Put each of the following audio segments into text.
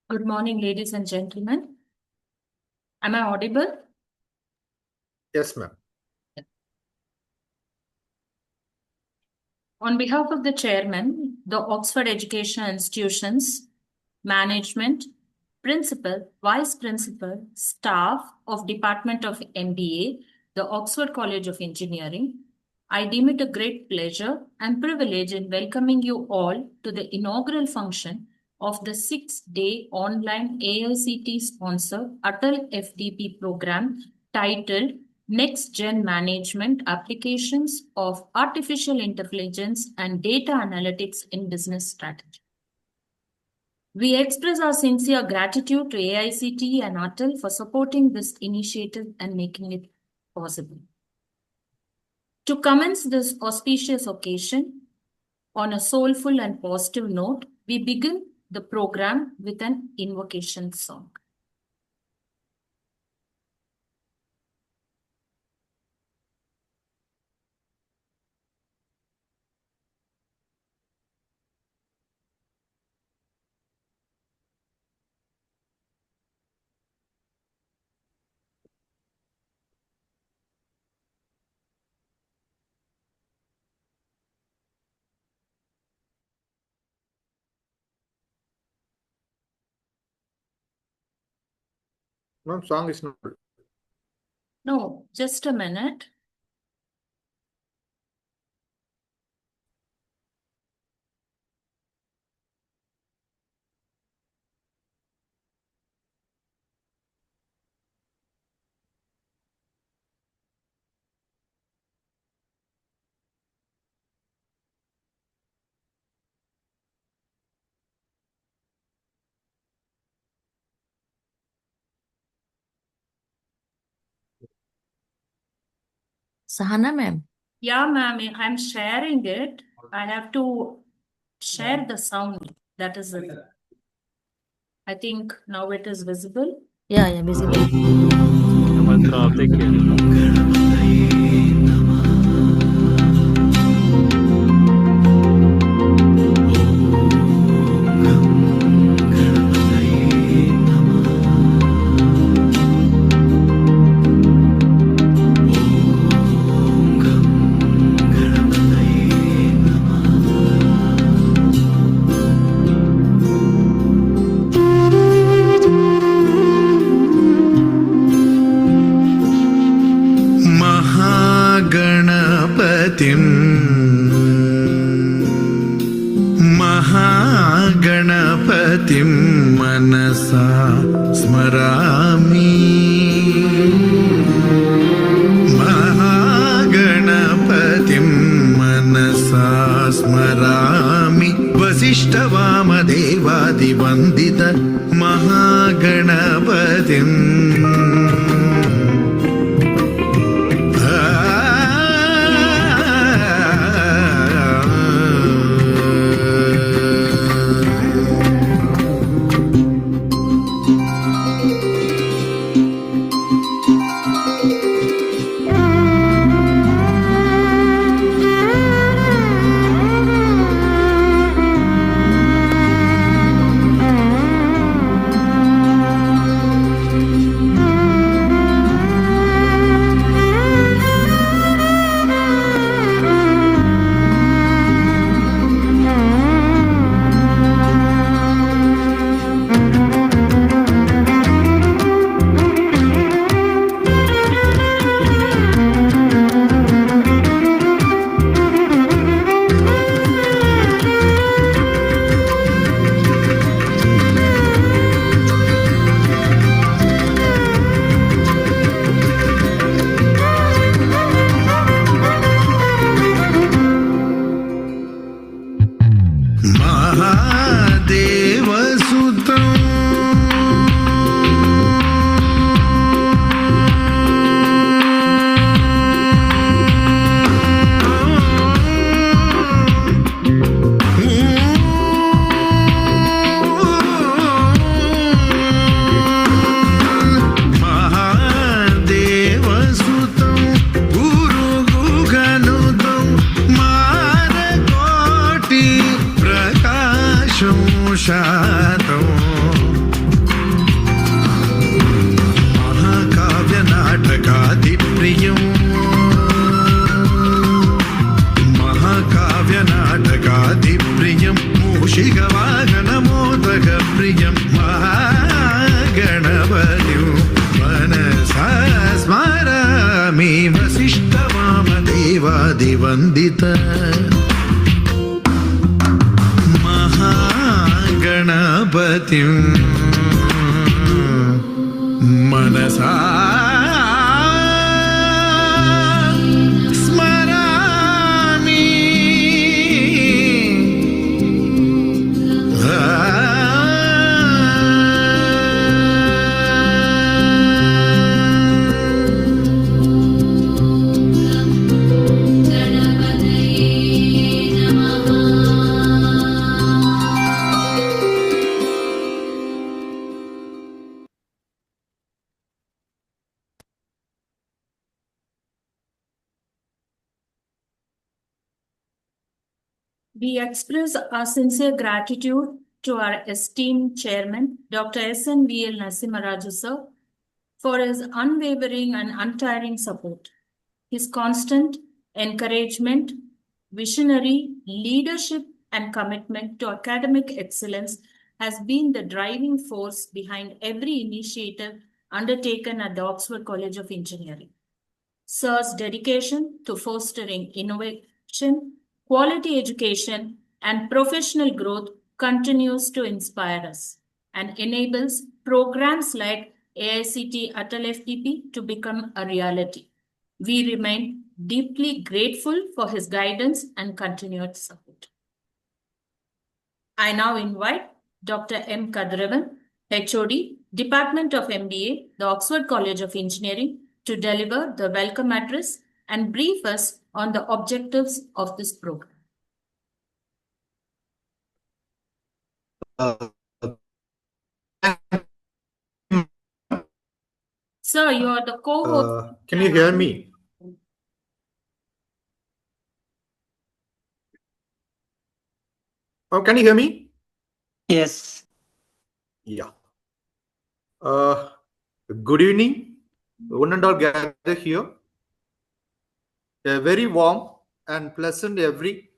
Good morning, ladies and gentlemen. Am I audible? Yes, ma'am. On behalf of the chairman, the Oxford Educational Institutions, management, principal, vice principal, staff of Department of MBA, the Oxford College of Engineering, I deem it a great pleasure and privilege in welcoming you all to the inaugural function of the 6-day online AICT-sponsored ATAL FDP program titled Next Gen Management Applications of Artificial Intelligence and Data Analytics in Business Strategy. We express our sincere gratitude to AICTE and ATAL for supporting this initiative and making it possible. To commence this auspicious occasion on a soulful and positive note, we begin the program with an invocation song. Ma'am, song is not. No, just a minute. Sahana ma'am. Yeah, ma'am, I'm sharing it. I have to share the sound. That is it. I think now it is visible. Yeah, visible. Take care. महागणपतिं मनसा स्मरामि महागणपतिं मनसा स्मरामि वसिष्ठवामदेवादिवन्दित महागणपतिम् मे वसिष्ठवामदेवादिवन्दित महागणपतिं मनसा स्मरामि। We express our sincere gratitude to our esteemed chairman, Dr. S.N.V.L. Narasimharaju sir, for his unwavering and untiring support. His constant encouragement, visionary leadership, and commitment to academic excellence has been the driving force behind every initiative undertaken at the Oxford College of Engineering. Sir's dedication to fostering innovation, quality education, and professional growth continues to inspire us and enables programs like AICT ATAL FDP to become a reality. We remain deeply grateful for his guidance and continued support. I now invite Dr. M. Kadravan, HOD, Department of MBA, the Oxford College of Engineering, to deliver the welcome address and brief us on the objectives of this program. Sir, you are the co-host. Can you hear me? Oh, can you hear me? Yes. Yeah. Good evening, one and all gathered here. A very warm and pleasant every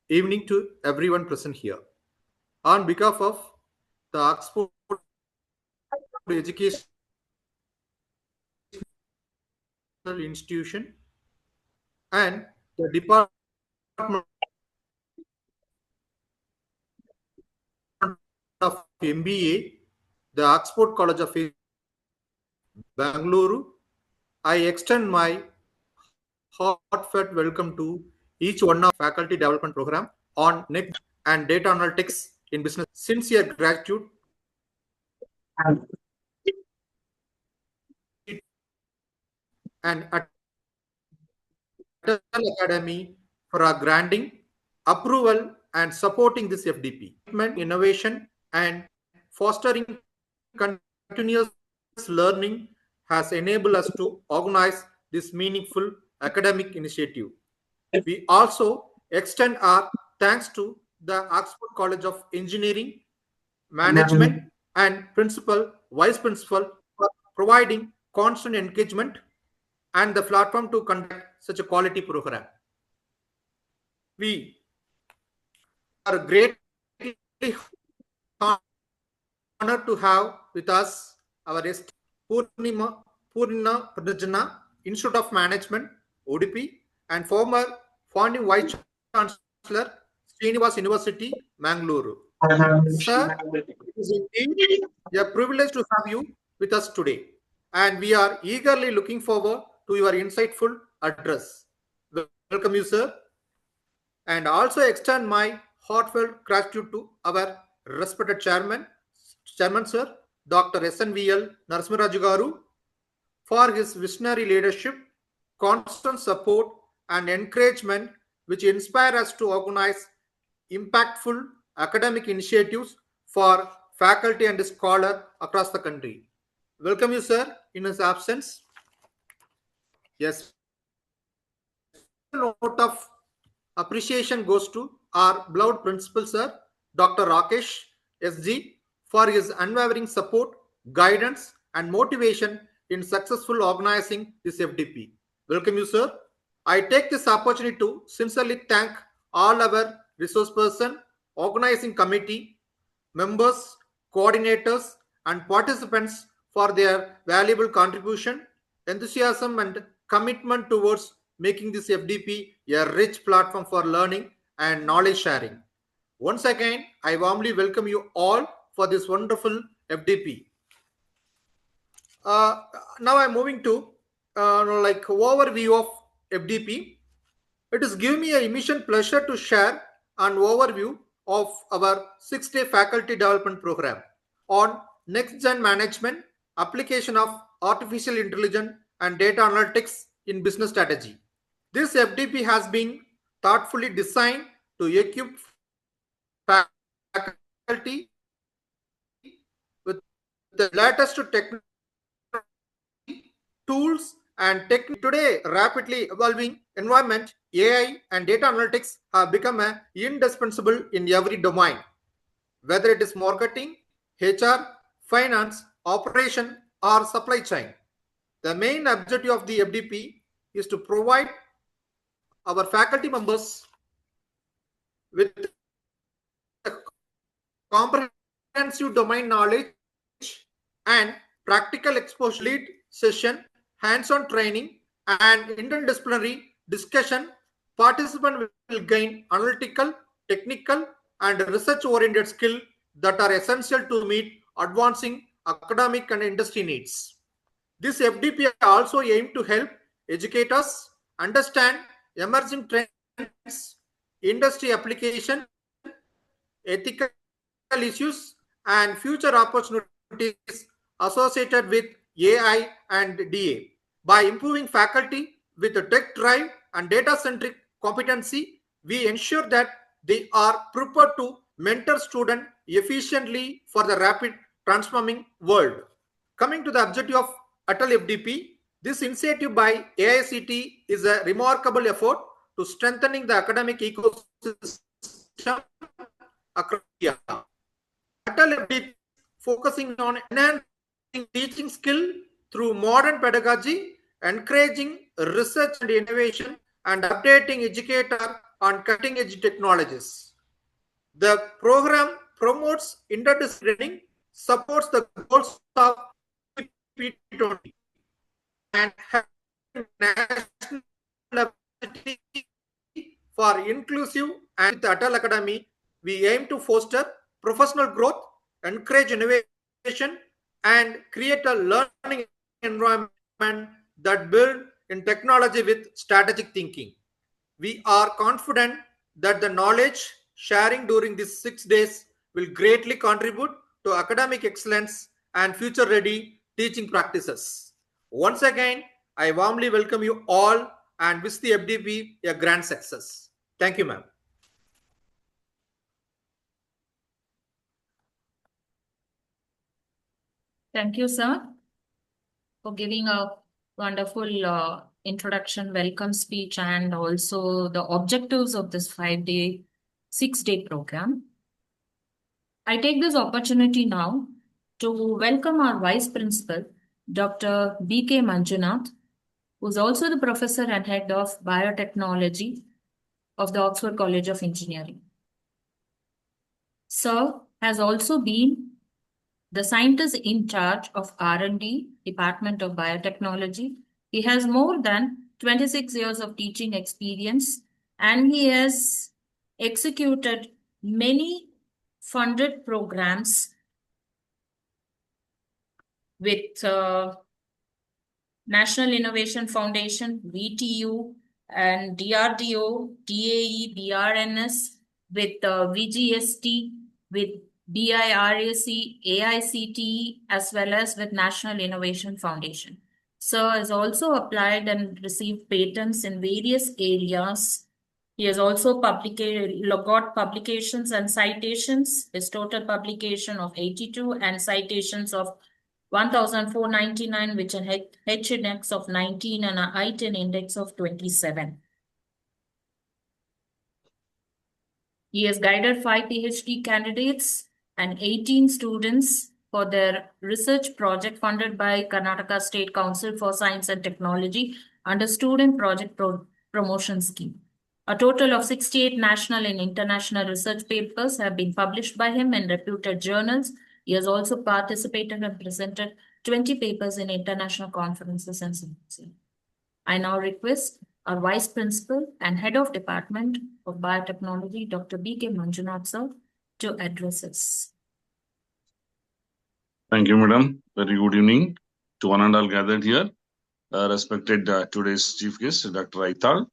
evening to everyone present here. On behalf of the Oxford Educational Institution and the Department of MBA, the Oxford College of Bangalore, I extend my heartfelt welcome to each one of faculty development program on net and data analytics in business. Sincere gratitude and ATAL Academy for our granting approval and supporting this FDP. Innovation and fostering continuous learning has enabled us to organize this meaningful academic initiative. We also extend our thanks to the Oxford College of Engineering, Management, and Principal, Vice Principal for providing constant engagement and the platform to conduct such a quality program. We are greatly honored to have with us our guest Purnima Pradajana, Institute of Management, ODP, and former founding Vice Chancellor, Srinivas University, Mangalore. Sir, it is indeed a privilege to have you with us today, and we are eagerly looking forward to your insightful address. Welcome you, sir, and also extend my heartfelt gratitude to our respected Chairman, Sir, Dr. S.N.V.L. Narasimharaju Garu, for his visionary leadership, constant support, and encouragement, which inspire us to organize impactful academic initiatives for faculty and scholars across the country. Welcome you, sir, in his absence. Yes. Note of appreciation goes to our beloved principal, sir, Dr. Rakesh SG, for his unwavering support, guidance, and motivation in successful organizing this FDP. Welcome you, sir. I take this opportunity to sincerely thank all our resource person, organizing committee, members, coordinators, and participants for their valuable contribution, enthusiasm, and commitment towards making this FDP a rich platform for learning and knowledge sharing. Once again, I warmly welcome you all for this wonderful FDP. Now I'm moving to overview of FDP. It is giving me a mission pleasure to share an overview of our 6-day faculty development program on next gen management, application of artificial intelligence and data analytics in business strategy. This FDP has been thoughtfully designed to equip faculty with the latest technology, tools and techniques. Today, rapidly evolving environment, AI and data analytics have become indispensable in every domain, whether it is marketing, HR, finance, operation, or supply chain. The main objective of the FDP is to provide our faculty members with comprehensive domain knowledge and practical exposure. Lead session, hands-on training, and interdisciplinary discussion. Participants will gain analytical, technical, and research-oriented skills that are essential to meet advancing academic and industry needs. This FDP also aims to help educators understand emerging trends, industry application, ethical issues, and future opportunities associated with AI and DA. By improving faculty with a tech drive and data-centric competency, we ensure that they are prepared to mentor students efficiently for the rapid transforming world. Coming to the objective of ATAL FDP, this initiative by AICT is a remarkable effort to strengthening the academic ecosystem across India. ATAL FDP focusing on enhancing teaching skill through modern pedagogy, encouraging research and innovation, and updating educator on cutting-edge technologies. The program promotes interdisciplinary, supports the goals of P20, and has national ability for inclusive. And with the ATAL Academy, we aim to foster professional growth, encourage innovation, and create a learning environment that builds in technology with strategic thinking. We are confident that the knowledge sharing during these 6 days will greatly contribute to academic excellence and future-ready teaching practices. Once again, I warmly welcome you all and wish the FDP a grand success. Thank you, ma'am. Thank you, sir, for giving a wonderful introduction, welcome speech, and also the objectives of this 6-day program. I take this opportunity now to welcome our Vice Principal, Dr. B.K. Manjunath, who is also the Professor and Head of Biotechnology of the Oxford College of Engineering. Sir has also been the scientist in charge of R&D, Department of Biotechnology. He has more than 26 years of teaching experience, and he has executed many funded programs with National Innovation Foundation, VTU, and DRDO, DAE, BRNS, with VGST, with BIRAC, AICTE, as well as with National Innovation Foundation. Sir has also applied and received patents in various areas. He has also got publications and citations. His total publication of 82 and citations of 1,499, which an H index of 19 and an I-10 index of 27. He has guided 5 PhD candidates and 18 students for their research project funded by Karnataka State Council for Science and Technology under Student Project Promotion Scheme. A total of 68 national and international research papers have been published by him in reputed journals. He has also participated and presented 20 papers in international conferences and symposiums. I now request our Vice Principal and Head of Department of Biotechnology, Dr. B.K. Manjunath sir, to address us. Thank you, madam. Very good evening to one and all gathered here. Respected today's chief guest, Dr. ATAL,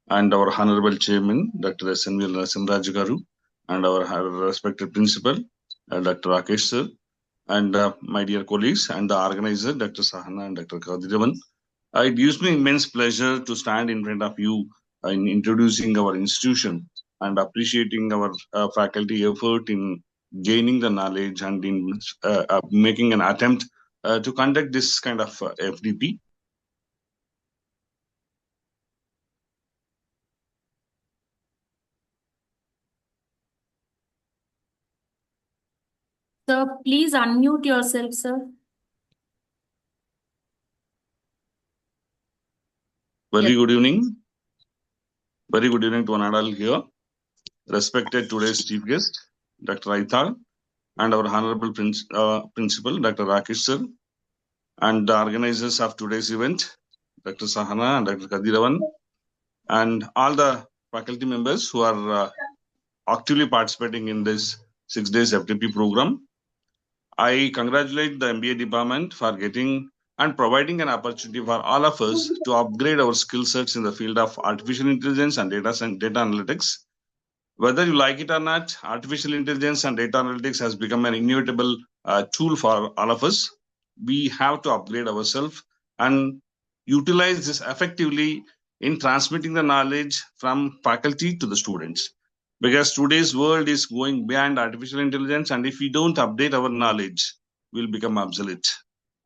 and our honorable chairman, Dr. S.N.V. Narasimharaju Garu, and our respected principal, Dr. Rakesh sir, and my dear colleagues and the organizer, Dr. Sahana and Dr. Kadiravan. It gives me immense pleasure to stand in front of you in introducing our institution and appreciating our faculty effort in gaining the knowledge and in making an attempt to conduct this kind of FDP. Sir, please unmute yourself, sir. Very good evening. Very good evening to one and all here. Respected today's chief guest, Dr. Aithal, and our honorable principal, Dr. Rakesh sir, and the organizers of today's event, Dr. Sahana and Dr. Kadiravan, and all the faculty members who are actively participating in this 6 days FDP program. I congratulate the MBA department for getting and providing an opportunity for all of us to upgrade our skill sets in the field of artificial intelligence and data analytics. Whether you like it or not, artificial intelligence and data analytics has become an inevitable tool for all of us. We have to upgrade ourselves and utilize this effectively in transmitting the knowledge from faculty to the students. Because today's world is going beyond artificial intelligence, and if we don't update our knowledge, we'll become obsolete.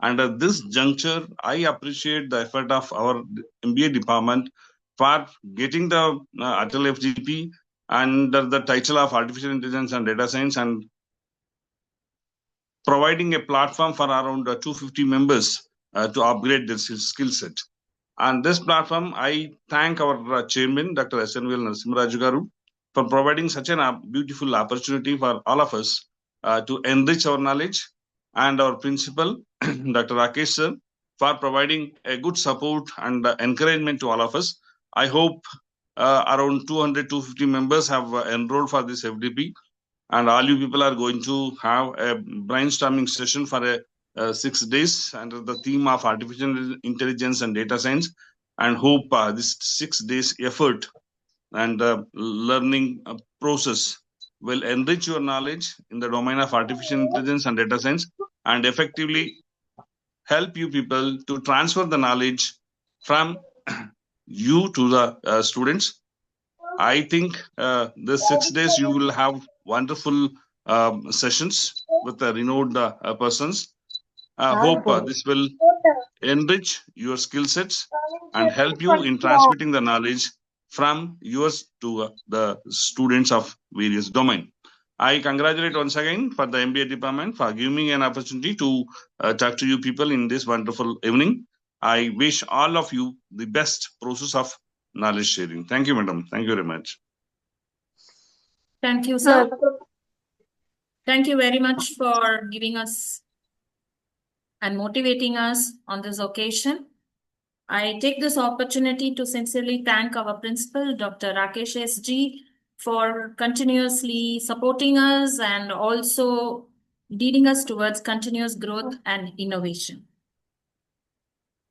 And at this juncture, I appreciate the effort of our MBA department for getting the ATAL FDP under the title of Artificial Intelligence and Data Science and providing a platform for around 250 members to upgrade their skill set. And this platform, I thank our chairman, Dr. S.N.V. Narasimharaju Garu, for providing such a beautiful opportunity for all of us to enrich our knowledge, and our principal, Dr. Rakesh sir, for providing a good support and encouragement to all of us. I hope around 200-250 members have enrolled for this FDP, and all you people are going to have a brainstorming session for 6 days under the theme of artificial intelligence and data science, and hope this 6 days effort and learning process will enrich your knowledge in the domain of artificial intelligence and data science, and effectively help you people to transfer the knowledge from you to the students. I think this 6 days you will have wonderful sessions with the renowned persons. Hope this will enrich your skill sets and help you in transmitting the knowledge from yours to the students of various domain. I congratulate once again for the MBA department for giving me an opportunity to talk to you people in this wonderful evening. I wish all of you the best process of knowledge sharing. Thank you, madam. Thank you very much. Thank you, sir. Thank you very much for giving us and motivating us on this occasion. I take this opportunity to sincerely thank our principal, Dr. Rakesh S.G., for continuously supporting us and also leading us towards continuous growth and innovation.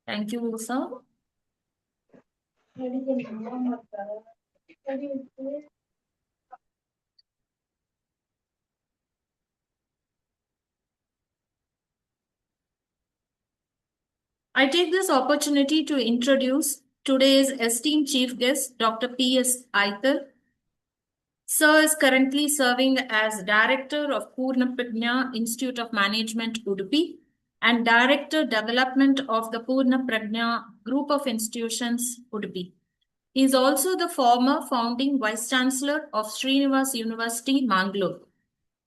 Thank you, sir. I take this opportunity to introduce today's esteemed chief guest, Dr. P.S. Aithal. Sir is currently serving as Director of Purna Prajna Institute of Management, Udupi, and Director Development of the Purna Prajna Group of Institutions, Udupi. He is also the former founding Vice Chancellor of Srinivas University, Mangalore,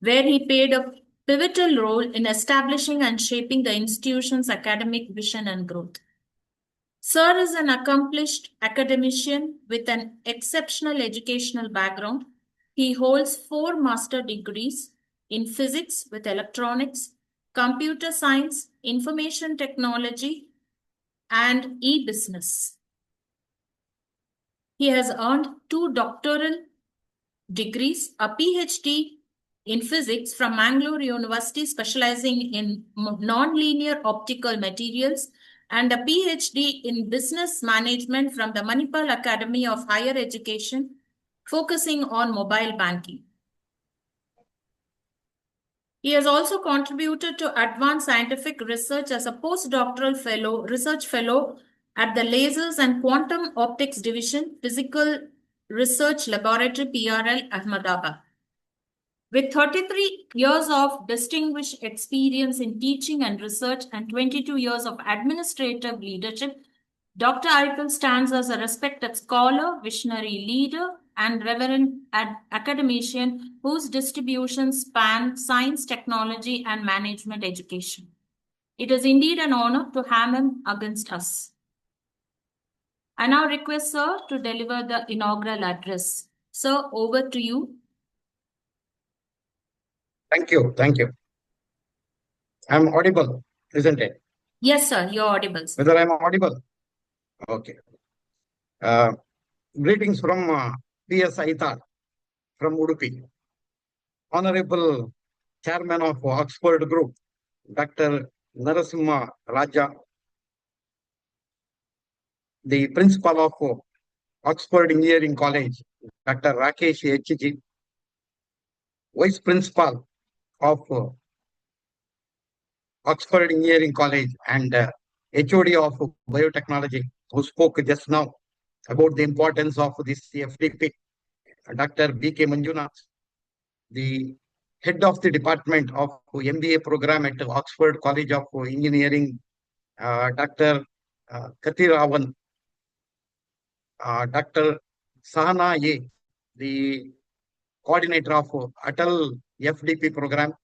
where he played a pivotal role in establishing and shaping the institution's academic vision and growth. Sir is an accomplished academician with an exceptional educational background. He holds 4 master degrees in physics with electronics, computer science, information technology, and e-business. He has earned 2 doctoral degrees, a PhD in physics from Mangalore University specializing in non-linear optical materials, and a PhD in business management from the Manipal Academy of Higher Education, focusing on mobile banking. He has also contributed to advanced scientific research as a postdoctoral research fellow at the Lasers and Quantum Optics Division, Physical Research Laboratory, PRL, Ahmedabad. With 33 years of distinguished experience in teaching and research and 22 years of administrative leadership, Dr. Eichel stands as a respected scholar, visionary leader, and reverend academician whose distributions span science, technology, and management education. It is indeed an honor to have him against us. I now request Sir to deliver the inaugural address. Sir, over to you. Thank you. Thank you. I'm audible, isn't it? Yes, sir, you're audible. Sir. Whether I'm audible? Okay. Greetings from PS ATAL from Udupi. Honorable Chairman of Oxford Group, Dr. Narasimha Raja, the Principal of Oxford Engineering College, Dr. Rakesh H.G., Vice Principal of Oxford Engineering College and HOD of Biotechnology, who spoke just now about the importance of this FDP, Dr. B.K. Manjunath, the head of the department of MBA program at Oxford College of Engineering, Dr. Kathiravan, Dr. Sahana A, the coordinator of ATAL FDP program,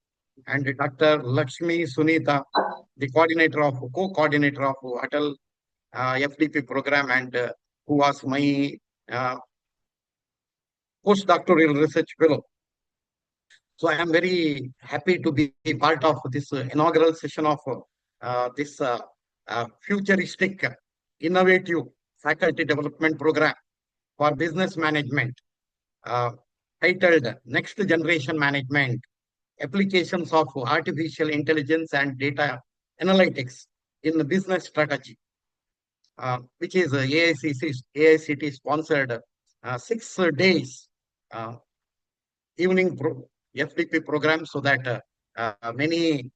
and Dr. Lakshmi Sunita, the co-coordinator of ATAL FDP program, and who was my postdoctoral research fellow. So I am very happy to be part of this inaugural session of this futuristic, innovative faculty development program for business management, titled Next Generation Management, Applications of Artificial Intelligence and Data Analytics in the Business Strategy, which is AICT sponsored 6 days evening FDP program, so that many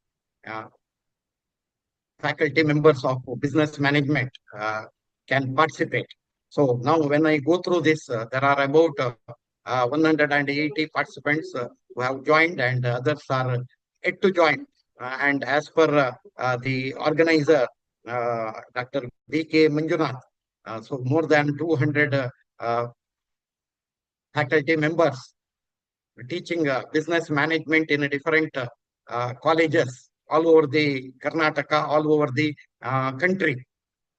faculty members of business management can participate. So now when I go through this, there are about 180 participants who have joined, and others are yet to join. And as per the organizer, Dr. B.K. Manjunath, so more than 200 faculty members teaching business management in different colleges all over the Karnataka, all over the country,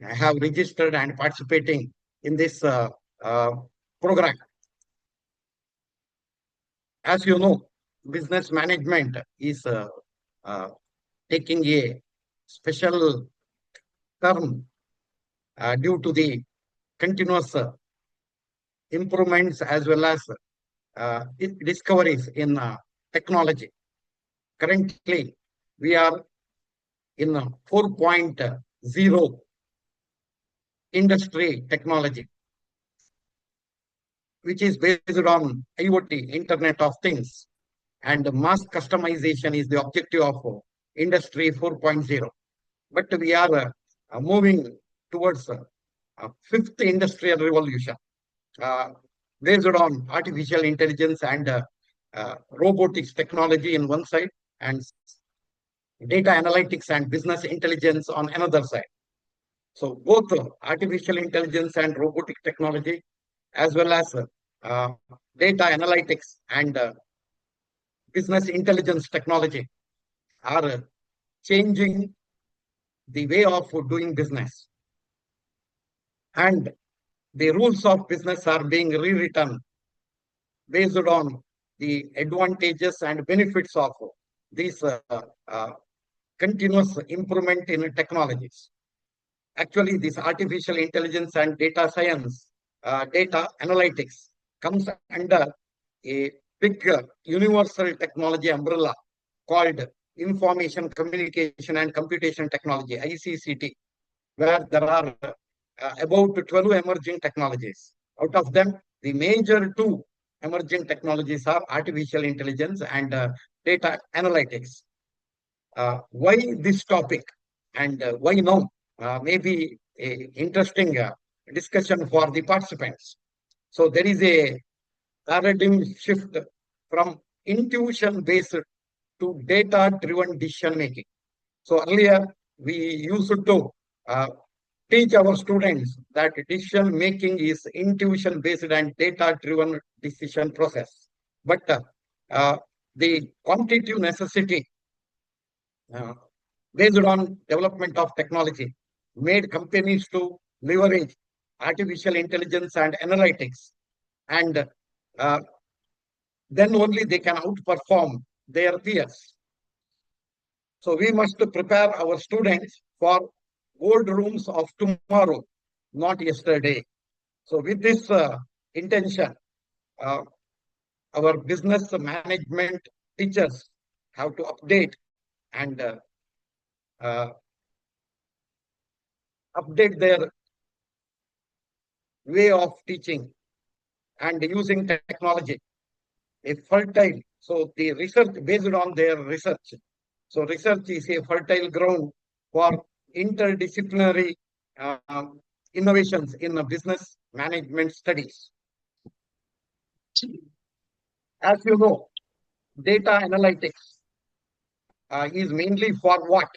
have registered and participating in this program. As you know, business management is taking a special term due to the continuous improvements as well as discoveries in technology. Currently, we are in 4.0 industry technology, which is based on IoT, Internet of Things, and mass customization is the objective of Industry 4.0. But we are moving towards a 5th industrial revolution, based on artificial intelligence and robotics technology in one side, and data analytics and business intelligence on another side. So both artificial intelligence and robotic technology, as well as data analytics and business intelligence technology, are changing the way of doing business. And the rules of business are being rewritten based on the advantages and benefits of these continuous improvement in technologies. Actually, this artificial intelligence and data science data analytics comes under a big universal technology umbrella called Information Communication and Computation Technology, ICCT, where there are about 12 emerging technologies. Out of them, the major two emerging technologies are artificial intelligence and data analytics. Why this topic and why now? Maybe an interesting discussion for the participants. So there is a paradigm shift from intuition-based to data-driven decision making. So earlier we used to teach our students that decision making is intuition based and data driven decision process. But the quantitative necessity based on development of technology made companies to leverage artificial intelligence and analytics, and then only they can outperform their peers. So we must prepare our students for boardrooms of tomorrow, not yesterday. So with this intention, our business management teachers have to update and update their way of teaching and using technology. A fertile, so the research based on their research. So research is a fertile ground for interdisciplinary innovations in business management studies. As you know, data analytics is mainly for what?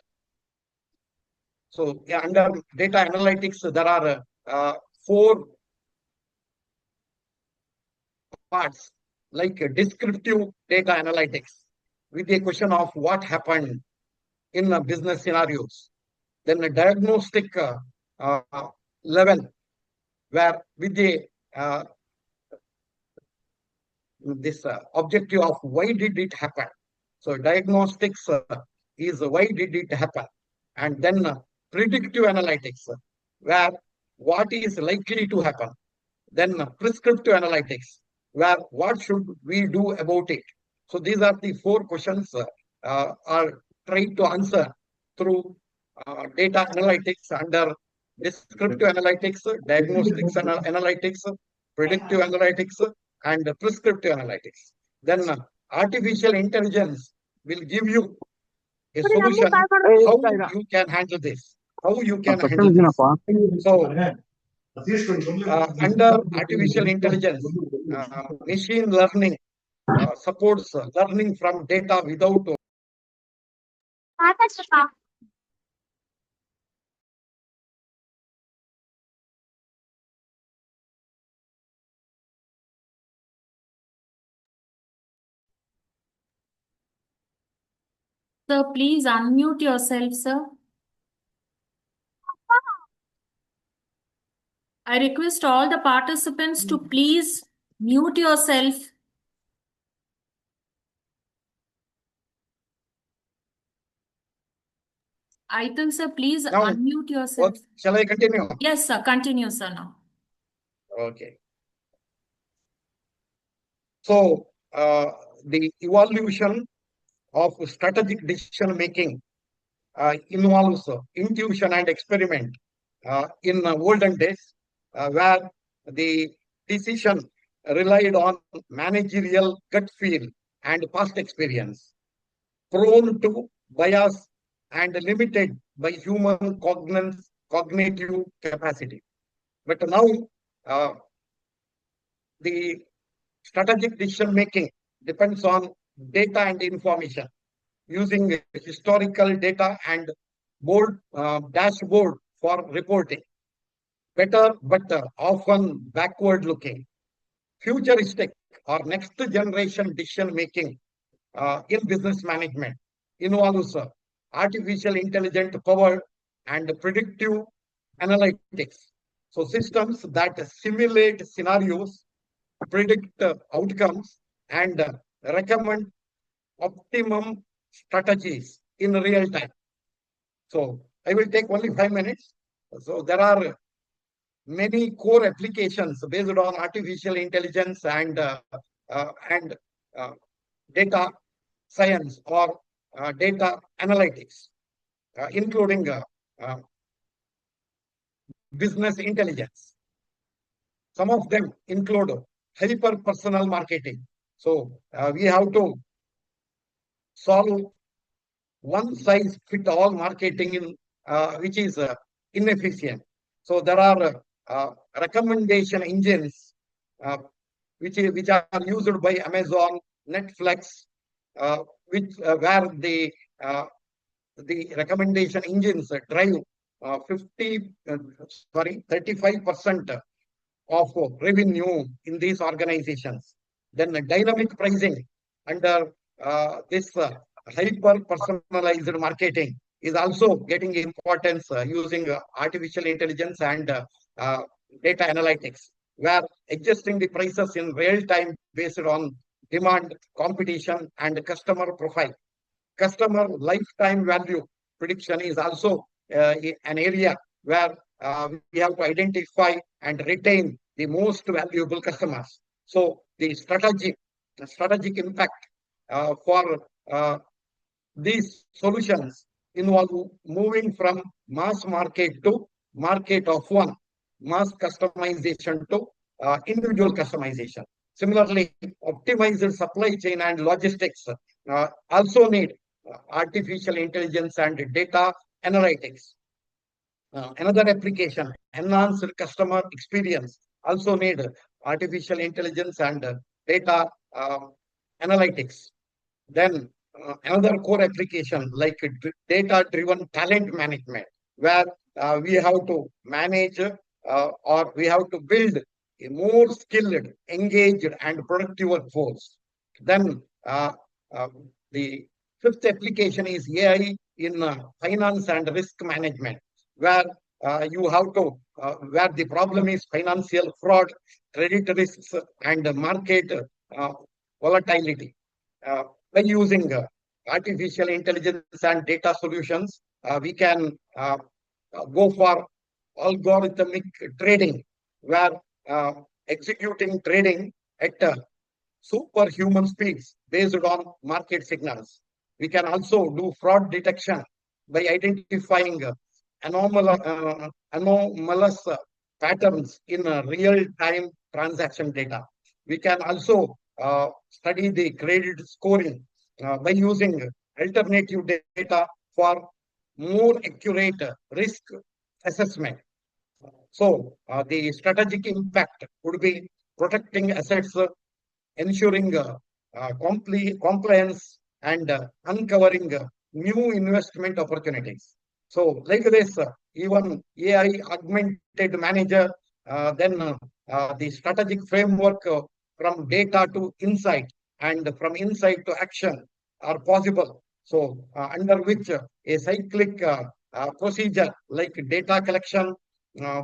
So under data analytics, there are 4 parts, like descriptive data analytics with a question of what happened in business scenarios. Then a diagnostic level, where with the this objective of why did it happen. So diagnostics is why did it happen, and then predictive analytics, where what is likely to happen. Then prescriptive analytics, where what should we do about it. So these are the 4 questions are tried to answer through data analytics under descriptive analytics, diagnostics analytics, predictive analytics, and prescriptive analytics. Then artificial intelligence will give you a solution how you can handle this. How you can handle this. So under artificial intelligence, machine learning supports learning from data without Sir, please unmute yourself, sir. I request all the participants to please mute yourself. Aitan, sir, please Now, unmute yourself. shall I continue? Yes, sir. Continue, sir, now. Okay. So the evolution of strategic decision making involves intuition and experiment in olden days, where the decision relied on managerial gut feel and past experience, prone to bias and limited by human cognitive capacity. But now the strategic decision making depends on data and information, using historical data and dashboard for reporting. Better, but often backward looking. Futuristic or next generation decision making in business management involves artificial intelligence powered and predictive analytics. So systems that simulate scenarios, predict outcomes, and recommend optimum strategies in real time. So I will take only 5 minutes. So there are many core applications based on artificial intelligence and data science or data analytics, including business intelligence. Some of them include hyper-personal marketing. So we have to solve one-size-fit-all marketing in which is inefficient. So there are recommendation engines which are used by Amazon, Netflix, where the recommendation engines drive 35% of revenue in these organizations. Then dynamic pricing under this hyper-personalized marketing is also getting importance using artificial intelligence and data analytics, where adjusting the prices in real time based on demand, competition, and customer profile. Customer lifetime value prediction is also an area where we have to identify and retain the most valuable customers. So the strategic impact for these solutions involve moving from mass market to market of one, mass customization to individual customization. Similarly, optimized supply chain and logistics also need artificial intelligence and data analytics. Another application, enhanced customer experience, also need artificial intelligence and data analytics. Then another core application like data-driven talent management, where we have to manage or we have to build a more skilled, engaged, and productive workforce. Then the fifth application is AI in finance and risk management, where you have to, where the problem is financial fraud, credit risks, and market volatility. By using artificial intelligence and data solutions, we can go for algorithmic trading, where executing trading at superhuman speeds based on market signals. We can also do fraud detection by identifying anomalous patterns in real-time transaction data. We can also study the credit scoring by using alternative data for more accurate risk assessment. So the strategic impact would be protecting assets, ensuring compliance, and uncovering new investment opportunities. So like this, even AI augmented manager, then the strategic framework from data to insight and from insight to action are possible. So under which a cyclic procedure like data collection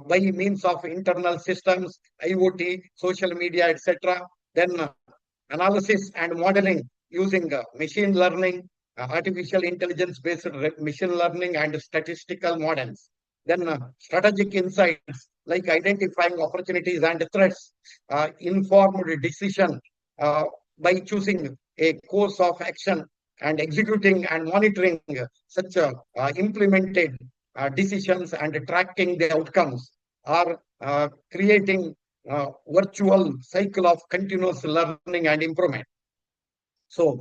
by means of internal systems, IoT, social media, etc. Then analysis and modeling using machine learning, artificial intelligence based machine learning and statistical models. Then strategic insights like identifying opportunities and threats, informed decision by choosing a course of action and executing and monitoring such implemented decisions and tracking the outcomes are creating virtual cycle of continuous learning and improvement. So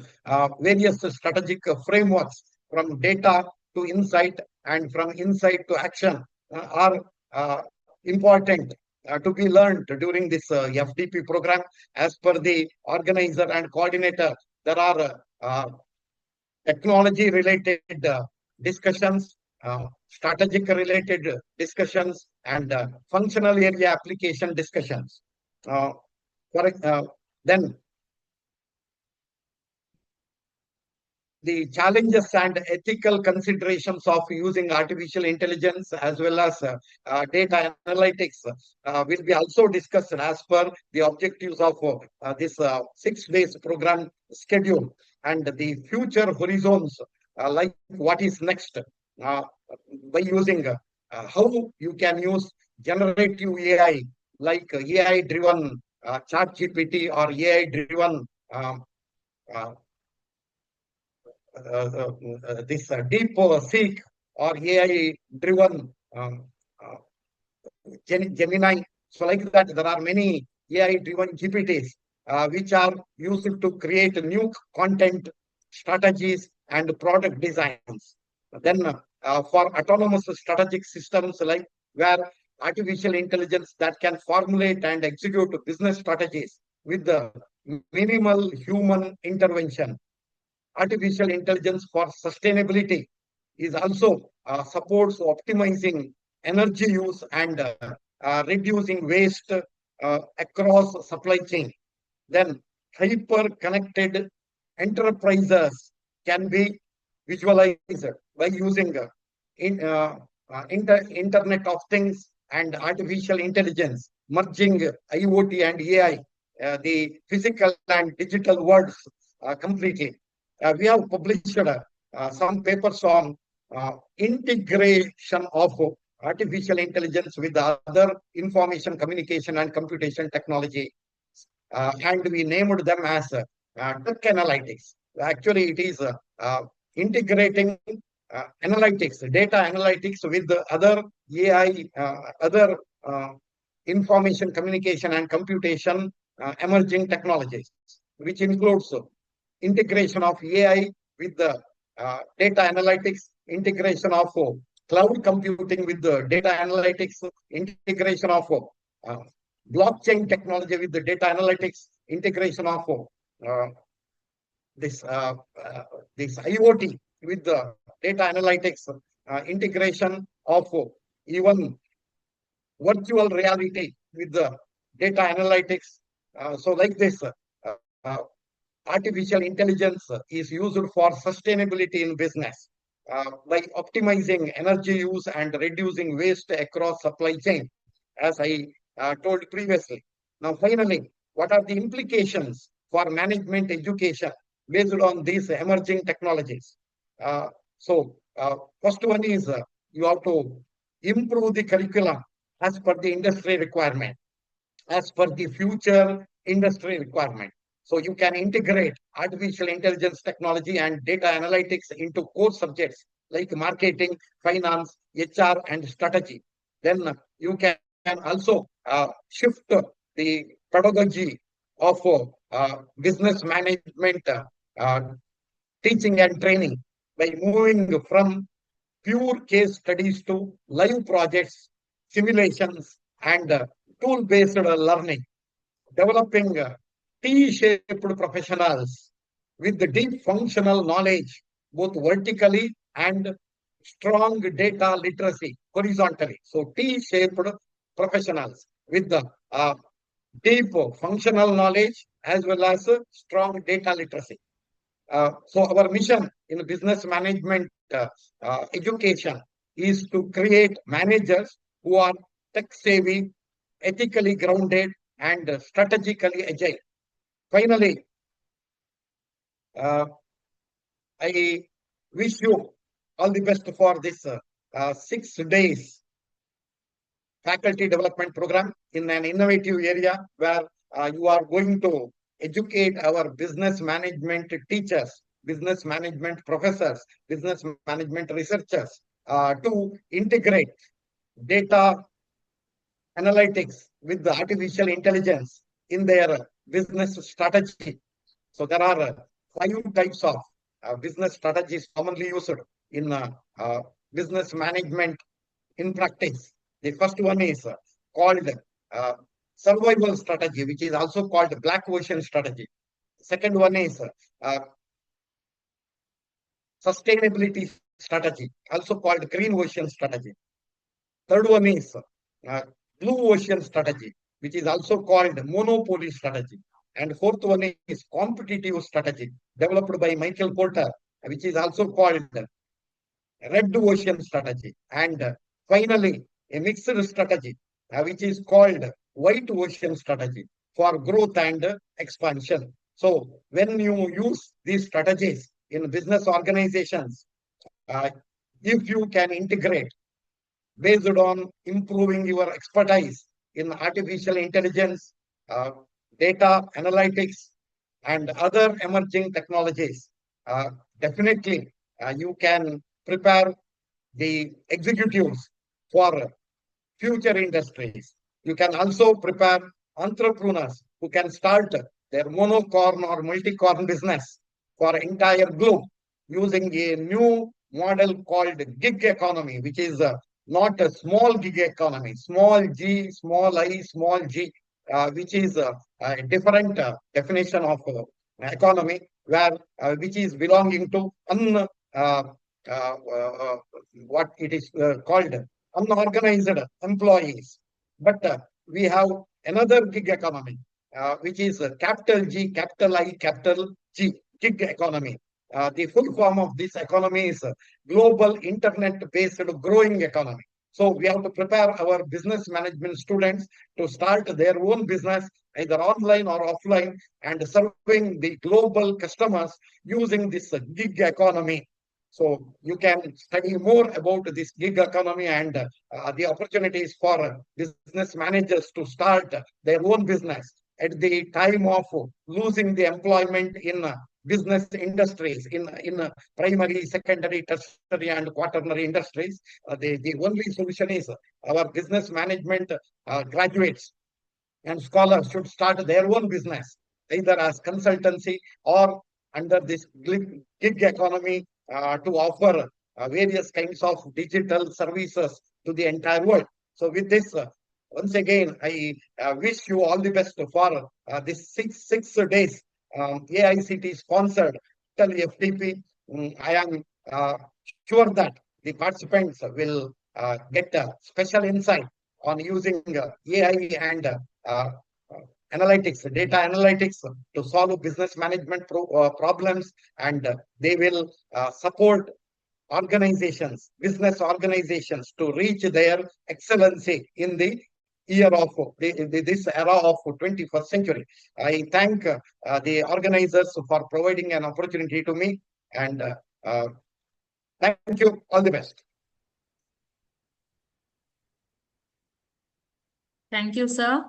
various strategic frameworks from data to insight and from insight to action are important to be learned during this FDP program. As per the organizer and coordinator, there are technology related discussions, strategic related discussions, and functional area application discussions. Then the challenges and ethical considerations of using artificial intelligence as well as data analytics will be also discussed as per the objectives of this 6 days program schedule, and the future horizons like what is next by using how you can use generative AI, like AI-driven chat GPT or AI-driven this deep seek or AI-driven Gemini. So like that, there are many AI-driven GPTs which are used to create new content strategies and product designs. Then for autonomous strategic systems, like where artificial intelligence that can formulate and execute business strategies with the minimal human intervention. Artificial intelligence for sustainability is also supports optimizing energy use and reducing waste across supply chain. Then hyper-connected enterprises can be visualized by using Internet of Things and artificial intelligence, merging IoT and AI, the physical and digital worlds completely. We have published some papers on integration of artificial intelligence with other information communication and computation technology. And we named them as tech analytics. Actually, it is integrating analytics, data analytics with the other AI, other information communication and computation emerging technologies, which includes integration of AI with the data analytics, integration of cloud computing with the data analytics, integration of blockchain technology with the data analytics, integration of this IoT with the data analytics, integration of even virtual reality with the data analytics. So like this, artificial intelligence is used for sustainability in business by optimizing energy use and reducing waste across supply chain, as I told previously. Now, finally, what are the implications for management education based on these emerging technologies? First one is you have to improve the curriculum as per the industry requirement, as per the future industry requirement. So you can integrate artificial intelligence technology and data analytics into core subjects like marketing, finance, HR, and strategy. Then you can also shift the pedagogy of business management teaching and training by moving from pure case studies to live projects, simulations, and tool-based learning. Developing T-shaped professionals with the deep functional knowledge, both vertically and strong data literacy horizontally. So T-shaped professionals with the deep functional knowledge as well as strong data literacy. So our mission in business management education is to create managers who are tech savvy, ethically grounded, and strategically agile. Finally, I wish you all the best for this 6 days faculty development program in an innovative area where you are going to educate our business management teachers, business management professors, business management researchers to integrate data analytics with the artificial intelligence in their business strategy. So there are 5 types of business strategies commonly used in business management in practice. The first one is called survival strategy, which is also called black ocean strategy. Second one is sustainability strategy, also called green ocean strategy. Third one is blue ocean strategy, which is also called monopoly strategy. And fourth one is competitive strategy, developed by Michael Porter, which is also called red ocean strategy. And finally, a mixed strategy, which is called white ocean strategy for growth and expansion. So when you use these strategies in business organizations, if you can integrate based on improving your expertise in artificial intelligence, data analytics, and other emerging technologies. Uh, Definitely, you can prepare the executives for future industries. You can also prepare entrepreneurs who can start their monocorn or multi-corn business for entire globe using a new model called gig economy, which is not a small gig economy, small g, small I, small g, which is a different definition of economy, where which is belonging to uh, what it is called unorganized employees. But we have another gig economy, which is capital G, capital I, capital G, gig economy. The full form of this economy is global internet-based growing economy. So we have to prepare our business management students to start their own business, either online or offline, and serving the global customers using this gig economy. So you can study more about this gig economy and the opportunities for business managers to start their own business at the time of losing the employment in business industries, in primary, secondary, tertiary, and quaternary industries. The only solution is our business management graduates and scholars should start their own business, either as consultancy or under this gig economy to offer various kinds of digital services to the entire world. So with this, once again, I wish you all the best for this six days AICT sponsored ATAL FDP. I am sure that the participants will get special insight on using AI and analytics, data analytics to solve business management problems, and they will support organizations, business organizations to reach their excellency in the year of this era of 21st century. I thank the organizers for providing an opportunity to me, and thank you. All the best. Thank you, sir.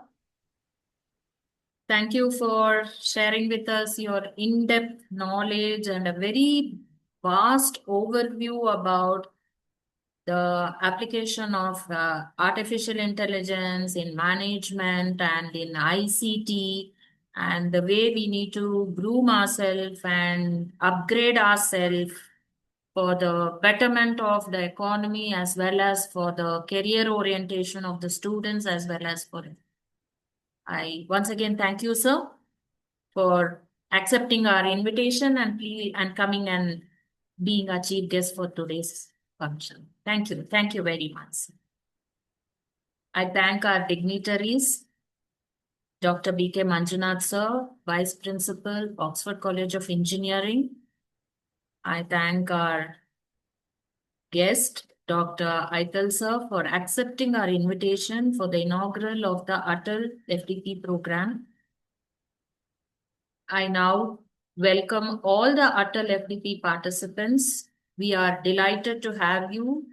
Thank you for sharing with us your in-depth knowledge and a very vast overview about the application of artificial intelligence in management and in ICT, and the way we need to groom ourselves and upgrade ourselves for the betterment of the economy, as well as for the career orientation of the students, as well as for it. I once again thank you, sir, for accepting our invitation and coming and being our chief guest for today's function. Thank you. Thank you very much. I thank our dignitaries, Dr. B.K. Manjunath, sir, Vice Principal, Oxford College of Engineering. I thank our guest, Dr. ATAL, sir, for accepting our invitation for the inaugural of the ATAL FDP program. I now welcome all the ATAL FDP participants. We are delighted to have you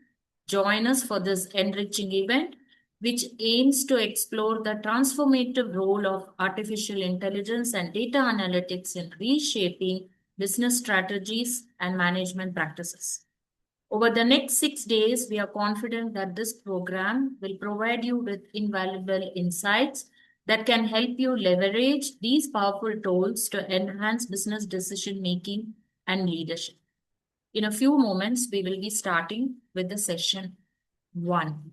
join us for this enriching event, which aims to explore the transformative role of artificial intelligence and data analytics in reshaping business strategies and management practices. Over the next 6 days, we are confident that this program will provide you with invaluable insights that can help you leverage these powerful tools to enhance business decision-making and leadership. In a few moments, we will be starting with the session 1.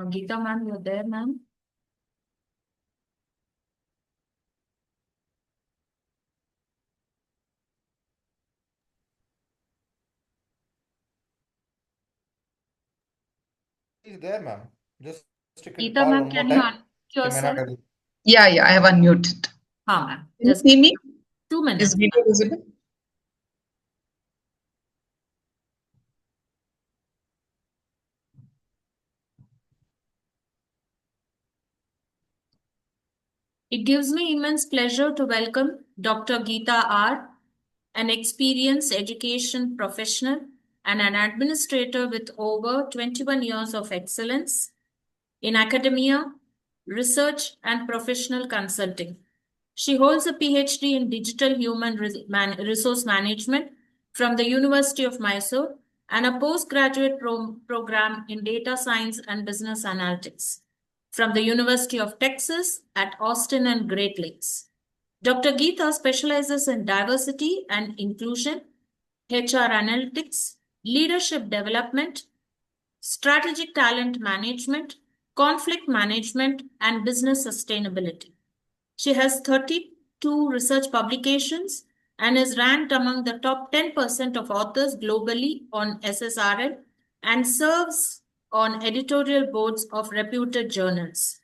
Geeta ma'am, you're there, ma'am? Is there, ma'am. Just you can Geeta call ma'am, one more can you time. unmute She may not yourself? able. Yeah, I have unmuted. हाँ ma'am. Can you Just see me? 2 minutes. Is video visible? It gives me immense pleasure to welcome Dr. Geeta R., an experienced education professional and an administrator with over 21 years of excellence in academia, research, and professional consulting. She holds a PhD in Digital Human Resource Management from the University of Mysore and a postgraduate program in Data Science and Business Analytics from the University of Texas at Austin and Great Lakes. Dr. Geeta specializes in diversity and inclusion, HR analytics, leadership development, strategic talent management, conflict management, and business sustainability. She has 32 research publications and is ranked among the top 10% of authors globally on SSRL and serves on editorial boards of reputed journals.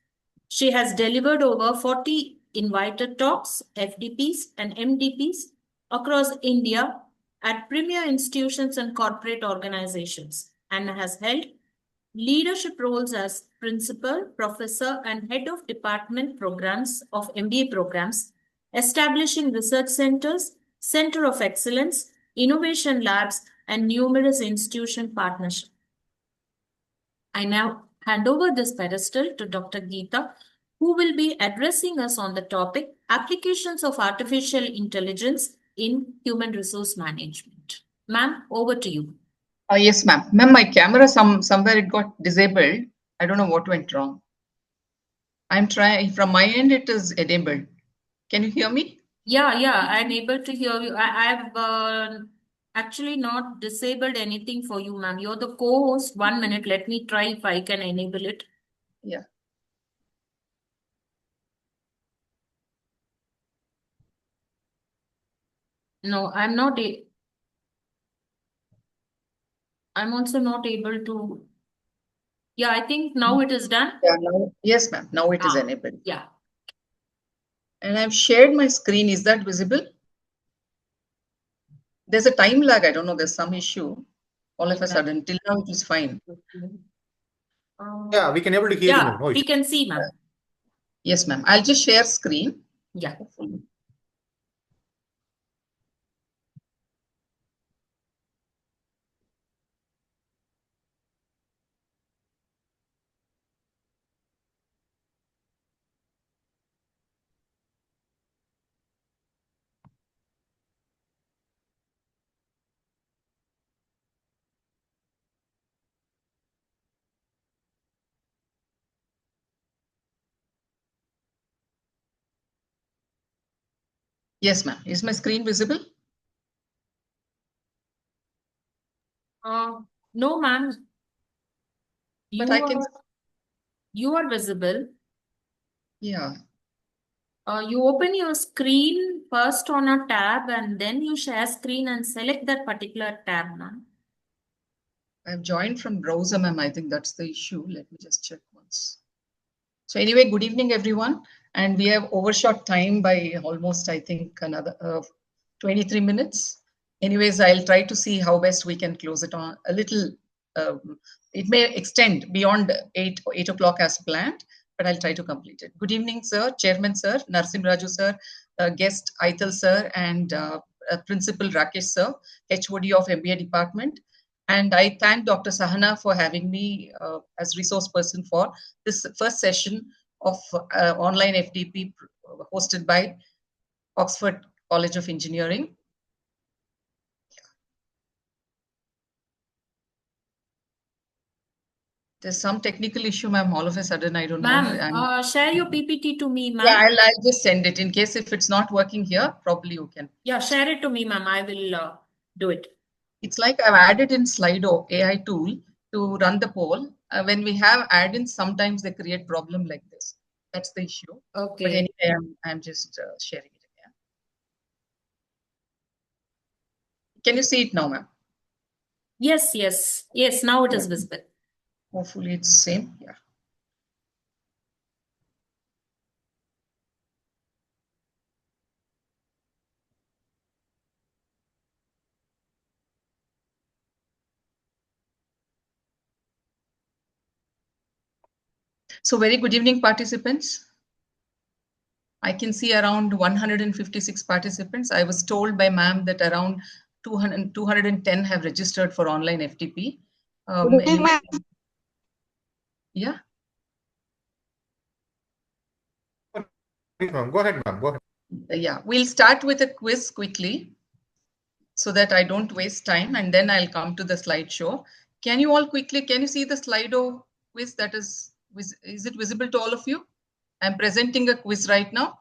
She has delivered over 40 invited talks, FDPs, and MDPs across India at premier institutions and corporate organizations and has held leadership roles as principal, professor, and head of department programs of MBA programs, establishing research centers, center of excellence, innovation labs, and numerous institution partnerships. I now hand over this pedestal to Dr. Geeta, who will be addressing us on the topic applications of artificial intelligence in human resource management. Ma'am, over to you. Yes, ma'am. Ma'am, my camera somewhere it got disabled. I don't know what went wrong. I'm trying from my end. It is enabled. Can you hear me? Yeah, I'm able to hear you. I've actually not disabled anything for you, ma'am. You're the co-host. 1 minute. Let me try if I can enable it. Yeah. No, I'm not. I'm also not able to. Yeah, I think now it is done. Yeah. Now, yes, ma'am. Now it is enabled. Yeah. And I've shared my screen. Is that visible? There's a time lag. I don't know. There's some issue. All of a sudden, till now it is fine. Yeah, we can able to hear you. Yeah, No we issue. can see, ma'am. Yes, ma'am. I'll just share screen. Yeah. Hopefully. Yes, ma'am. Is my screen visible? No, ma'am. You are visible. Yeah. You open your screen first on a tab and then you share screen and select that particular tab, ma'am. I've joined from browser, ma'am. I think that's the issue. Let me just check once. So anyway, good evening, everyone. And we have overshot time by almost, I think, another 23 minutes. Anyways, I'll try to see how best we can close it on a little. It may extend beyond 8 o'clock as planned, but I'll try to complete it. Good evening, sir, Chairman, sir, Narsim Raju, sir, guest ATAL, sir, and Principal Rakesh, sir, HOD of MBA department. And I thank Dr. Sahana for having me as resource person for this first session of online FDP hosted by Oxford College of Engineering. There's some technical issue, ma'am. All of a sudden, I don't know. Ma'am, share your PPT to me, ma'am. Yeah, I'll just send it in case if it's not working here. Probably you can. Yeah, share it to me, ma'am. I will do it. It's like I've added in Slido AI tool to run the poll. When we have add-ins, sometimes they create problem like this. That's the issue. Okay. But anyway, I'm just sharing it again. Can you see it now, ma'am? Yes. Now it is visible. Hopefully it's same. Yeah. So very good evening, participants. I can see around 156 participants. I was told by ma'am that around 210 have registered for online FTP. Yeah. Go ahead, ma'am. Go ahead. Yeah, we'll start with a quiz quickly so that I don't waste time, and then I'll come to the slideshow. Can you all quickly, can you see the Slido quiz that is it visible to all of you? I'm presenting a quiz right now.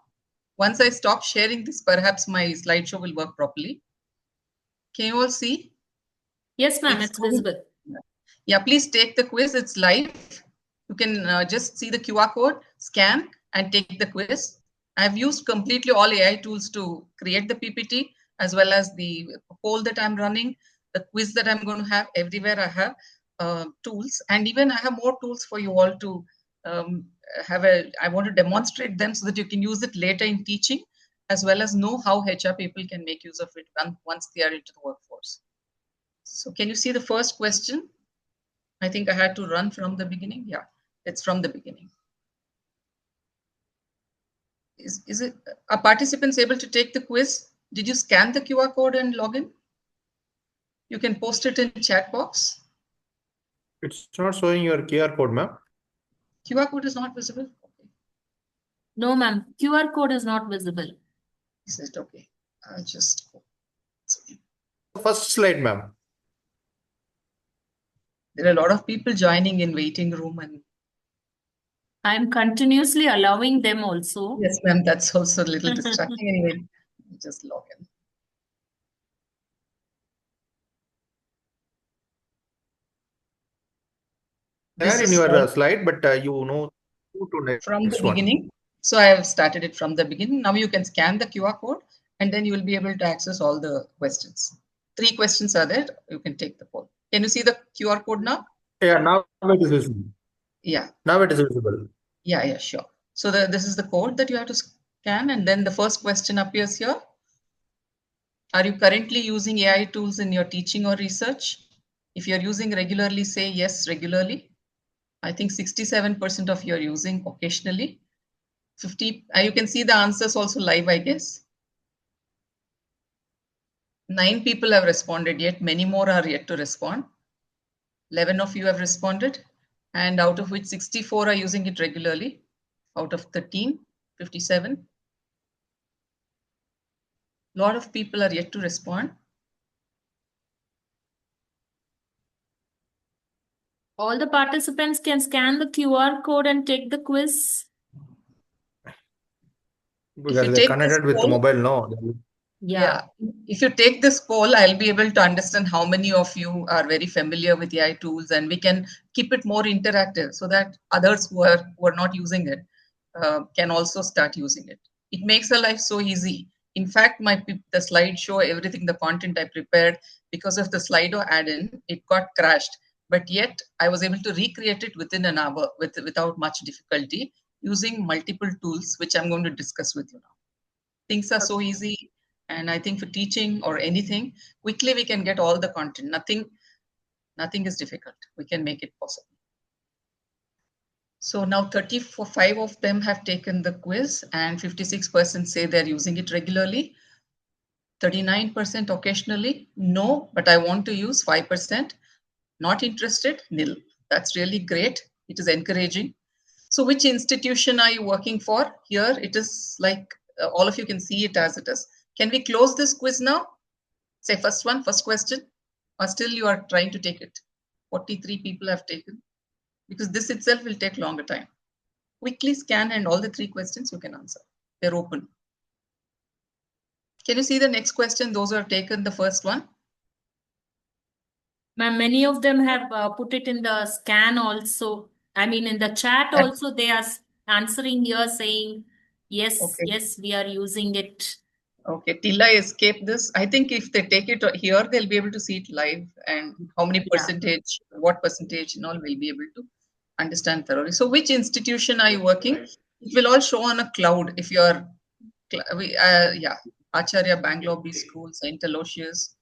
Once I stop sharing this, perhaps my slideshow will work properly. Can you all see? Yes, ma'am, it's visible. Yeah, please take the quiz. It's live. You can just see the QR code, scan, and take the quiz. I've used completely all AI tools to create the PPT, as well as the poll that I'm running, the quiz that I'm going to have. Everywhere I have tools, and even I have more tools for you all to I want to demonstrate them so that you can use it later in teaching, as well as know how HR people can make use of it once they are into the workforce. So can you see the first question? I think I had to run from the beginning. Yeah, it's from the beginning. Is it, are participants able to take the quiz? Did you scan the QR code and log in? You can post it in chat box. It's not showing your QR code, ma'am. QR code is not visible. Okay. No, ma'am. QR code is not visible. Is it okay? Just First slide, ma'am. there are a lot of people joining in waiting room, and I'm continuously allowing them also. yes, ma'am, that's also a little distracting. Anyway, just log in. There in your slide, but you know from the beginning. So I have started it from the beginning. Now you can scan the QR code, and then you will be able to access all the questions. 3 questions are there. You can take the poll. Can you see the QR code now? Yeah, now it is visible. Yeah. Now it is visible. Yeah, sure. So this is the code that you have to scan, and then the first question appears here. Are you currently using AI tools in your teaching or research? If you're using regularly, say yes, regularly. I think 67% of you are using occasionally. 50, you can see the answers also live, I guess. 9 people have responded yet. Many more are yet to respond. 11 of you have responded, and out of which 64 are using it regularly. Out of 13, 57. A lot of people are yet to respond. All the participants can scan the QR code and take the quiz. Because they're connected with the mobile, no. Yeah. If you take this poll, I'll be able to understand how many of you are very familiar with AI tools, and we can keep it more interactive so that others who are not using it can also start using it. It makes the life so easy. In fact, the slideshow, everything, the content I prepared, because of the Slido add-in, it got crashed. But yet, I was able to recreate it within an hour without much difficulty using multiple tools, which I'm going to discuss with you now. Things are so easy. And I think for teaching or anything, quickly we can get all the content. Nothing is difficult. We can make it possible. So now 35 of them have taken the quiz, and 56% say they're using it regularly. 39% occasionally. No, but I want to use. 5%. Not interested. Nil. That's really great. It is encouraging. So which institution are you working for? Here it is like all of you can see it as it is. Can we close this quiz now? Say first question, or still you are trying to take it? 43 people have taken, because this itself will take longer time. Quickly scan, and all the 3 questions you can answer. They're open. Can you see the next question? Those who have taken the first one. Ma'am, many of them have put it in the scan also. I mean, in the chat also, they are answering here saying, yes, okay. Yes, we are using it. Okay, till I escape this, I think if they take it here, they'll be able to see it live, and how many percentage, what percentage and all, will be able to understand thoroughly. So which institution are you working? It will all show on a cloud. If you're, Acharya, Bangalore B School, St. Aloysius.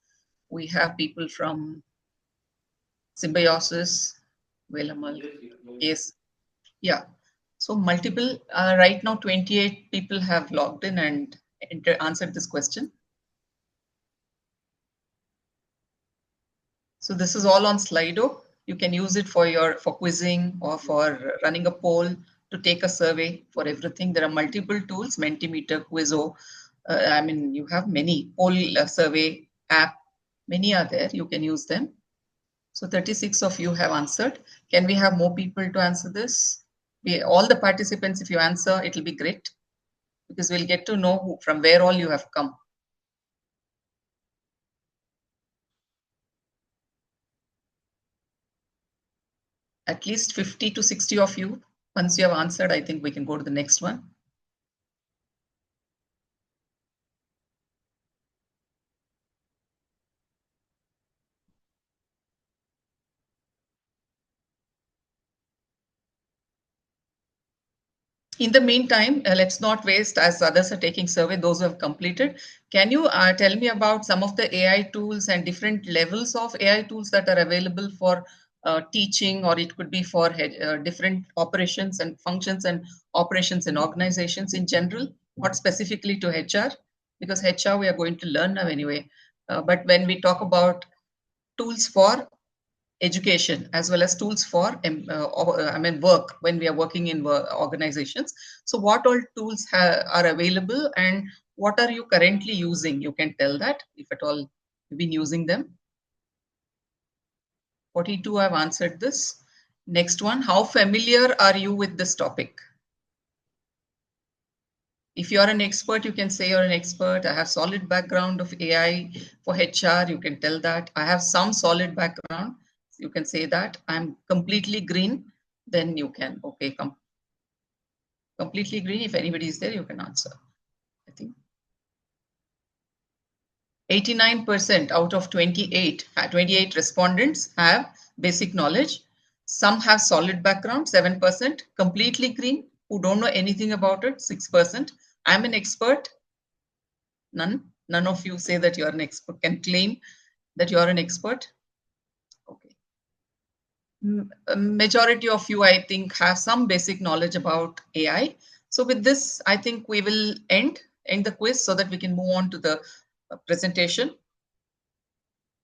We have people from Symbiosis, Velamal. Yes. Yeah. So multiple, right now 28 people have logged in and answered this question. So this is all on Slido. You can use it for quizzing or for running a poll, to take a survey, for everything. There are multiple tools, Mentimeter, Quizzo. I mean, you have many, poll survey app, many are there. You can use them. So 36 of you have answered. Can we have more people to answer this? All the participants, if you answer, it will be great, because we'll get to know from where all you have come. At least 50 to 60 of you. Once you have answered, I think we can go to the next one. In the meantime, let's not waste, as others are taking survey, those who have completed. Can you tell me about some of the AI tools and different levels of AI tools that are available for teaching, or it could be for different operations and functions and operations in organizations in general, not specifically to HR, because HR we are going to learn now anyway. But when we talk about tools for education as well as tools for work, when we are working in organizations. So what all tools are available, and what are you currently using? You can tell that, if at all you've been using them. 42 have answered this. Next one, how familiar are you with this topic? If you're an expert, you can say you're an expert. I have solid background of AI for HR. You can tell that. I have some solid background. You can say that. I'm completely green. Then you can, okay, completely green. If anybody is there, you can answer. I think 89% out of 28 respondents have basic knowledge. Some have solid background, 7%. Completely green, who don't know anything about it, 6%. I'm an expert. None of you say that you're an expert, can claim that you're an expert. Okay. Majority of you, I think, have some basic knowledge about AI. So with this, I think we will end the quiz so that we can move on to the presentation.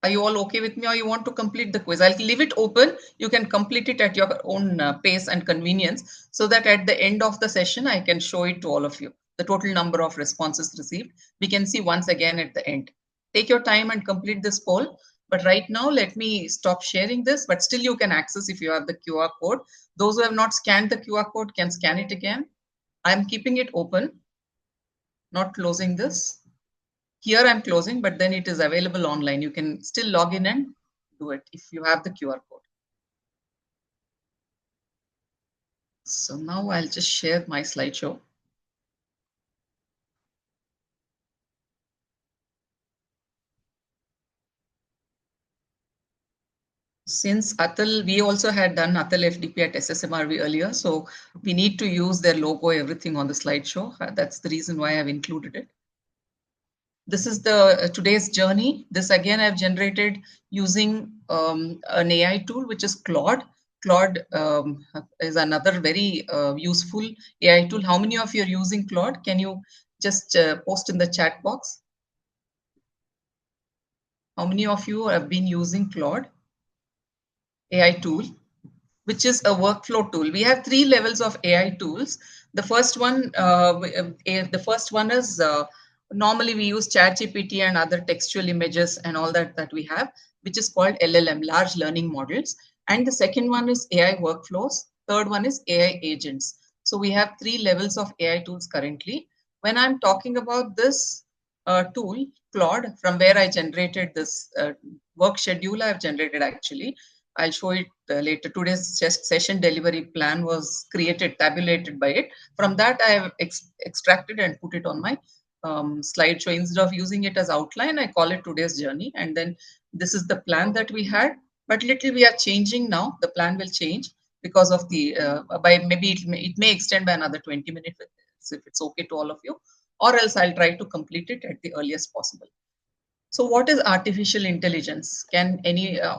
Are you all okay with me, or you want to complete the quiz? I'll leave it open. You can complete it at your own pace and convenience, so that at the end of the session, I can show it to all of you. The total number of responses received, we can see once again at the end. Take your time and complete this poll. But right now, let me stop sharing this, but still you can access if you have the QR code. Those who have not scanned the QR code can scan it again. I'm keeping it open, not closing this. Here I'm closing, but then it is available online. You can still log in and do it if you have the QR code. So now I'll just share my slideshow. Since ATAL, we also had done ATAL FDP at SSMRV earlier, so we need to use their logo, everything on the slideshow. That's the reason why I've included it. This is the today's journey. This again I've generated using an AI tool, which is Claude. Claude is another very useful AI tool. How many of you are using Claude? Can you just post in the chat box? How many of you have been using Claude AI tool, which is a workflow tool? We have 3 levels of AI tools. The first one is normally we use ChatGPT and other textual images and all that we have, which is called LLM, large learning models. And the second one is AI workflows. Third one is AI agents. So we have 3 levels of AI tools currently. When I'm talking about this tool, Claude, from where I generated this work schedule, I've generated actually. I'll show it later. Today's session delivery plan was created, tabulated by it. From that, I have extracted and put it on my slideshow. Instead of using it as outline, I call it today's journey. And then this is the plan that we had. But little we are changing now. The plan will change because of the, it may extend by another 20 minutes if it's okay to all of you. Or else I'll try to complete it at the earliest possible. So what is artificial intelligence? Can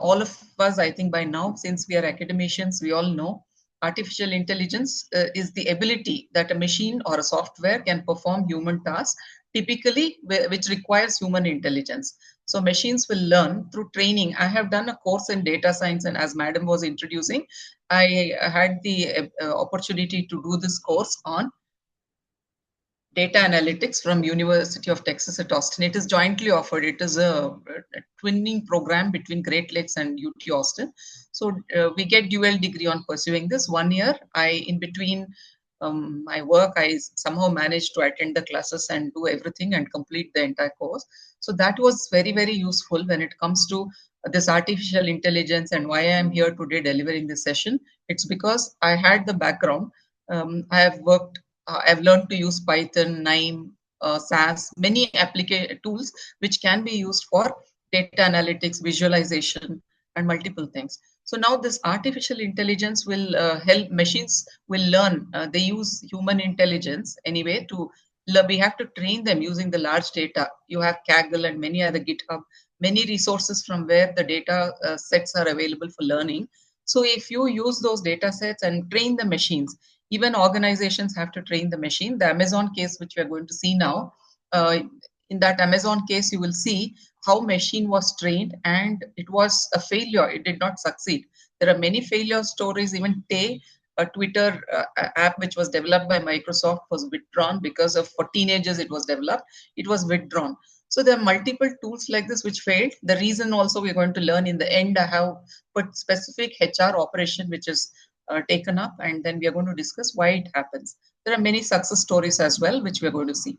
all of us, I think by now, since we are academicians, we all know artificial intelligence is the ability that a machine or a software can perform human tasks, typically which requires human intelligence. So machines will learn through training. I have done a course in data science, and as Madam was introducing, I had the opportunity to do this course on data analytics from University of Texas at Austin. It is jointly offered. It is a twinning program between Great Lakes and UT Austin. So we get dual degree on pursuing this. 1 year, in between my work, I somehow managed to attend the classes and do everything and complete the entire course. So that was very, very useful when it comes to this artificial intelligence, and why I am here today delivering this session. It's because I had the background. I have worked I've learned to use Python, NIME, SAS, many tools which can be used for data analytics, visualization, and multiple things. So now this artificial intelligence will help machines will learn. They use human intelligence anyway to learn. We have to train them using the large data. You have Kaggle and many other GitHub, many resources from where the data sets are available for learning. So if you use those data sets and train the machines, even organizations have to train the machine. The Amazon case, which we are going to see now, in that Amazon case, you will see how machine was trained and it was a failure. It did not succeed. There are many failure stories. Even TOCE, a Twitter app which was developed by Microsoft, was withdrawn because of, for teenagers it was developed. It was withdrawn. So there are multiple tools like this which failed. The reason also we're going to learn in the end. I have put specific HR operation which is taken up, and then we are going to discuss why it happens. There are many success stories as well, which we are going to see.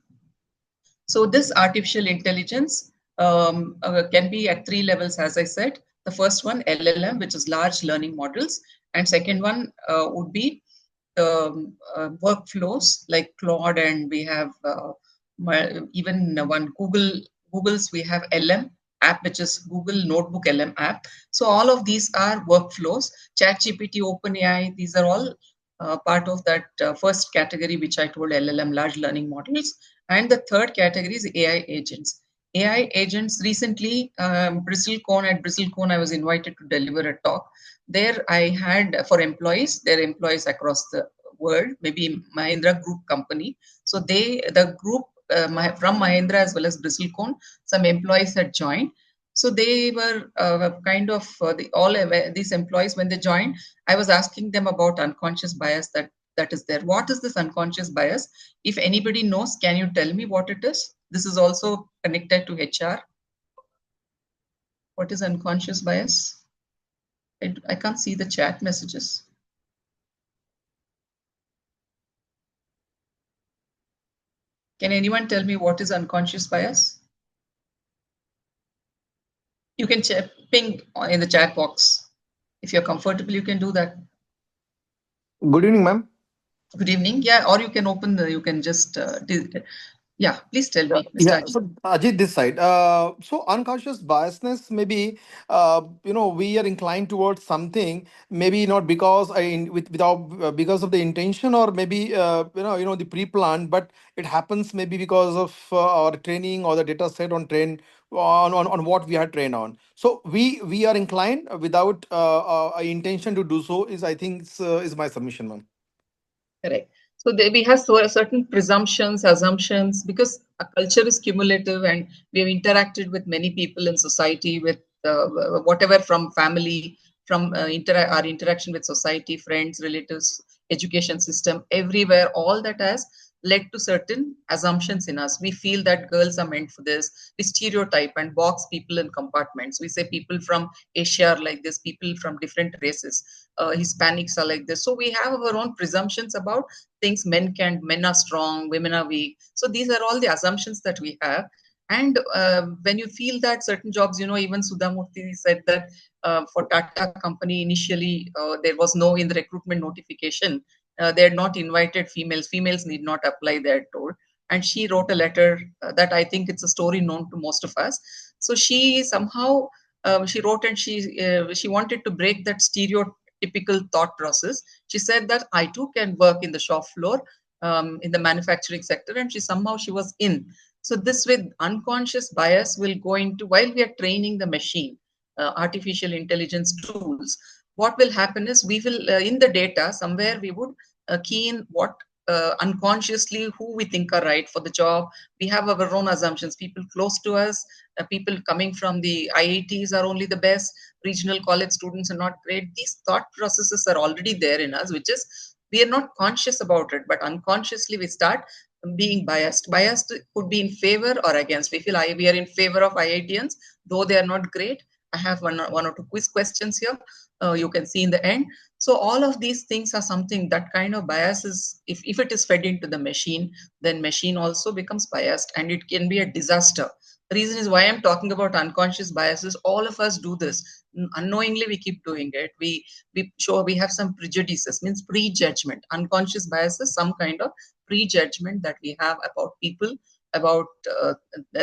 So this artificial intelligence can be at 3 levels, as I said. The first one, LLM, which is large learning models. And second one would be workflows like Claude, and we have even one Google's, we have LM app, which is Google Notebook LM app. So all of these are workflows. ChatGPT, OpenAI, these are all part of that first category, which I told, LLM, large learning models. And the third category is AI agents. AI agents, recently, BristleCon, I was invited to deliver a talk. There I had, for employees, their employees across the world, maybe Mahindra Group company. So the group from Mahindra as well as BristleCon, some employees had joined. So they were these employees, when they joined, I was asking them about unconscious bias that is there. What is this unconscious bias? If anybody knows, can you tell me what it is? This is also connected to HR. What is unconscious bias? I can't see the chat messages. Can anyone tell me what is unconscious bias? You can ping in the chat box. If you're comfortable, you can do that. Good evening, ma'am. Good evening. Yeah, or you can open you can just, yeah, please tell me, Mr. Yeah, Ajit. so Ajit, this side. So unconscious biasness, maybe we are inclined towards something, maybe not because because of the intention, or maybe the pre-planned, but it happens maybe because of our training or the data set on what we are trained on. So we are inclined without intention to do so. I think is my submission, ma'am. Correct. So we have certain presumptions, assumptions, because a culture is cumulative, and we have interacted with many people in society, with whatever, from family, from our interaction with society, friends, relatives, education system, everywhere. All that has led to certain assumptions in us. We feel that girls are meant for this. We stereotype and box people in compartments. We say people from Asia are like this, people from different races, Hispanics are like this. So we have our own presumptions about things. Men are strong, women are weak. So these are all the assumptions that we have. And when you feel that certain jobs, even Sudhamurthy said that for Tata company, initially there was no, in the recruitment notification, they had not invited females. Females need not apply, they're told. And she wrote a letter that I think it's a story known to most of us. So she somehow, she wrote, and she wanted to break that stereotypical thought process. She said that I too can work in the shop floor, in the manufacturing sector, and she was in. So this, with unconscious bias, will go into, while we are training the machine, artificial intelligence tools, what will happen is we will, in the data, somewhere we would key in what unconsciously who we think are right for the job. We have our own assumptions. People close to us, people coming from the IITs are only the best, regional college students are not great. These thought processes are already there in us, which is we are not conscious about it, but unconsciously we start being biased. Biased could be in favor or against. We feel we are in favor of IITians, though they are not great. I have one or two quiz questions here. You can see in the end. So all of these things are something that kind of bias is, if it is fed into the machine, then machine also becomes biased and it can be a disaster. The reason is why I'm talking about unconscious biases. All of us do this. Unknowingly, we keep doing it. We have some prejudices, means prejudgment. Unconscious biases, some kind of prejudgment that we have about people, about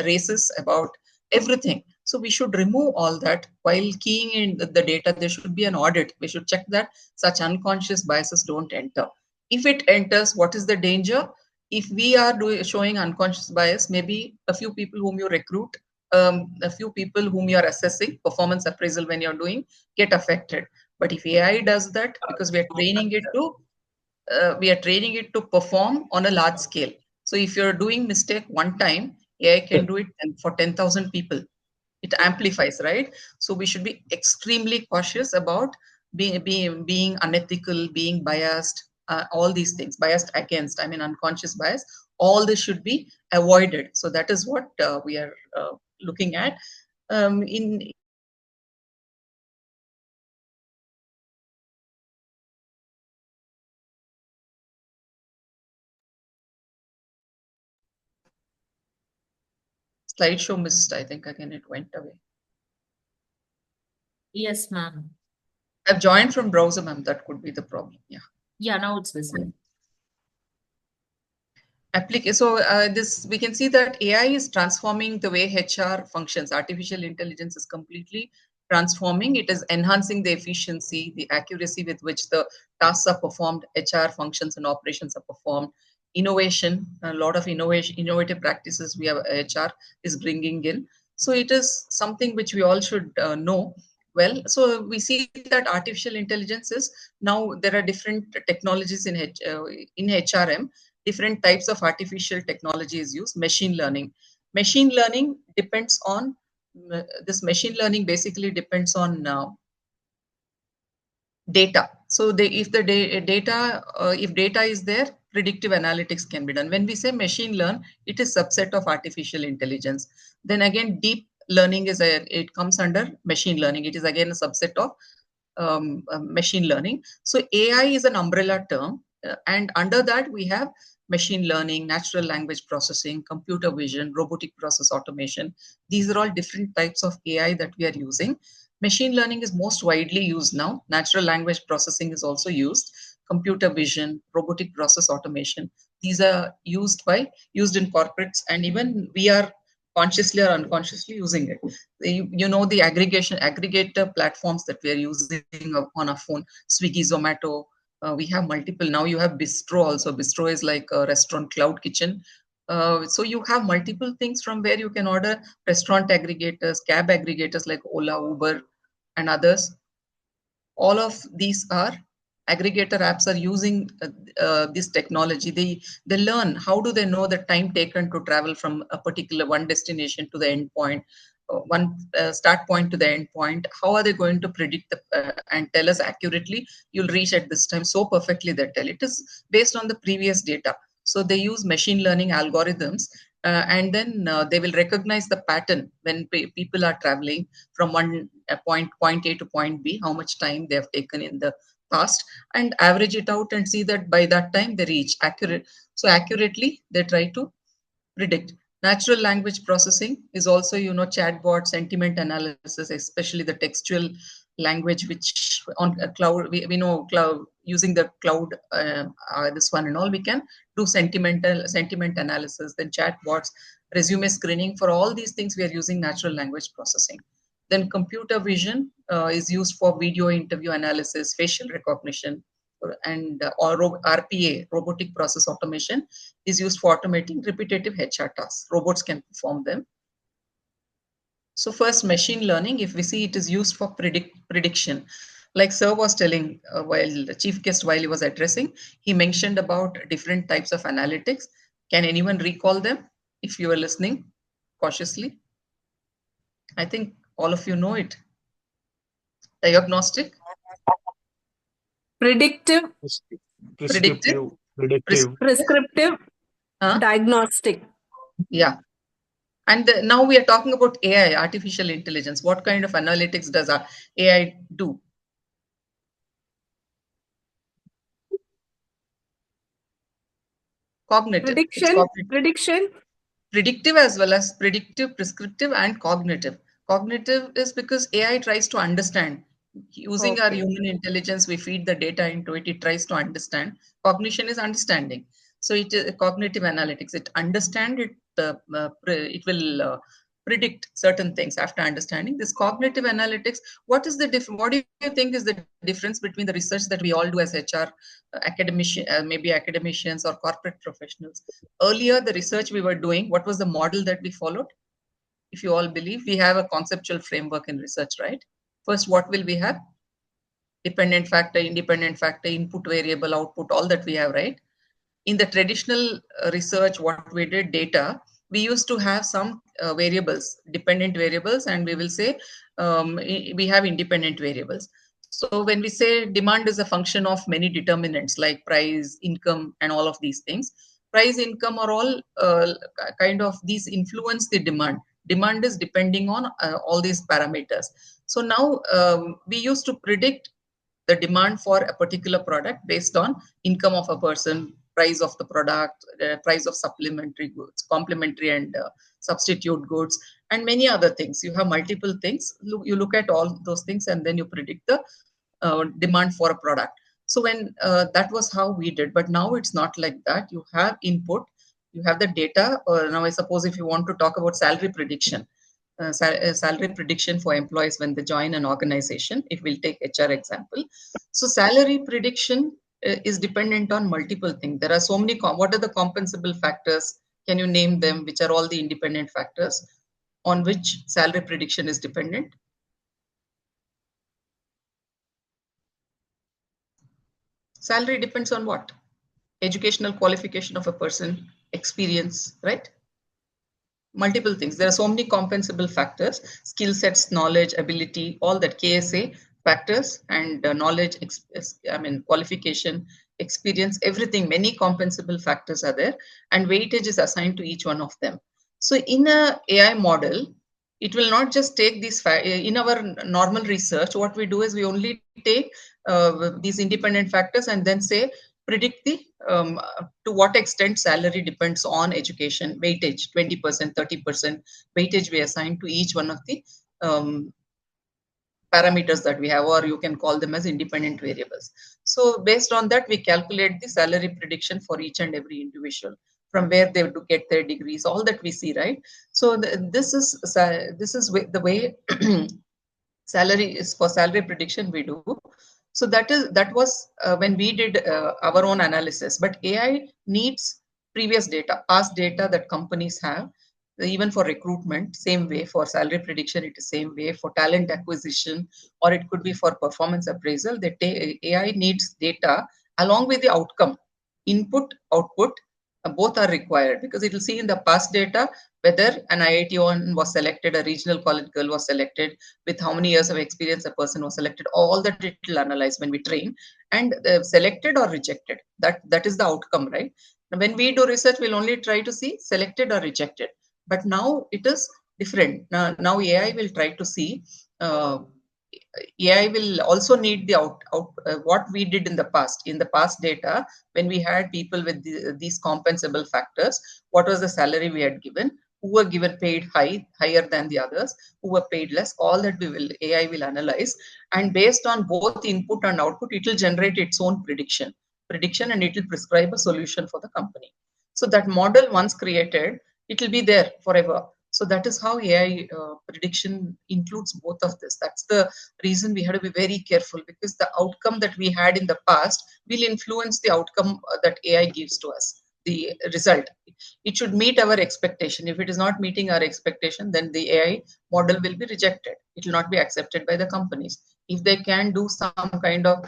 races, about everything. So we should remove all that. While keying in the data, there should be an audit. We should check that such unconscious biases don't enter. If it enters, what is the danger? If we are showing unconscious bias, maybe a few people whom you recruit, a few people whom you are assessing, performance appraisal when you're doing, get affected. But if AI does that, because we are training it to perform on a large scale. So if you're doing mistake one time, AI can do it for 10,000 people. It amplifies, right? So we should be extremely cautious about being unethical, being biased, all these things, biased against, I mean, unconscious bias. All this should be avoided. So that is what we are looking at. In slideshow missed, I think again it went away. Yes, ma'am. I've joined from browser, ma'am. That could be the problem. Yeah. Yeah, now it's visible. So this, we can see that AI is transforming the way HR functions. Artificial intelligence is completely transforming. It is enhancing the efficiency, the accuracy with which the tasks are performed, HR functions and operations are performed. Innovation, a lot of innovative practices we have HR is bringing in. So it is something which we all should know. Well, so we see that artificial intelligence is now, there are different technologies in HRM. Different types of artificial technology is used. Machine learning. Machine learning depends on, this machine learning basically depends on data. So if the data, if data is there, predictive analytics can be done. When we say machine learn, it is subset of artificial intelligence. Then again, deep learning is it comes under machine learning. It is again a subset of machine learning. So AI is an umbrella term, and under that we have machine learning, natural language processing, computer vision, robotic process automation. These are all different types of AI that we are using. Machine learning is most widely used now. Natural language processing is also used. Computer vision, robotic process automation. These are used in corporates, and even we are consciously or unconsciously using it. You know, the aggregator platforms that we are using on our phone, Swiggy, Zomato. We have multiple. Now you have Bistro also. Bistro is like a restaurant cloud kitchen. So you have multiple things from where you can order. Restaurant aggregators, cab aggregators like Ola, Uber, and others. All of these are aggregator apps are using this technology. They learn. How do they know the time taken to travel from a particular one destination to the end point, one start point to the end point? How are they going to predict and tell us accurately you'll reach at this time? So perfectly they tell. It is based on the previous data. So they use machine learning algorithms, and then they will recognize the pattern when people are traveling from one point A to point B, how much time they have taken in the past, and average it out and see that by that time they reach accurate. So accurately they try to predict. Natural language processing is also, you know, chatbot, sentiment analysis, especially the textual language, which on a cloud, we know cloud, using the cloud, this one and all, we can do sentiment analysis, then chatbots, resume screening. For all these things, we are using natural language processing. Then computer vision is used for video interview analysis, facial recognition, and RPA, robotic process automation, is used for automating repetitive HR tasks. Robots can perform them. So first, machine learning, if we see, it is used for prediction. Like Sir was telling while the chief guest, while he was addressing, he mentioned about different types of analytics. Can anyone recall them if you were listening cautiously? I think all of you know it. Diagnostic, Predictive, predictive, predictive, prescriptive, diagnostic. yeah. And now we are talking about AI, artificial intelligence. What kind of analytics does AI do? Cognitive. Prediction. Predictive as well as predictive, prescriptive, and cognitive. Cognitive is because AI tries to understand. Using our human intelligence, we feed the data into it. It tries to understand. Cognition is understanding. So it is cognitive analytics. It understand it. It will predict certain things after understanding. This cognitive analytics. What is the difference? What do you think is the difference between the research that we all do as HR academician, maybe academicians or corporate professionals? Earlier, the research we were doing, what was the model that we followed? If you all believe, we have a conceptual framework in research, right? First, what will we have? Dependent factor, independent factor, input variable, output, all that we have, right? In the traditional research, what we did, data, we used to have some variables, dependent variables, and we will say we have independent variables. So when we say demand is a function of many determinants like price, income, and all of these things, price, income are all kind of these influence the demand. Demand is depending on all these parameters. So now we used to predict the demand for a particular product based on income of a person, price of the product, price of supplementary goods, complementary and substitute goods, and many other things. You have multiple things. You look at all those things and then you predict the demand for a product. So when that was how we did, but now it's not like that. You have input, you have the data. Now I suppose if you want to talk about salary prediction, salary prediction for employees when they join an organization, if we'll take HR example. So salary prediction is dependent on multiple things. There are so many, what are the compensable factors? Can you name them? Which are all the independent factors on which salary prediction is dependent? Salary depends on what? Educational qualification of a person, experience, right? Multiple things. There are so many compensable factors, skill sets, knowledge, ability, all that KSA factors and knowledge, qualification, experience, everything, many compensable factors are there and weightage is assigned to each one of them. So in a AI model, it will not just take these, in our normal research, what we do is we only take these independent factors and then say, predict the to what extent salary depends on education, weightage, 20%, 30% weightage we assign to each one of the parameters that we have, or you can call them as independent variables. So based on that, we calculate the salary prediction for each and every individual, from where they have to get their degrees, all that we see, right? So this is the way salary is for salary prediction we do. So that was when we did our own analysis. But AI needs previous data, past data that companies have. Even for recruitment, same way. For salary prediction, it is same way. For talent acquisition, or it could be for performance appraisal, AI needs data along with the outcome. Input, output, both are required, because it will see in the past data whether an IIT was selected, a regional college girl was selected, with how many years of experience a person was selected. All that it will analyze when we train, and selected or rejected. That is the outcome, right? When we do research, we'll only try to see selected or rejected. But now it is different. Now AI will try to see. AI will also need the what we did in the past. In the past data, when we had people with these compensable factors, what was the salary we had given? Who were given paid higher than the others? Who were paid less? All that AI will analyze, and based on both input and output, it will generate its own prediction, and it will prescribe a solution for the company. So that model, once created, it will be there forever. So that is how AI prediction includes both of this. That's the reason we have to be very careful, because the outcome that we had in the past will influence the outcome that AI gives to us. the result. It should meet our expectation. If it is not meeting our expectation, then the AI model will be rejected. It will not be accepted by the companies. If they can do some kind of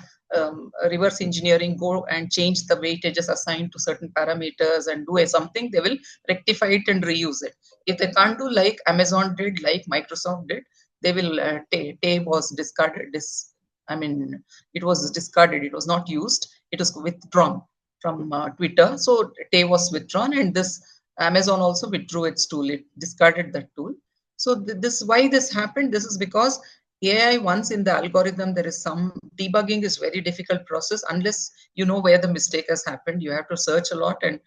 reverse engineering, go and change the weightages assigned to certain parameters and do something, they will rectify it and reuse it. If they can't do like Amazon did, like Microsoft did, they will TAE was discarded. It was discarded. It was not used. It was withdrawn from Twitter. So TAE was withdrawn, and this Amazon also withdrew its tool. It discarded that tool. So why this happened? This is because AI, once in the algorithm, there is some debugging is very difficult process. Unless you know where the mistake has happened, you have to search a lot and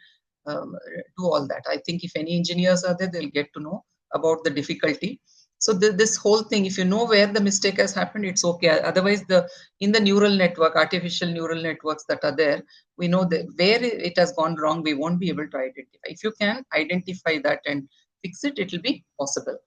do all that. I think if any engineers are there, they'll get to know about the difficulty. So this whole thing, if you know where the mistake has happened, it's okay. Otherwise, in the neural network, artificial neural networks that are there, we know that where it has gone wrong, we won't be able to identify. If you can identify that and fix it, it will be possible.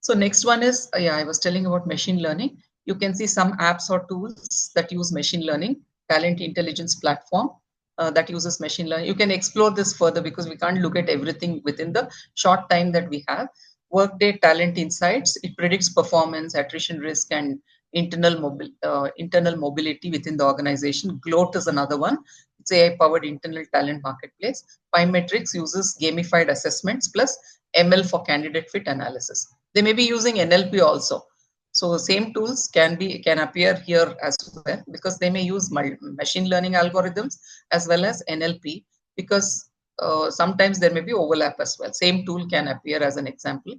So next one is, I was telling about machine learning. You can see some apps or tools that use machine learning, talent intelligence platform that uses machine learning. You can explore this further because we can't look at everything within the short time that we have. Workday Talent Insights, it predicts performance, attrition risk, and internal mobility within the organization. Gloat is another one. It's AI-powered internal talent marketplace. Pymetrics uses gamified assessments plus ML for candidate fit analysis. They may be using NLP also. So same tools can appear here as well, because they may use machine learning algorithms as well as NLP, because sometimes there may be overlap as well. Same tool can appear as an example.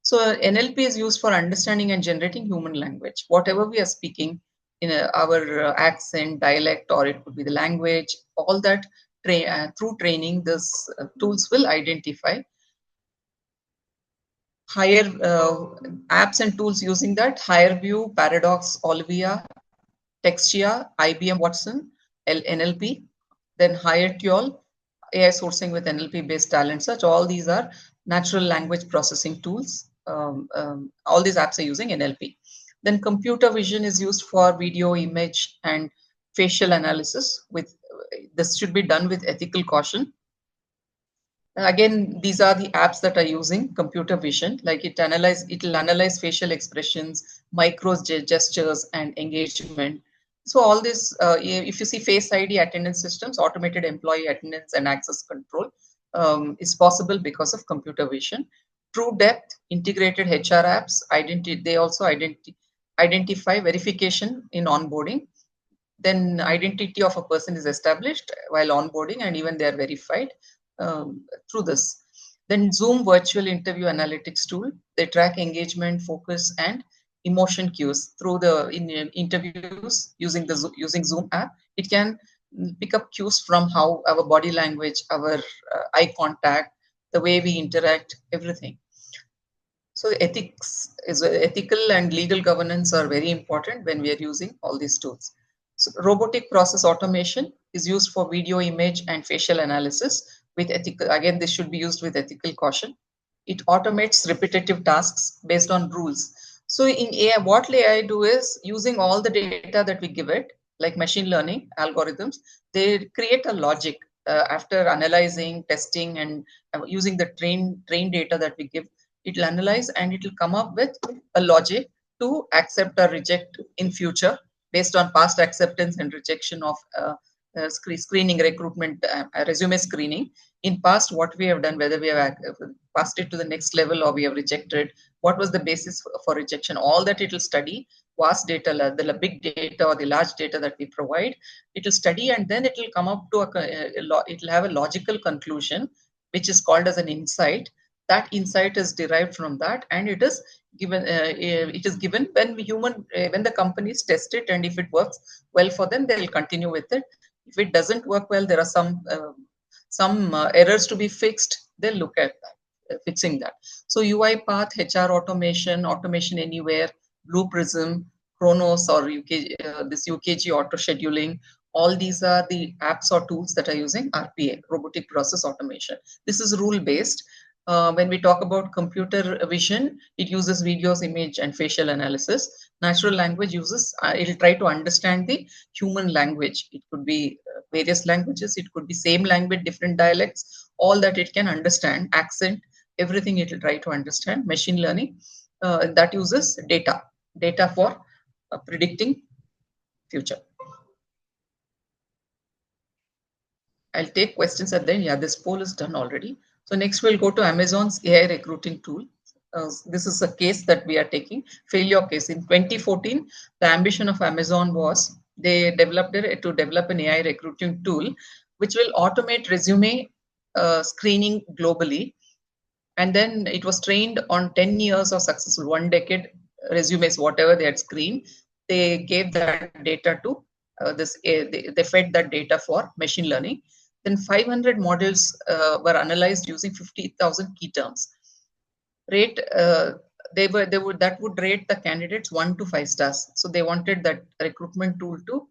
So NLP is used for understanding and generating human language. Whatever we are speaking in our accent, dialect, or it could be the language, all that through training, this tools will identify. Higher apps and tools using that: HireView, Paradox, Olivia, Textia, IBM Watson, NLP, then HireTual, AI sourcing with NLP-based talent search. All these are natural language processing tools. All these apps are using NLP. Then computer vision is used for video, image, and facial analysis. This should be done with ethical caution. Again, these are the apps that are using computer vision. Like it will analyze facial expressions, micro gestures, and engagement. So all this, if you see Face ID attendance systems, automated employee attendance and access control is possible because of computer vision. True Depth, integrated HR apps, they also identify verification in onboarding. Then identity of a person is established while onboarding, and even they are verified through this. Then Zoom virtual interview analytics tool, they track engagement, focus, and emotion cues through the interviews using Zoom app. It can pick up cues from how our body language, our eye contact, the way we interact, everything. So ethical and legal governance are very important when we are using all these tools. So robotic process automation is used for video, image, and facial analysis with ethical. Again, this should be used with ethical caution. It automates repetitive tasks based on rules. So in AI, what AI do is, using all the data that we give it, like machine learning algorithms, they create a logic after analyzing, testing, and using the train data that we give. It will analyze and it will come up with a logic to accept or reject in future based on past acceptance and rejection of screening, recruitment, resume screening. In past, what we have done, whether we have passed it to the next level or we have rejected, what was the basis for rejection, all that it will study. Vast data, the big data or the large data that we provide, it will study, and then it will come up to it will have a logical conclusion, which is called as an insight. That insight is derived from that, and it is given. It is given when when the companies test it, and if it works well for them, they will continue with it. If it doesn't work well, there are some errors to be fixed. They'll look at that, fixing that. So UiPath, HR automation, automation anywhere, Blue Prism, Chronos, or this UKG auto scheduling. All these are the apps or tools that are using RPA, robotic process automation. This is rule based. When we talk about computer vision, it uses videos, image, and facial analysis. Natural language uses, it'll try to understand the human language. It could be various languages, it could be same language, different dialects, all that it can understand, accent, everything it will try to understand. Machine learning that uses data for predicting future. I'll take questions at the end. Yeah, this poll is done already. So next we'll go to Amazon's AI recruiting tool. This is a case that we are taking, failure case. In 2014, the ambition of Amazon was they developed it to develop an AI recruiting tool, which will automate resume screening globally. And then it was trained on 10 years of successful 1 decade resumes, whatever they had screened. They gave that data to they fed that data for machine learning. Then 500 models were analyzed using 50,000 key terms. That would rate the candidates 1 to 5 stars. So they wanted that recruitment tool to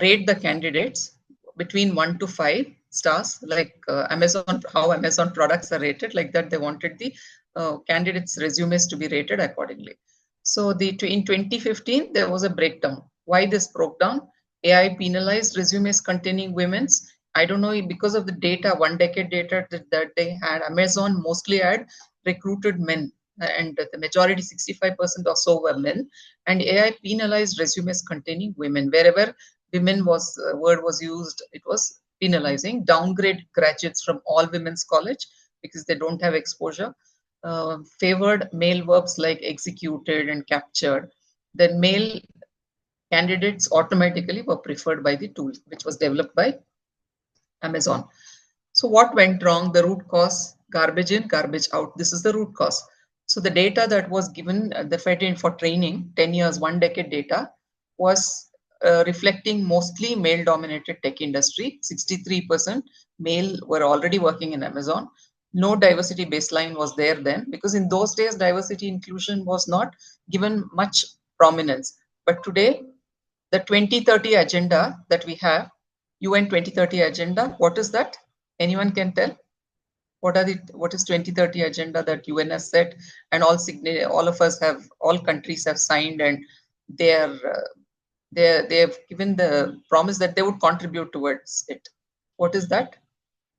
rate the candidates between 1 to 5 stars, like how Amazon products are rated, like that they wanted the candidates' resumes to be rated accordingly. So in 2015, there was a breakdown. Why this broke down? AI penalized resumes containing women's. I don't know, because of the data, 1 decade data that they had. Amazon mostly had recruited men, and the majority, 65% or so, were men. And AI penalized resumes containing women. Wherever women word was used, it was penalizing. Downgrade graduates from all women's college because they don't have exposure. Favored male verbs like executed and captured. Then male candidates automatically were preferred by the tool, which was developed by Amazon. So what went wrong? The root cause: garbage in, garbage out. This is the root cause. So the data that was given, the fed in for training, 10 years, 1 decade data, was reflecting mostly male-dominated tech industry. 63% male were already working in Amazon. No diversity baseline was there then, because in those days, diversity inclusion was not given much prominence. But today, the 2030 agenda that we have, UN 2030 agenda, what is that? Anyone can tell? What is 2030 agenda that UN has set, and all of us have, all countries have signed, and they have given the promise that they would contribute towards it. What is that?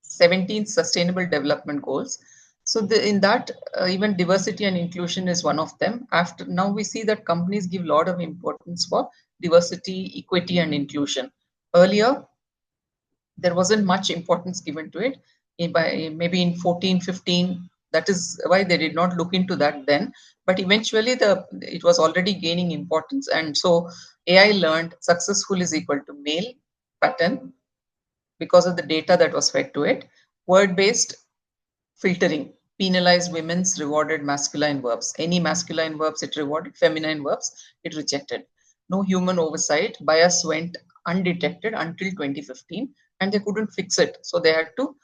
17 Sustainable Development Goals. So in that, even diversity and inclusion is one of them. After now, we see that companies give a lot of importance for diversity, equity, and inclusion. Earlier, there wasn't much importance given to it. Maybe in 14, 15, that is why they did not look into that then. But eventually, it was already gaining importance, and so AI learned successful is equal to male pattern because of the data that was fed to it. Word-based filtering penalized women's, rewarded masculine verbs. Any masculine verbs it rewarded, feminine verbs it rejected. No human oversight. Bias went undetected until 2015, and they couldn't fix it. So they had to.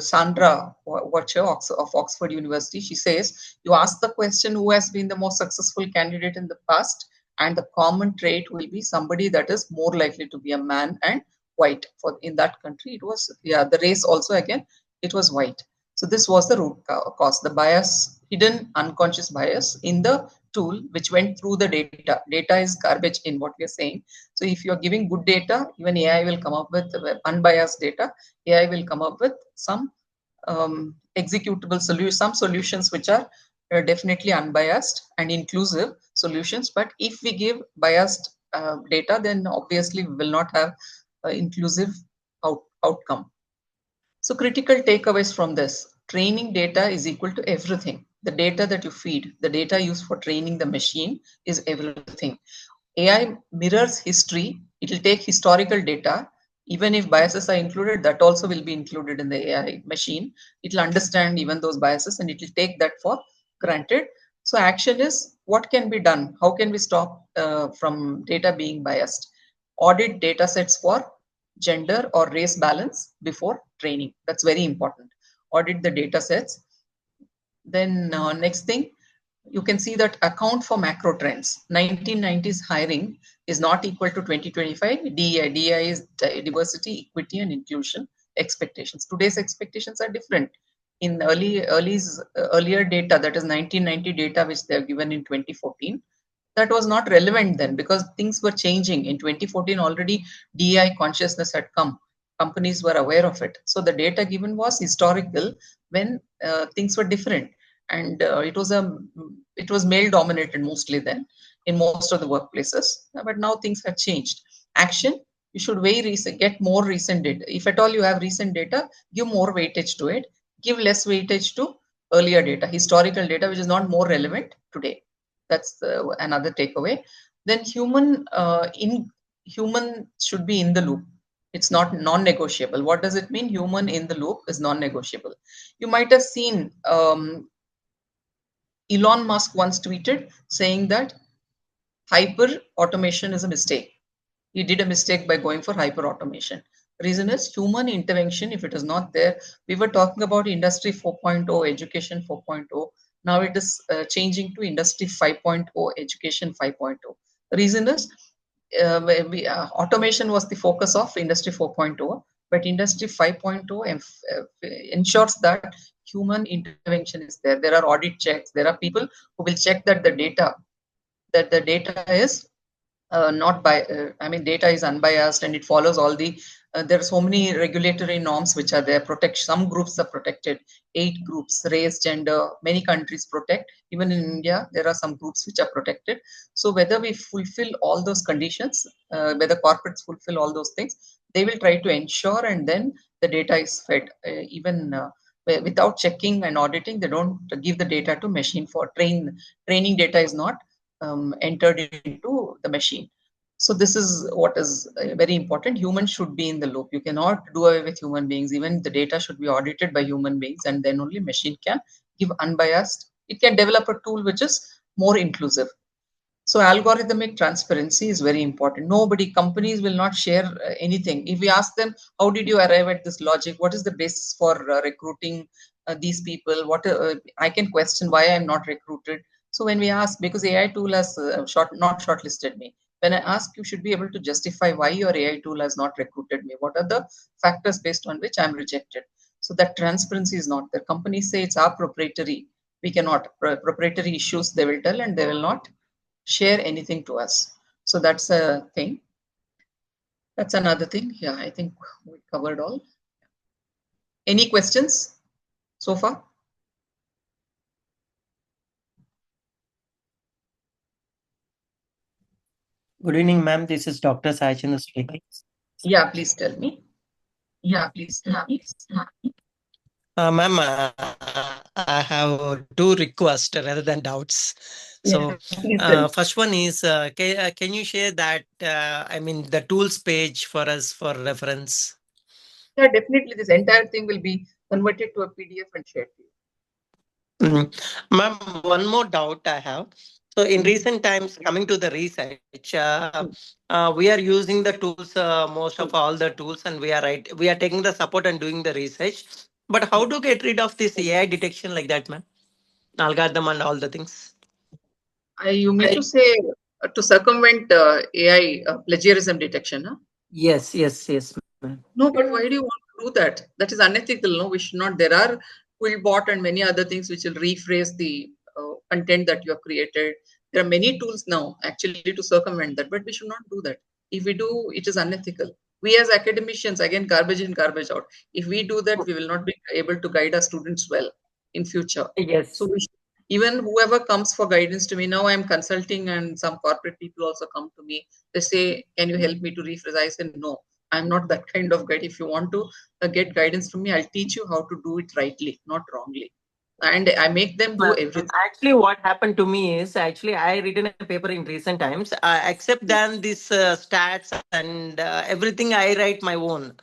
Sandra Watcher of Oxford University, she says, you ask the question who has been the most successful candidate in the past, and the common trait will be somebody that is more likely to be a man and white. For in that country, it was, yeah, the race also, again, it was white. So this was the root cause, the bias, hidden unconscious bias in the tool, which went through the data. Data is garbage in, what we are saying. So if you are giving good data, even AI will come up with unbiased data. AI will come up with some executable some solutions which are definitely unbiased and inclusive solutions. But if we give biased data, then obviously we will not have inclusive outcome. So critical takeaways from this: training data is equal to everything. The data that you feed, the data used for training the machine is everything. AI mirrors history. It will take historical data. Even if biases are included, that also will be included in the AI machine. It will understand even those biases, and it will take that for granted. So action is, what can be done? How can we stop from data being biased? Audit data sets for gender or race balance before training. That's very important. Audit the data sets. Then next thing, you can see that account for macro trends. 1990s hiring is not equal to 2025 DEI. DEI is diversity, equity, and inclusion expectations. Today's expectations are different. in earlier data, that is 1990 data, which they have given in 2014, that was not relevant then because things were changing. In 2014, already DEI consciousness had come. Companies were aware of it. So the data given was historical when things were different, and it was male dominated mostly then in most of the workplaces. But now things have changed. Action, you should get more recent data. If at all you have recent data, give more weightage to it. Give less weightage to earlier data, historical data, which is not more relevant today. That's another takeaway. Then human should be in the loop. It's not non-negotiable. What does it mean? Human in the loop is non-negotiable. You might have seen Elon Musk once tweeted saying that hyper automation is a mistake. He did a mistake by going for hyper automation. Reason is human intervention. If it is not there, we were talking about industry 4.0, education 4.0. Now it is changing to industry 5.0, education 5.0. The reason is automation was the focus of industry 4.0, but industry 5.0 ensures that human intervention is there. There are audit checks. There are people who will check that the data is not by data is unbiased and it follows all the there are so many regulatory norms which are there. Some groups are protected, 8 groups, race, gender, many countries protect. Even in India there are some groups which are protected. So whether we fulfill all those conditions, whether corporates fulfill all those things, they will try to ensure, and then the data is fed. Even without checking and auditing, they don't give the data to machine for training. Data is not entered into the machine. So this is what is very important. Humans should be in the loop. You cannot do away with human beings. Even the data should be audited by human beings, and then only machine can give unbiased. It can develop a tool which is more inclusive. So algorithmic transparency is very important. Companies will not share anything. If we ask them, how did you arrive at this logic? What is the basis for recruiting these people? I can question why I'm not recruited. So when we ask, because AI tool has not shortlisted me, when I ask, you should be able to justify why your AI tool has not recruited me. What are the factors based on which I'm rejected? So that transparency is not there. Companies say it's our proprietary. We cannot. Proprietary issues they will tell, and they will not share anything to us. So that's a thing. That's another thing. Yeah, I think we covered all. Any questions so far? Good evening, ma'am. This is Dr. Sachin speaking. Yeah, please tell me. Ma'am, I have 2 requests rather than doubts. So, first one is, can you share that, the tools page for us for reference? Yeah, definitely. This entire thing will be converted to a PDF and shared to you. Ma'am, one more doubt I have. So in recent times, coming to the research, we are using the tools, most of all the tools, and we are taking the support and doing the research. But how to get rid of this AI detection like that, ma'am? Algorithm and all the things. You mean to say to circumvent AI plagiarism detection? Huh? Yes, ma'am. No, but why do you want to do that? That is unethical. No, we should not. There are Quillbot and many other things which will rephrase the content that you have created. There are many tools now actually to circumvent that, but we should not do that. If we do, it is unethical. We as academicians, again, garbage in, garbage out. If we do that, we will not be able to guide our students well in future. Yes. So even whoever comes for guidance to me, now I'm consulting and some corporate people also come to me. They say, can you help me to rephrase? I said, no, I'm not that kind of guide. If you want to get guidance from me, I'll teach you how to do it rightly, not wrongly. And I make them do everything. Actually, what happened to me is I written a paper in recent times. Except then this stats and everything, I write my own.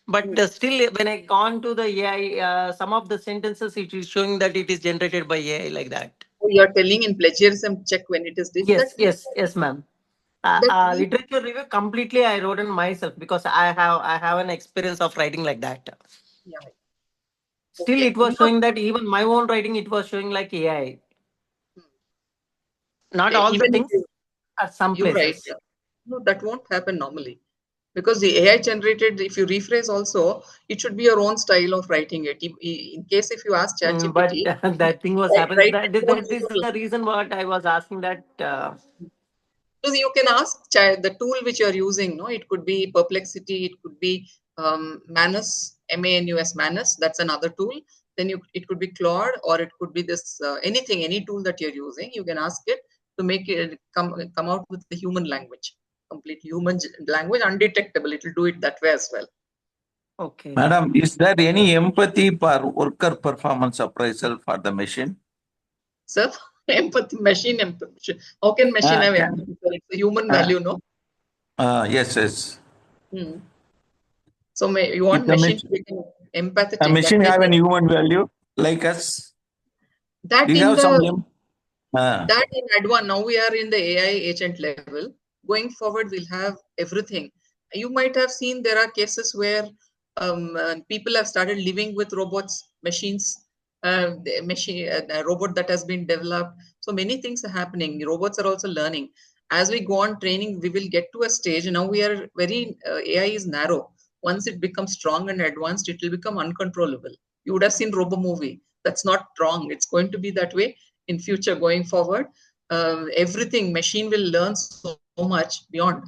But still, when I gone to the AI, some of the sentences it is showing that it is generated by AI like that. Oh, you're telling in plagiarism check when it is this. Yes, ma'am. Literature review completely I wrote it myself because I have an experience of writing like that. Yeah. Still, Okay. it was showing that even my own writing, it was showing like AI. Not all Even the things, at some you places. write. No, that won't happen normally. Because the AI generated, if you rephrase also, it should be your own style of writing it. In case if you ask But ChatGPT, that thing was happens. write That its own is tool. the reason what I was asking that. So you can ask the tool which you are using. No, it could be Perplexity, it could be Manus, MANUS, Manus. That's another tool. Then it could be Claude, or it could be this anything, any tool that you're using. You can ask it to make it come out with the human language, complete human language, undetectable. It will do it that way as well. Okay. Madam, is there any empathy for worker performance appraisal for the machine? Sir, empathy, machine empathy. How can machine have Can- empathy? It's a human value, no? Yes, yes. So you want machine to become empathetic. A machine have a human value like us. That We in have some. the that in advance. Now we are in the AI agent level. Going forward, we'll have everything. You might have seen there are cases where people have started living with robots, machines, a robot that has been developed. So many things are happening. Robots are also learning. As we go on training, we will get to a stage. Now we are very AI is narrow. Once it becomes strong and advanced, it will become uncontrollable. You would have seen Robo movie. That's not wrong. It's going to be that way in future going forward. Everything machine will learn so much beyond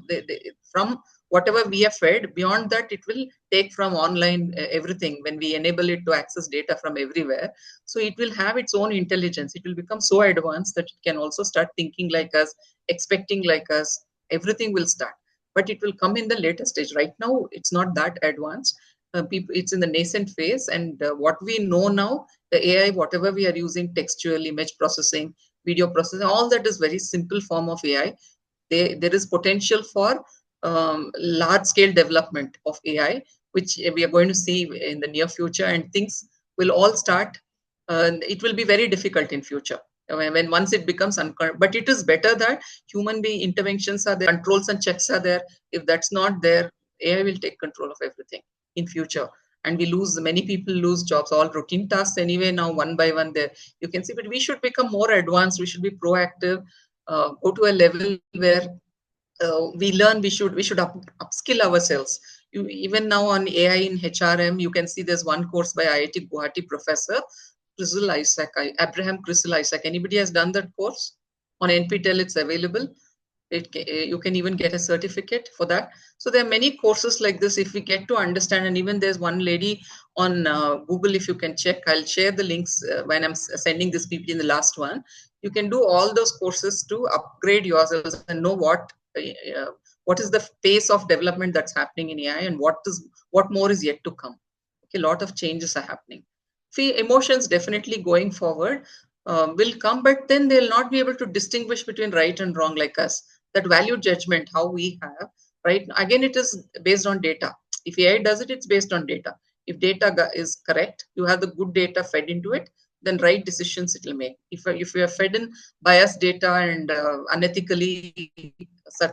from whatever we have fed. Beyond that, it will take from online everything when we enable it to access data from everywhere. So it will have its own intelligence. It will become so advanced that it can also start thinking like us, expecting like us. Everything will start, but it will come in the later stage. Right now, it's not that advanced. It's in the nascent phase, and what we know now, the AI, whatever we are using, textual, image processing, video processing, all that is very simple form of AI. There is potential for large scale development of AI, which we are going to see in the near future, and things will all start. It will be very difficult in future when once it becomes but it is better that human being interventions are there, controls and checks are there. If that's not there, AI will take control of everything in future, and we lose, many people lose jobs. All routine tasks anyway now, one by one there you can see. But we should become more advanced, we should be proactive, go to a level where we learn. We should upskill ourselves. Even now on AI in HRM, you can see there's one course by IIT Guwahati professor Abraham Crystal Isaac. Anybody has done that course on NPTEL? It's available. You can even get a certificate for that. So there are many courses like this if we get to understand. And even there's one lady on Google, if you can check, I'll share the links when I'm sending this PPT in the last one. You can do all those courses to upgrade yourselves and know what is the pace of development that's happening in AI, and what more is yet to come. Okay, a lot of changes are happening. See, emotions definitely going forward will come, but then they'll not be able to distinguish between right and wrong like us. That value judgment, how we have, right? Again, it is based on data. If AI does it, it's based on data. If data is correct, you have the good data fed into it, then right decisions it will make. If you are fed in biased data and unethically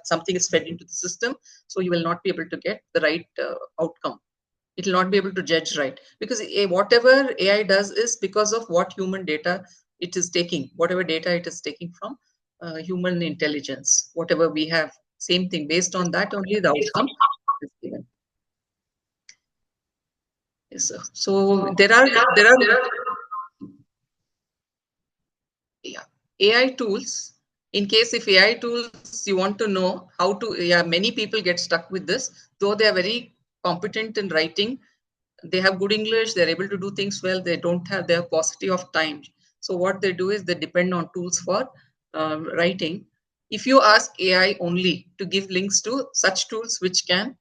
something is fed into the system, so you will not be able to get the right outcome. It will not be able to judge right, because whatever AI does is because of what human data it is taking, whatever data it is taking from human intelligence, whatever we have, same thing, based on that only the outcome is given. Yes, sir. So there are AI tools. In case if AI tools, you want to know how to, many people get stuck with this, though they are very competent in writing. They have good English, they're able to do things well, they don't have their paucity of time. So what they do is they depend on tools for writing. If you ask AI only to give links to such tools which can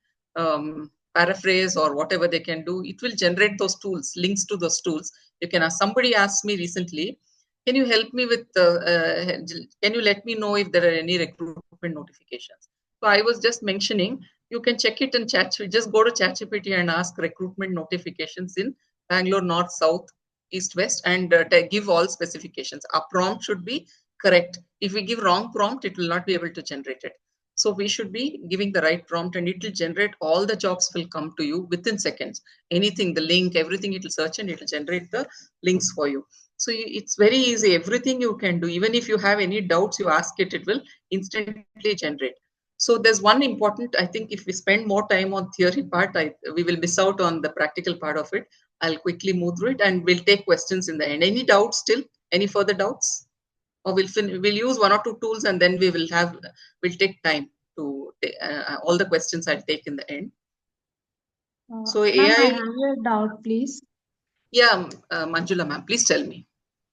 paraphrase or whatever they can do, it will generate those tools, links to those tools. You can ask. Somebody asked me recently, can you help me with, can you let me know if there are any recruitment notifications? So I was just mentioning, you can check it in chat. Just go to ChatGPT and ask recruitment notifications in Bangalore, North, South, East, West, and give all specifications. Our prompt should be correct. If we give wrong prompt, it will not be able to generate it. So we should be giving the right prompt, and it will generate, all the jobs will come to you within seconds. Anything, the link, everything, it will search and it will generate the links for you. So it's very easy. Everything you can do. Even if you have any doubts, you ask it, it will instantly generate. So there's one important, I think if we spend more time on theory part, we will miss out on the practical part of it. I'll quickly move through it and we'll take questions in the end. Any doubts still? Any further doubts? Or we'll use one or two tools and then we'll take time to all the questions I'll take in the end. So ma'am, AI. I have a doubt, please. Yeah, Manjula ma'am, please tell me.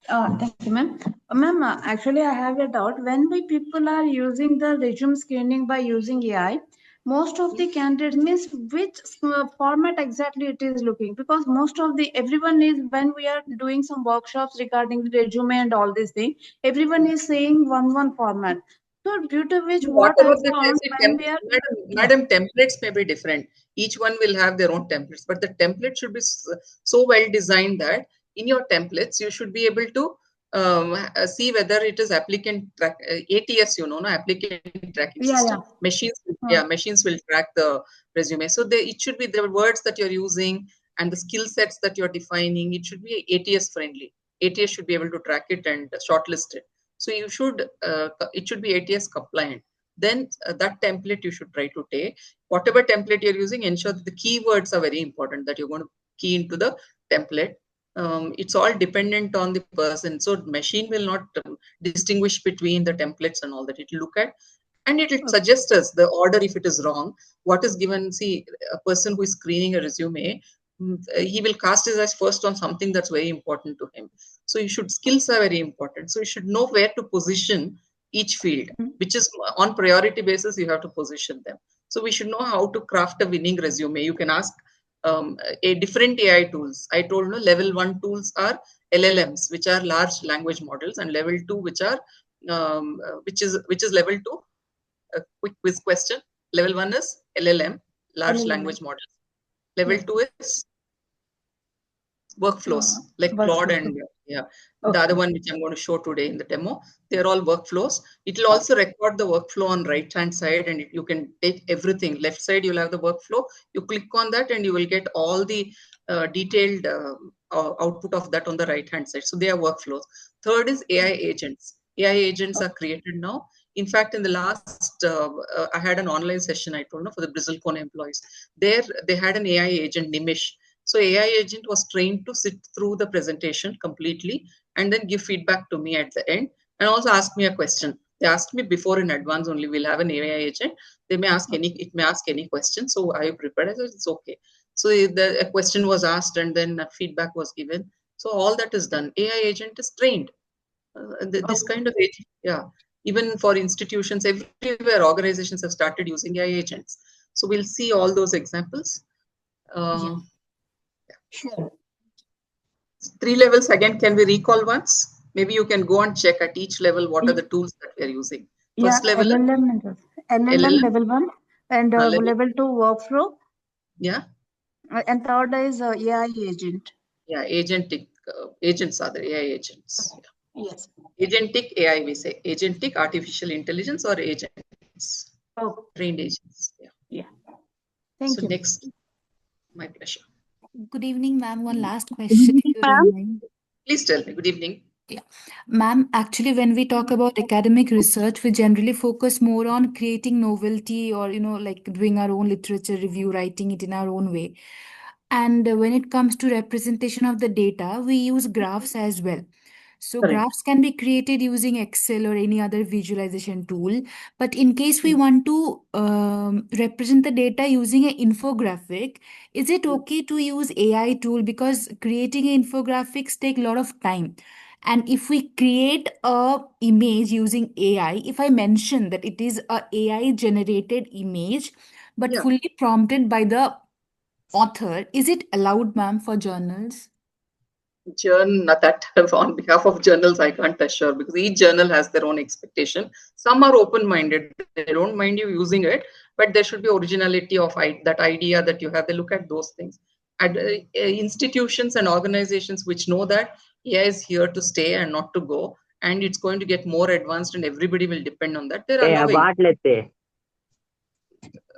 Thank you, ma'am. Ma'am, actually, I have a doubt. When we people are using the resume screening by using AI, most of the candidates means which format exactly it is looking, because most of the everyone is, when we are doing some workshops regarding the resume and all these things, everyone is saying one format. So due to which what I found, when we are Madam, templates may be different. Each one will have their own templates, but the template should be so well designed that in your templates you should be able to see whether it is applicant track, ATS, no applicant tracking system. Machines will track the resume. So it should be the words that you're using and the skill sets that you're defining. It should be ATS friendly. ATS should be able to track it and shortlist it. So you should, it should be ATS compliant. Then that template you should try to take. Whatever template you're using, ensure that the keywords are very important, that you're going to key into the template. It's all dependent on the person. So machine will not distinguish between the templates and all that. It will look at and it will suggest us the order if it is wrong. What is given, see, a person who is screening a resume, he will cast his eyes first on something that's very important to him. So skills are very important. So you should know where to position each field, which is on priority basis, you have to position them. So we should know how to craft a winning resume. You can ask a different AI tools. I told you level 1 tools are LLMs, which are large language models, and level 2, which are which is level 2. A quick quiz question. Level 1 is LLM, large language models. Level 2 is workflows, like Claude and the other one which I'm going to show today in the demo. They're all workflows. It will also record the workflow on right hand side, and you can take everything. Left side you'll have the workflow. You click on that and you will get all the detailed output of that on the right hand side. So they are workflows. Third is AI agents. AI agents are created now. In fact, in the last, I had an online session, I told you, for the Bristlecone employees. There they had an AI agent, Nimish. So AI agent was trained to sit through the presentation completely and then give feedback to me at the end and also ask me a question. They asked me before in advance only, we'll have an AI agent. They may ask it may ask any question. So I prepared, I said, it's okay. So a question was asked and then feedback was given. So all that is done. AI agent is trained. This kind of agent, even for institutions, everywhere organizations have started using AI agents. So we'll see all those examples. Sure. 3 levels again, can we recall once? Maybe you can go and check at each level what are the tools that we are using. First level, LLM level 1 and level 2 workflow. Yeah. And third is AI agent. Yeah, agentic agents are the AI agents. Yes. Agentic AI, we say. Agentic artificial intelligence or agents. Trained agents. Yeah. Thank you. Next, my pleasure. Good evening, ma'am. One last question, if you don't mind. Please tell me. Good evening. Yeah. Ma'am, actually, when we talk about academic research, we generally focus more on creating novelty or, like doing our own literature review, writing it in our own way. And when it comes to representation of the data, we use graphs as well. So graphs can be created using Excel or any other visualization tool. But in case we want to represent the data using an infographic, is it okay to use AI tool? Because creating infographics take a lot of time. And if we create a image using AI, if I mention that it is a AI generated image, but fully prompted by the author, is it allowed, ma'am, for journals? That on behalf of journals, I can't assure, because each journal has their own expectation. Some are open-minded; they don't mind you using it, but there should be originality of that idea that you have. They look at those things. And institutions and organizations which know that AI is here to stay and not to go, and it's going to get more advanced, and everybody will depend on that. They're allowing.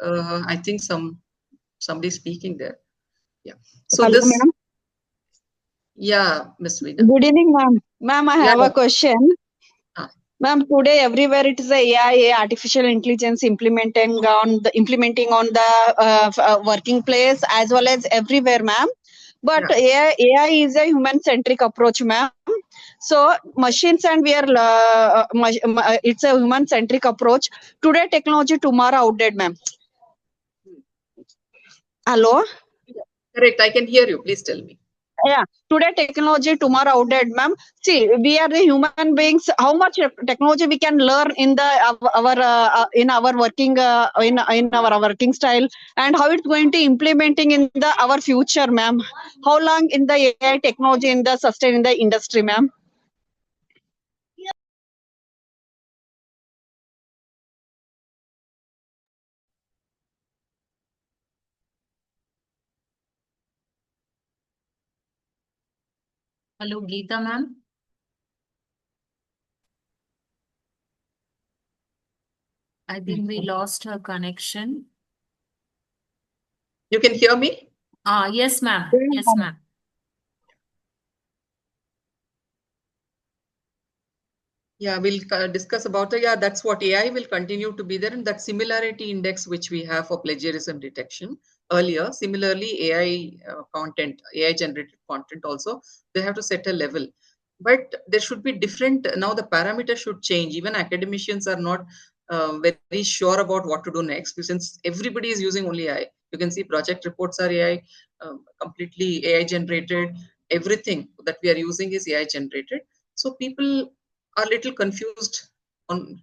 I think somebody speaking there. Yeah. So hello, this. Ma'am. Yeah, Miss Veena. Good evening, ma'am. Ma'am, I have a question. Ma'am, today everywhere it is a AI, artificial intelligence implementing on the working place as well as everywhere, ma'am. But AI is a human-centric approach, ma'am. So machines and we are it's a human-centric approach. Today technology, tomorrow outdated, ma'am. Hello. Correct. I can hear you. Please tell me. Yeah, today technology, tomorrow outdated, ma'am. See, we are the human beings. How much technology we can learn in the in our working in our working style, and how it's going to implementing in the our future, ma'am. How long in the AI technology in the sustain in the industry, ma'am? Hello, Geeta ma'am. I think we lost her connection. You can hear me? Yes, ma'am. Yes, ma'am. Yeah, we'll discuss about it. Yeah, that's what AI will continue to be there. And that similarity index, which we have for plagiarism detection earlier, similarly, AI content, AI generated content also, they have to set a level. But there should be different, now the parameters should change. Even academicians are not very sure about what to do next, since everybody is using only AI. You can see project reports are AI, completely AI generated. Everything that we are using is AI generated. So people are a little confused on.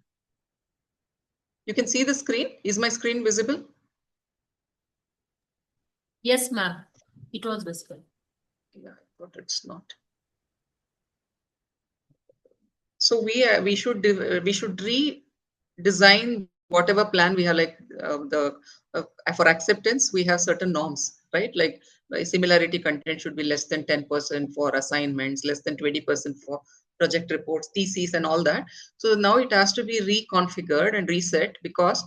You can see the screen. Is my screen visible? Yes, ma'am. It was visible. Yeah, I thought it's not. So we should redesign whatever plan we have, like for acceptance we have certain norms, right? Like similarity content should be less than 10% for assignments, less than 20% for project reports, theses, and all that. So now it has to be reconfigured and reset because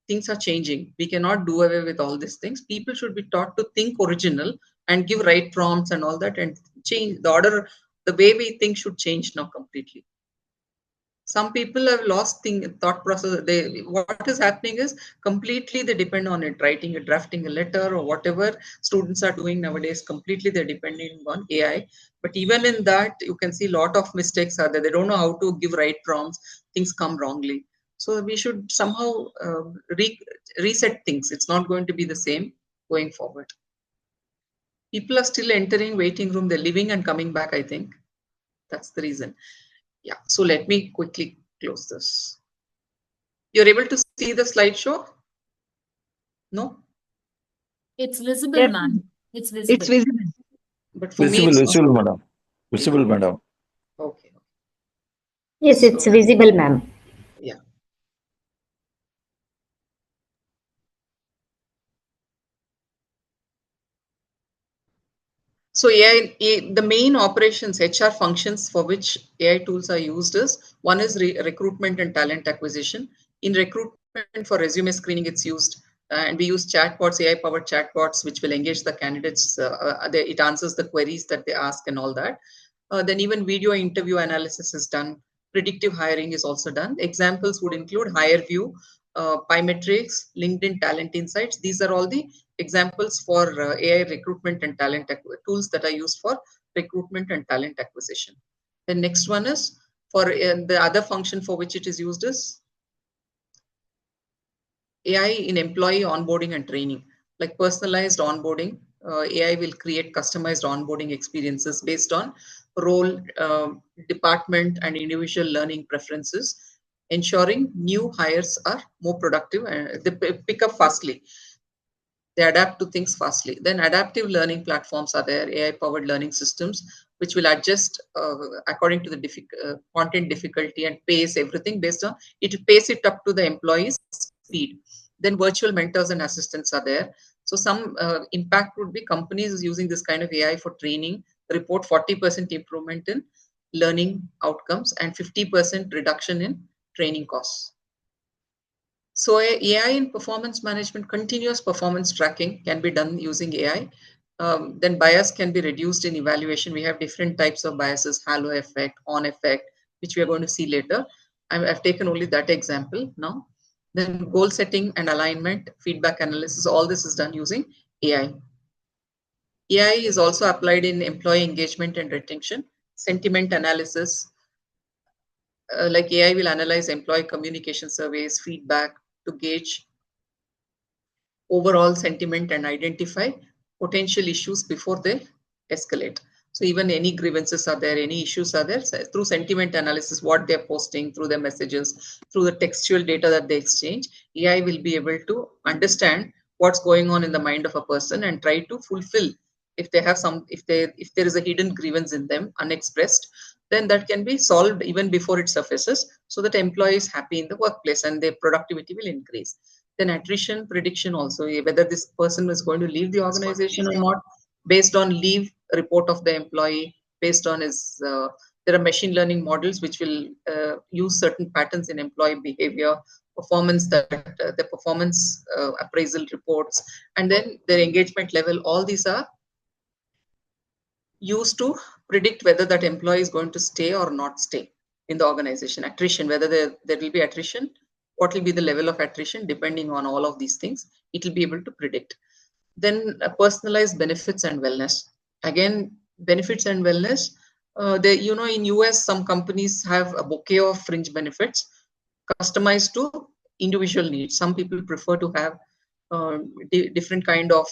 things are changing. We cannot do away with all these things. People should be taught to think original and give right prompts and all that, and change the order. The way we think should change now completely. Some people have lost thought process. What is happening is completely they depend on it, drafting a letter or whatever students are doing nowadays. Completely they're depending on AI. But even in that, you can see a lot of mistakes are there. They don't know how to give right prompts. Things come wrongly. So we should somehow reset things. It's not going to be the same going forward. People are still entering waiting room. They're leaving and coming back, I think. That's the reason. Yeah, so let me quickly close this. You're able to see the slideshow? No? It's visible, ma'am. It's visible. It's visible. But for Visible, me, it's visible, madam. Visible, madam. okay. Yes, it's visible, ma'am. Yeah. So AI, the main operations, HR functions for which AI tools are used is, one is recruitment and talent acquisition. In recruitment for resume screening, it's used, and we use chatbots, AI-powered chatbots, which will engage the candidates. It answers the queries that they ask and all that. Then even video interview analysis is done. Predictive hiring is also done. Examples would include HireView, Pymetrics, LinkedIn Talent Insights. These are all the examples for AI recruitment and talent tools that are used for recruitment and talent acquisition. The next one is for the other function for which it is used is AI in employee onboarding and training, like personalized onboarding. AI will create customized onboarding experiences based on role, department, and individual learning preferences, ensuring new hires are more productive and they pick up fastly. They adapt to things fastly. Then adaptive learning platforms are there, AI-powered learning systems, which will adjust according to the content difficulty and pace everything based on it. Pace it up to the employee's speed. Then virtual mentors and assistants are there. So some impact would be companies using this kind of AI for training report 40% improvement in learning outcomes and 50% reduction in training costs. So AI in performance management, continuous performance tracking can be done using AI. Then bias can be reduced in evaluation. We have different types of biases, halo effect, on effect, which we are going to see later. I've taken only that example now. Then goal setting and alignment, feedback analysis, all this is done using AI. AI is also applied in employee engagement and retention, sentiment analysis, like AI will analyze employee communication surveys, feedback to gauge overall sentiment and identify potential issues before they escalate. So even any grievances are there, any issues are there, so through sentiment analysis, what they're posting, through their messages, through the textual data that they exchange, AI will be able to understand what's going on in the mind of a person and try to fulfill if they have some, if there is a hidden grievance in them unexpressed, then that can be solved even before it surfaces, so that employee is happy in the workplace and their productivity will increase. Then attrition prediction also, whether this person is going to leave the organization or not, based on leave report of the employee, based on his, there are machine learning models which will use certain patterns in employee behavior, performance, that the performance appraisal reports, and then their engagement level. All these are used to predict whether that employee is going to stay or not stay in the organization. Attrition, whether there will be attrition, what will be the level of attrition, depending on all of these things, it will be able to predict. Then personalized benefits and wellness. Again, benefits and wellness, they, you know, in US, some companies have a bouquet of fringe benefits customized to individual needs. Some people prefer to have different kind of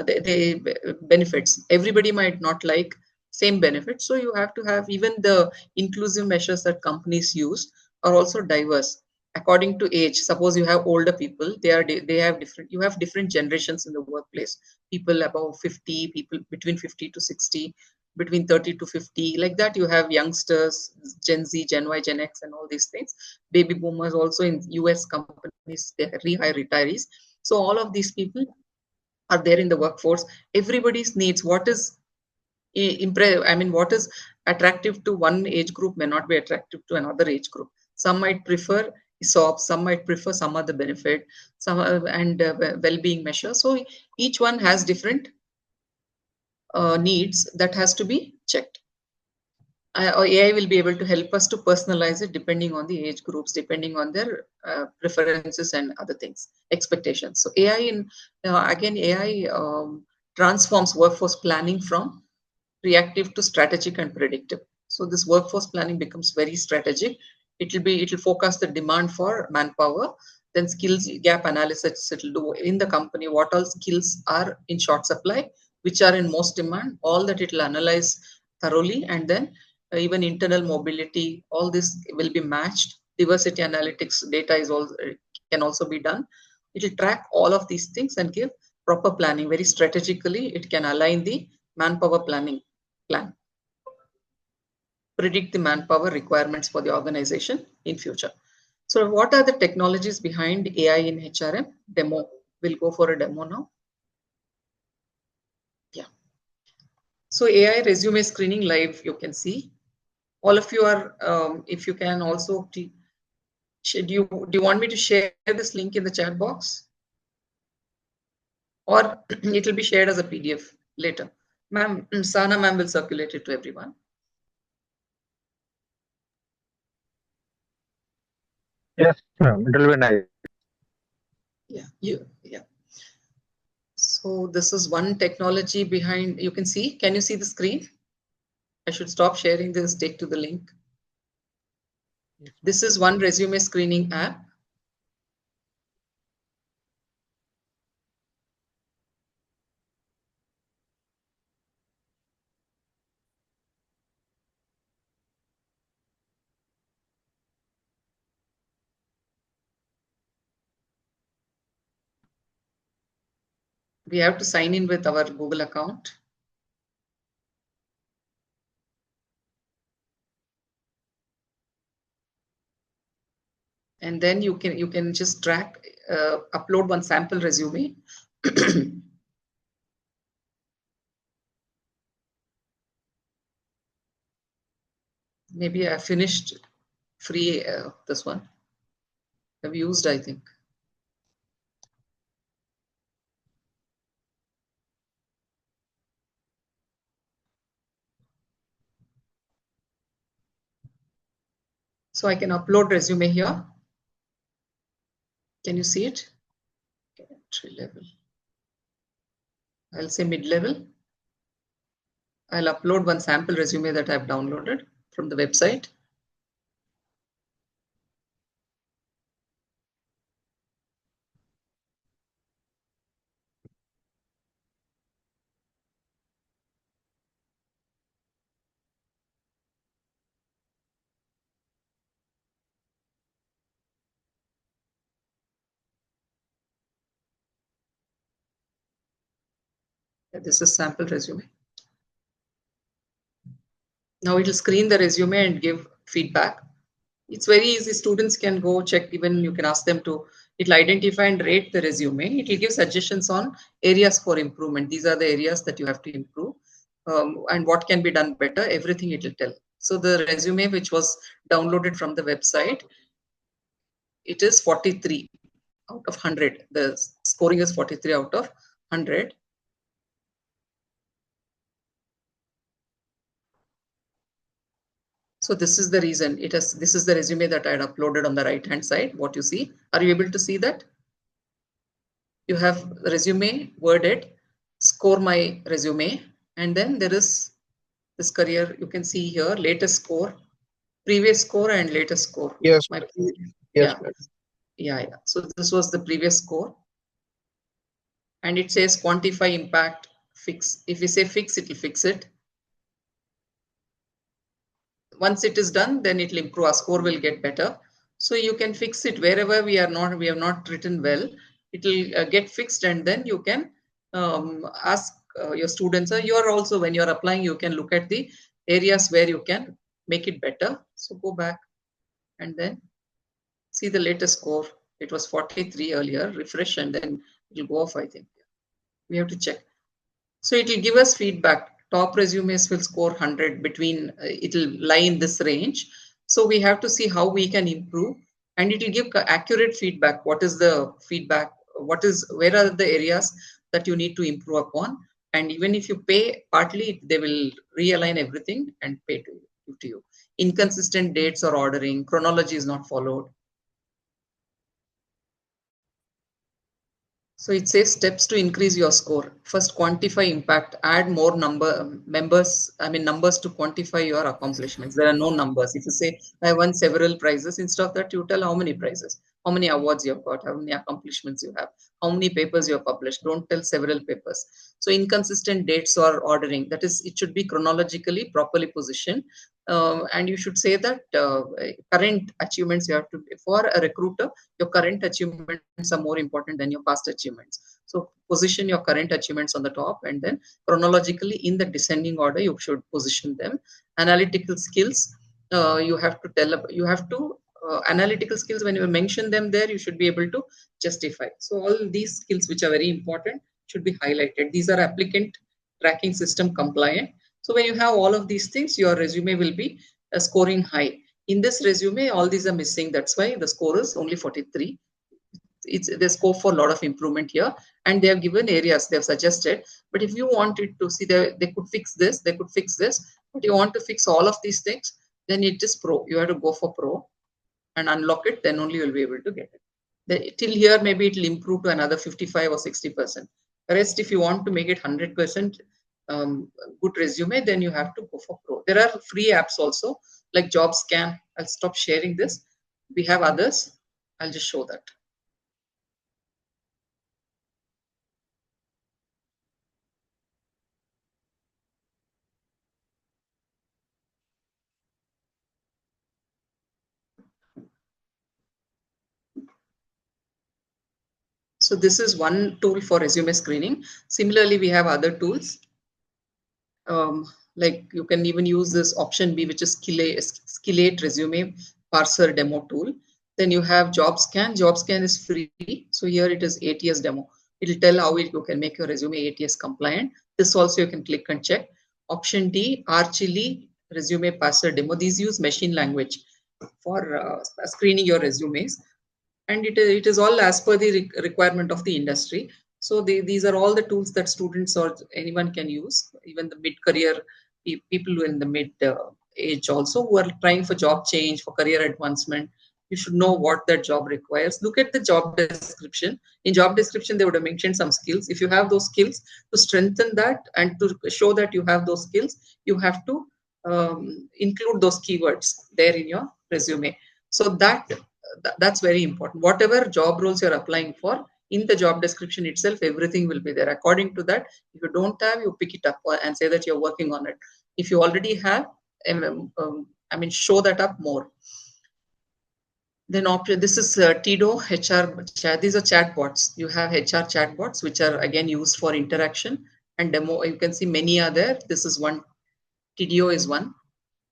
they benefits. Everybody might not like same benefits, so you have to have, even the inclusive measures that companies use are also diverse according to age. Suppose you have older people, they have different, you have different generations in the workplace, people above 50, people between 50 to 60, between 30 to 50, like that. You have youngsters, Gen Z, Gen Y, Gen X, and all these things. Baby boomers also in US companies, they rehire retirees. So all of these people are there in the workforce. Everybody's needs, what is what is attractive to one age group may not be attractive to another age group. Some might prefer ESOP, some might prefer some other benefit, some and well-being measures. So each one has different needs that has to be checked. AI will be able to help us to personalize it depending on the age groups, depending on their preferences and other things, expectations. So AI again, AI transforms workforce planning from reactive to strategic and predictive. So this workforce planning becomes very strategic. It will forecast the demand for manpower, then skills gap analysis it will do in the company, what all skills are in short supply, which are in most demand, all that it will analyze thoroughly, and then even internal mobility, all this will be matched. Diversity analytics data is also can also be done. It will track all of these things and give proper planning. Very strategically, it can align the manpower planning plan, predict the manpower requirements for the organization in future. So what are the technologies behind AI in HRM? Demo. We'll go for a demo now. Yeah. So AI resume screening live, you can see. All of you are, if you can also, do you want me to share this link in the chat box? Or it will be shared as a PDF later. Ma'am, Sana ma'am will circulate it to everyone. Yes, ma'am. It will be nice. Yeah. So this is one technology behind, you can see, can you see the screen? I should stop sharing this, take to the link. This is one resume screening app. We have to sign in with our Google account. And then you can just track, upload one sample resume. Maybe I finished free this one. I've used, I think. So I can upload resume here. Can you see it? Entry level. I'll say mid-level. I'll upload one sample resume that I've downloaded from the website. This is sample resume. Now it will screen the resume and give feedback. It's very easy. Students can go check, even you can ask them to, it'll identify and rate the resume. It will give suggestions on areas for improvement. These are the areas that you have to improve and what can be done better. Everything it will tell. So the resume which was downloaded from the website, it is 43 out of 100. The scoring is 43 out of 100. So this is the reason it has, this is the resume that I had uploaded on the right hand side. What you see, are you able to see that? You have resume, worded, score my resume, and then there is this career. You can see here latest score, previous score, and latest score. Yes. My, Yes. yeah. So this was the previous score, and it says quantify impact, fix. If we say fix, it will fix it. Once it is done, then it will improve. Our score will get better. So you can fix it wherever we have not written well. It will get fixed, and then you can ask your students. You are also, when you are applying, you can look at the areas where you can make it better. So go back and then see the latest score. It was 43 earlier. Refresh, and then it will go off, I think. We have to check. So it will give us feedback. Top resumes will score 100 between, it will lie in this range. So we have to see how we can improve, and it will give accurate feedback. What is the feedback? Where are the areas that you need to improve upon? And even if you pay partly, they will realign everything and pay to you. Inconsistent dates or ordering, chronology is not followed. So it says steps to increase your score. First, quantify impact. Add more numbers to quantify your accomplishments. There are no numbers. If you say, I won several prizes, instead of that, you tell how many prizes, how many awards you have got, how many accomplishments you have, how many papers you have published. Don't tell several papers. So inconsistent dates or ordering, that is, it should be chronologically properly positioned. And you should say that current achievements you have to, for a recruiter, your current achievements are more important than your past achievements. So position your current achievements on the top, and then chronologically in the descending order, you should position them. Analytical skills, you have to analytical skills, when you mention them there, you should be able to justify. So all these skills which are very important should be highlighted. These are applicant tracking system compliant. So when you have all of these things, your resume will be scoring high. In this resume, all these are missing. That's why the score is only 43. There's scope for a lot of improvement here, and they have given areas they have suggested. But if you wanted to see, they could fix this, they could fix this, but you want to fix all of these things, then it is pro. You have to go for pro and unlock it, then only you'll be able to get it. Till here, maybe it will improve to another 55 or 60%. The rest, if you want to make it 100% good resume, then you have to go for pro. There are free apps also, like JobScan. I'll stop sharing this. We have others. I'll just show that. So this is one tool for resume screening. Similarly, we have other tools. Like you can even use this option B, which is Skillate resume parser demo tool. Then you have JobScan. JobScan is free. So here it is ATS demo. It will tell how you can make your resume ATS compliant. This also you can click and check. Option D, Archili resume parser demo. These use machine language for screening your resumes. And it is all as per the requirement of the industry. So these are all the tools that students or anyone can use, even the mid-career people in the mid age also who are trying for job change, for career advancement. You should know what that job requires. Look at the job description. In job description, they would have mentioned some skills. If you have those skills, to strengthen that and to show that you have those skills, you have to include those keywords there in your resume. So that's very important. Whatever job roles you're applying for, in the job description itself, everything will be there. According to that, if you don't have, you pick it up and say that you're working on it. If you already have, show that up more. Then this is TIDO HR chat. These are chatbots. You have HR chatbots, which are again used for interaction and demo. You can see many are there. This is one. TDO is one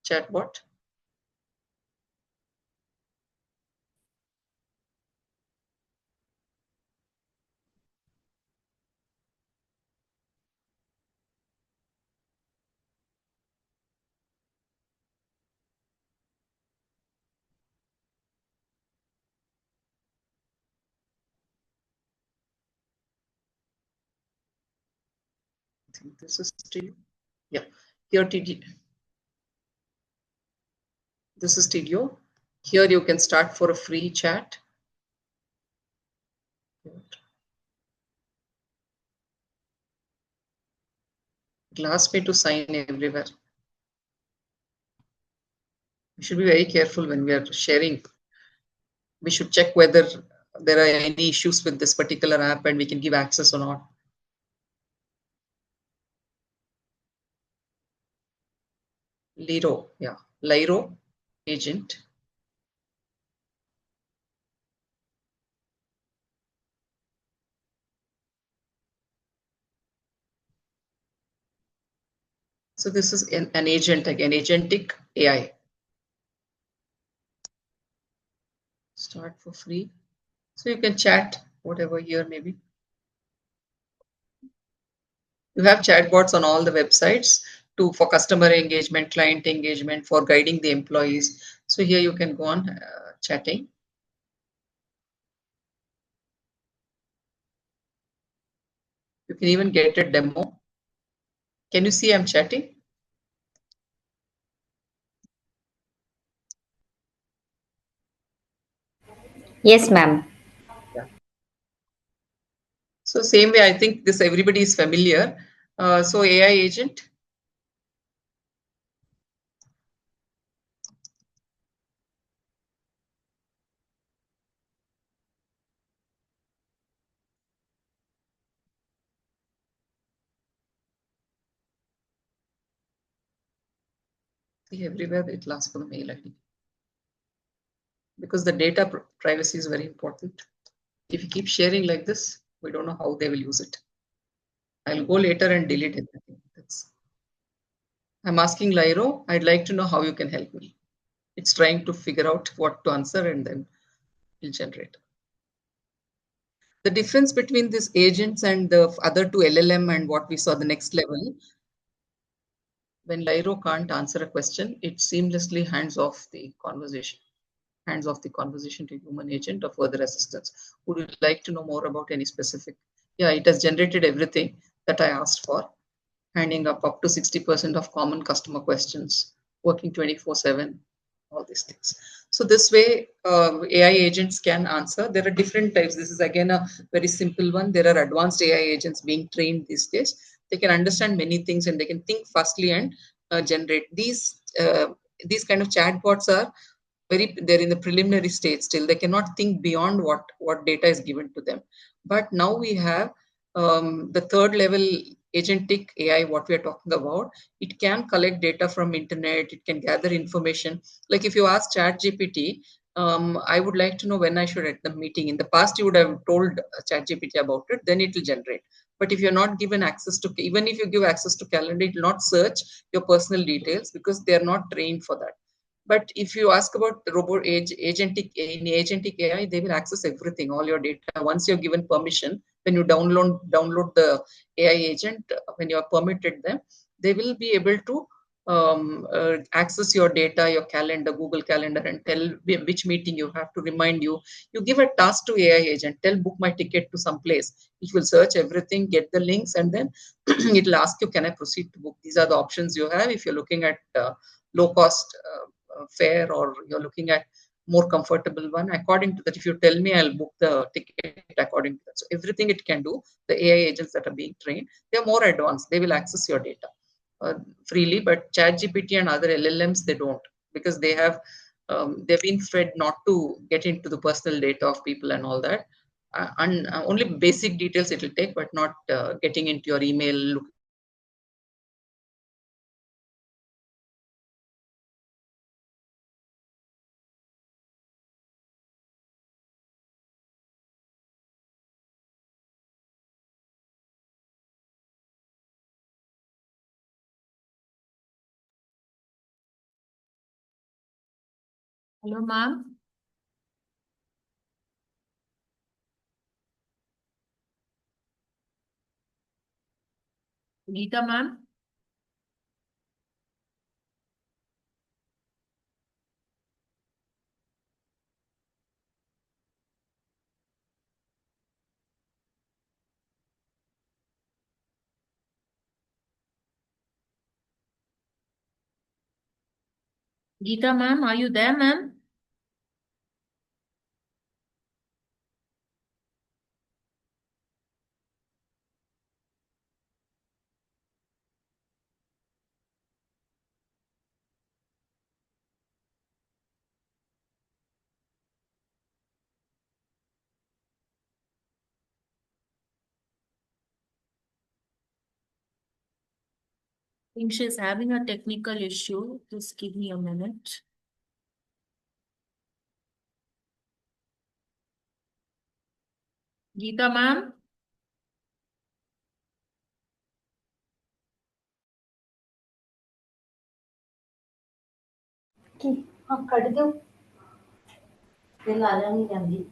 chatbot. I think this is TDO. Yeah, here TDO. This is TDO. Here you can start for a free chat. It'll ask me to sign everywhere. We should be very careful when we are sharing. We should check whether there are any issues with this particular app and we can give access or not. Liro, yeah, Liro agent. So this is an agent again, agentic AI. Start for free. So you can chat whatever here maybe. You have chatbots on all the websites for customer engagement, client engagement, for guiding the employees. So here you can go on chatting. You can even get a demo. Can you see I'm chatting? Yes, ma'am. Yeah. So same way, I think this everybody is familiar. So AI agent. See everywhere it asks for the mail ID. Because the data privacy is very important. If you keep sharing like this, we don't know how they will use it. I'll go later and delete everything. I'm asking Lyro, I'd like to know how you can help me. It's trying to figure out what to answer and then it'll generate. The difference between these agents and the other two LLM and what we saw the next level, when Lyro can't answer a question, it seamlessly hands off the conversation to human agent or further assistance. Would you like to know more about any specific? Yeah, it has generated everything that I asked for, handing up to 60% of common customer questions, working 24/7, all these things. So this way, AI agents can answer. There are different types. This is again a very simple one. There are advanced AI agents being trained these days. They can understand many things and they can think fastly and generate. These kind of chatbots are they're in the preliminary stage still. They cannot think beyond what data is given to them. But now we have the third level agentic AI, what we are talking about. It can collect data from internet. It can gather information. Like if you ask ChatGPT, I would like to know when I should at the meeting. In the past, you would have told ChatGPT about it, then it will generate. But if you're not given access to, even if you give access to calendar, it will not search your personal details because they are not trained for that. But if you ask about agentic AI, they will access everything, all your data. Once you're given permission, when you download the AI agent, when you are permitted them, they will be able to access your data, your calendar, Google Calendar, and tell which meeting you have to remind you. You give a task to AI agent, tell book my ticket to some place. It will search everything, get the links, and then it will ask you, can I proceed to book? These are the options you have if you're looking at low cost fare, or you're looking at more comfortable one. According to that, if you tell me, I'll book the ticket according to that. So everything it can do, the AI agents that are being trained, they're more advanced. They will access your data freely, but ChatGPT and other LLMs, they don't, because they have they've been fed not to get into the personal data of people and all that. And only basic details it will take, but not getting into your email. Hello, ma'am. Geeta, ma'am. Geeta, ma'am, are you there, ma'am? I think she's having a technical issue. Just give me a minute. Geeta, ma'am. ਕੱਢ ਦਿਓ ਤੇ ਲਾ ਲੈਣੀ ਜਾਂਦੀ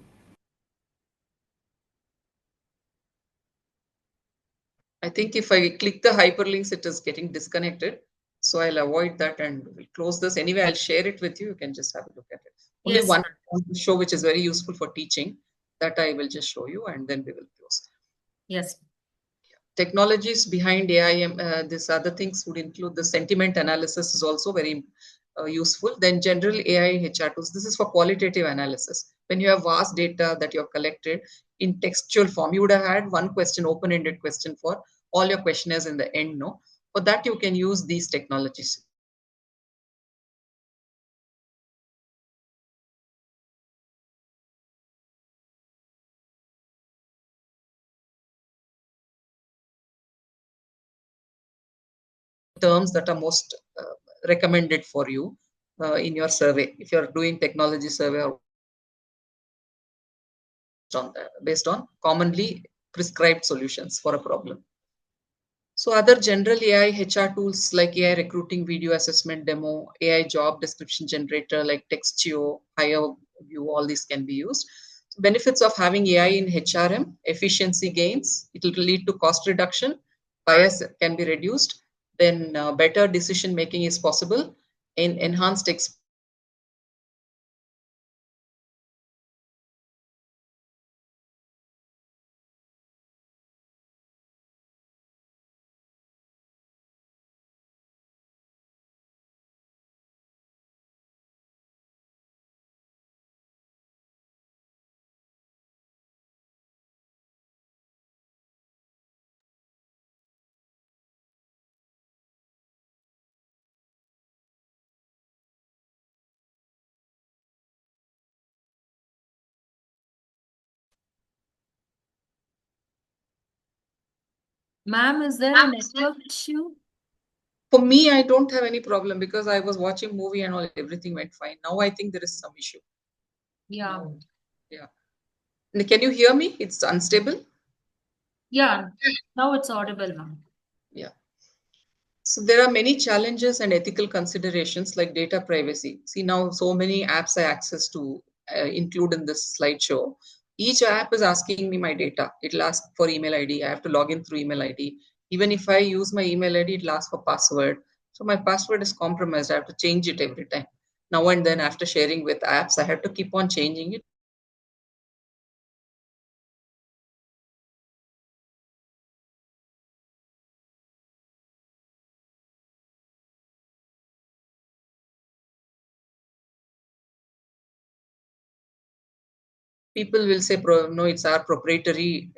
I think if I click the hyperlinks, it is getting disconnected. So I'll avoid that and we'll close this. Anyway, I'll share it with you. You can just have a look at it. Only Yes, one show which is very useful for teaching, that I will just show you, and then we will close. Yes. Technologies behind AI, these other things would include the sentiment analysis is also very useful. Then general AI HR tools. This is for qualitative analysis. When you have vast data that you have collected in textual form, you would have had one question, open-ended question for all your questionnaires in the end, no? For that, you can use these technologies. Terms that are most recommended for you in your survey. If you're doing technology survey, or based on commonly prescribed solutions for a problem. So other general AI HR tools like AI recruiting video assessment demo, AI job description generator like Textio, Hire View, all these can be used. So benefits of having AI in HRM: efficiency gains. It will lead to cost reduction. Bias can be reduced. Then better decision making is possible. In enhanced Ma'am, is there a network issue? For me, I don't have any problem because I was watching movie and all, everything went fine. Now I think there is some issue. Yeah. Yeah. Can you hear me? It's unstable. Yeah. Now it's audible, ma'am. Yeah. So there are many challenges and ethical considerations like data privacy. See, now so many apps I access to include in this slideshow. Each app is asking me my data. It'll ask for email ID. I have to log in through email ID. Even if I use my email ID, it'll ask for password. So my password is compromised. I have to change it every time. Now and then after sharing with apps, I have to keep on changing it. People will say, no, it's our proprietary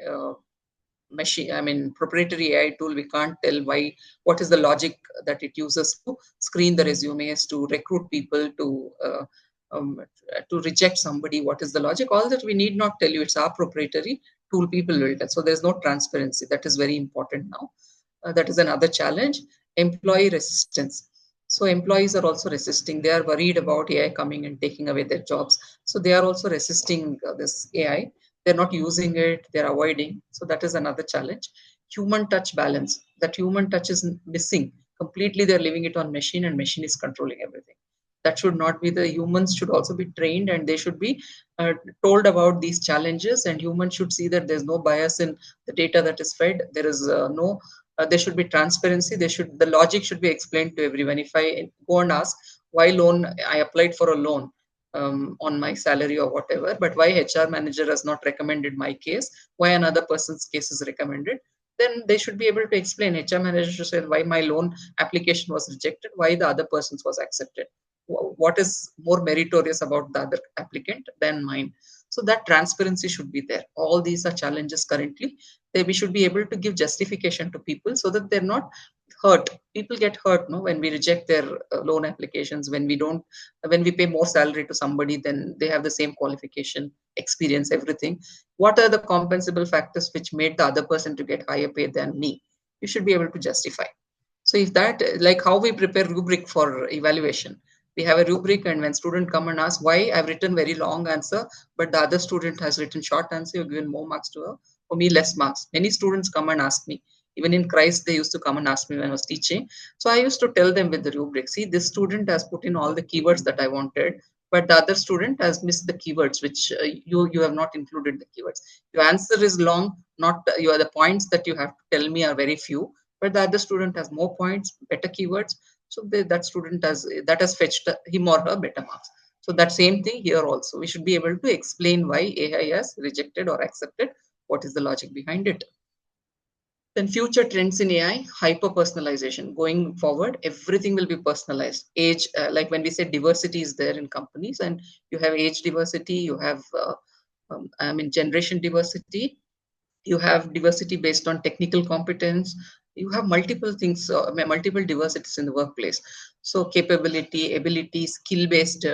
machine, I mean, proprietary AI tool. We can't tell why, what is the logic that it uses to screen the resumes, to recruit people, to reject somebody. What is the logic? All that we need not tell you. It's our proprietary tool. People will tell. So there's no transparency. That is very important now. That is another challenge. Employee resistance. So employees are also resisting. They are worried about AI coming and taking away their jobs. So they are also resisting this AI. They're not using it. They're avoiding. So that is another challenge. Human touch balance. That human touch is missing completely. They're leaving it on machine, and machine is controlling everything. That should not be. The humans should also be trained, and they should be told about these challenges, and humans should see that there's no bias in the data that is fed. There is no there should be transparency. The logic should be explained to everyone. If I go and ask why loan, I applied for a loan on my salary or whatever, but why HR manager has not recommended my case, why another person's case is recommended, then they should be able to explain. HR manager should say why my loan application was rejected, why the other person's was accepted. What is more meritorious about the other applicant than mine? So that transparency should be there. All these are challenges currently. We should be able to give justification to people so that they're not hurt. People get hurt, no, when we reject their loan applications, when we pay more salary to somebody, then they have the same qualification, experience, everything. What are the compensable factors which made the other person to get higher pay than me? You should be able to justify. So if that, like how we prepare rubric for evaluation, we have a rubric, and when student come and ask why I've written very long answer, but the other student has written short answer, you're given more marks to her, for me less marks. Many students come and ask me. Even in Christ, they used to come and ask me when I was teaching. So I used to tell them with the rubric, see, this student has put in all the keywords that I wanted, but the other student has missed the keywords, which you have not included the keywords. Your answer is long, not the points that you have to tell me are very few, but the other student has more points, better keywords. So that student has fetched him or her better marks. So that same thing here also. We should be able to explain why AI has rejected or accepted. What is the logic behind it? Then future trends in AI, hyper-personalization. Going forward, everything will be personalized. Age, like when we say diversity is there in companies, and you have age diversity, you have generation diversity, you have diversity based on technical competence, you have multiple things, multiple diversities in the workplace. So capability, ability, skill based,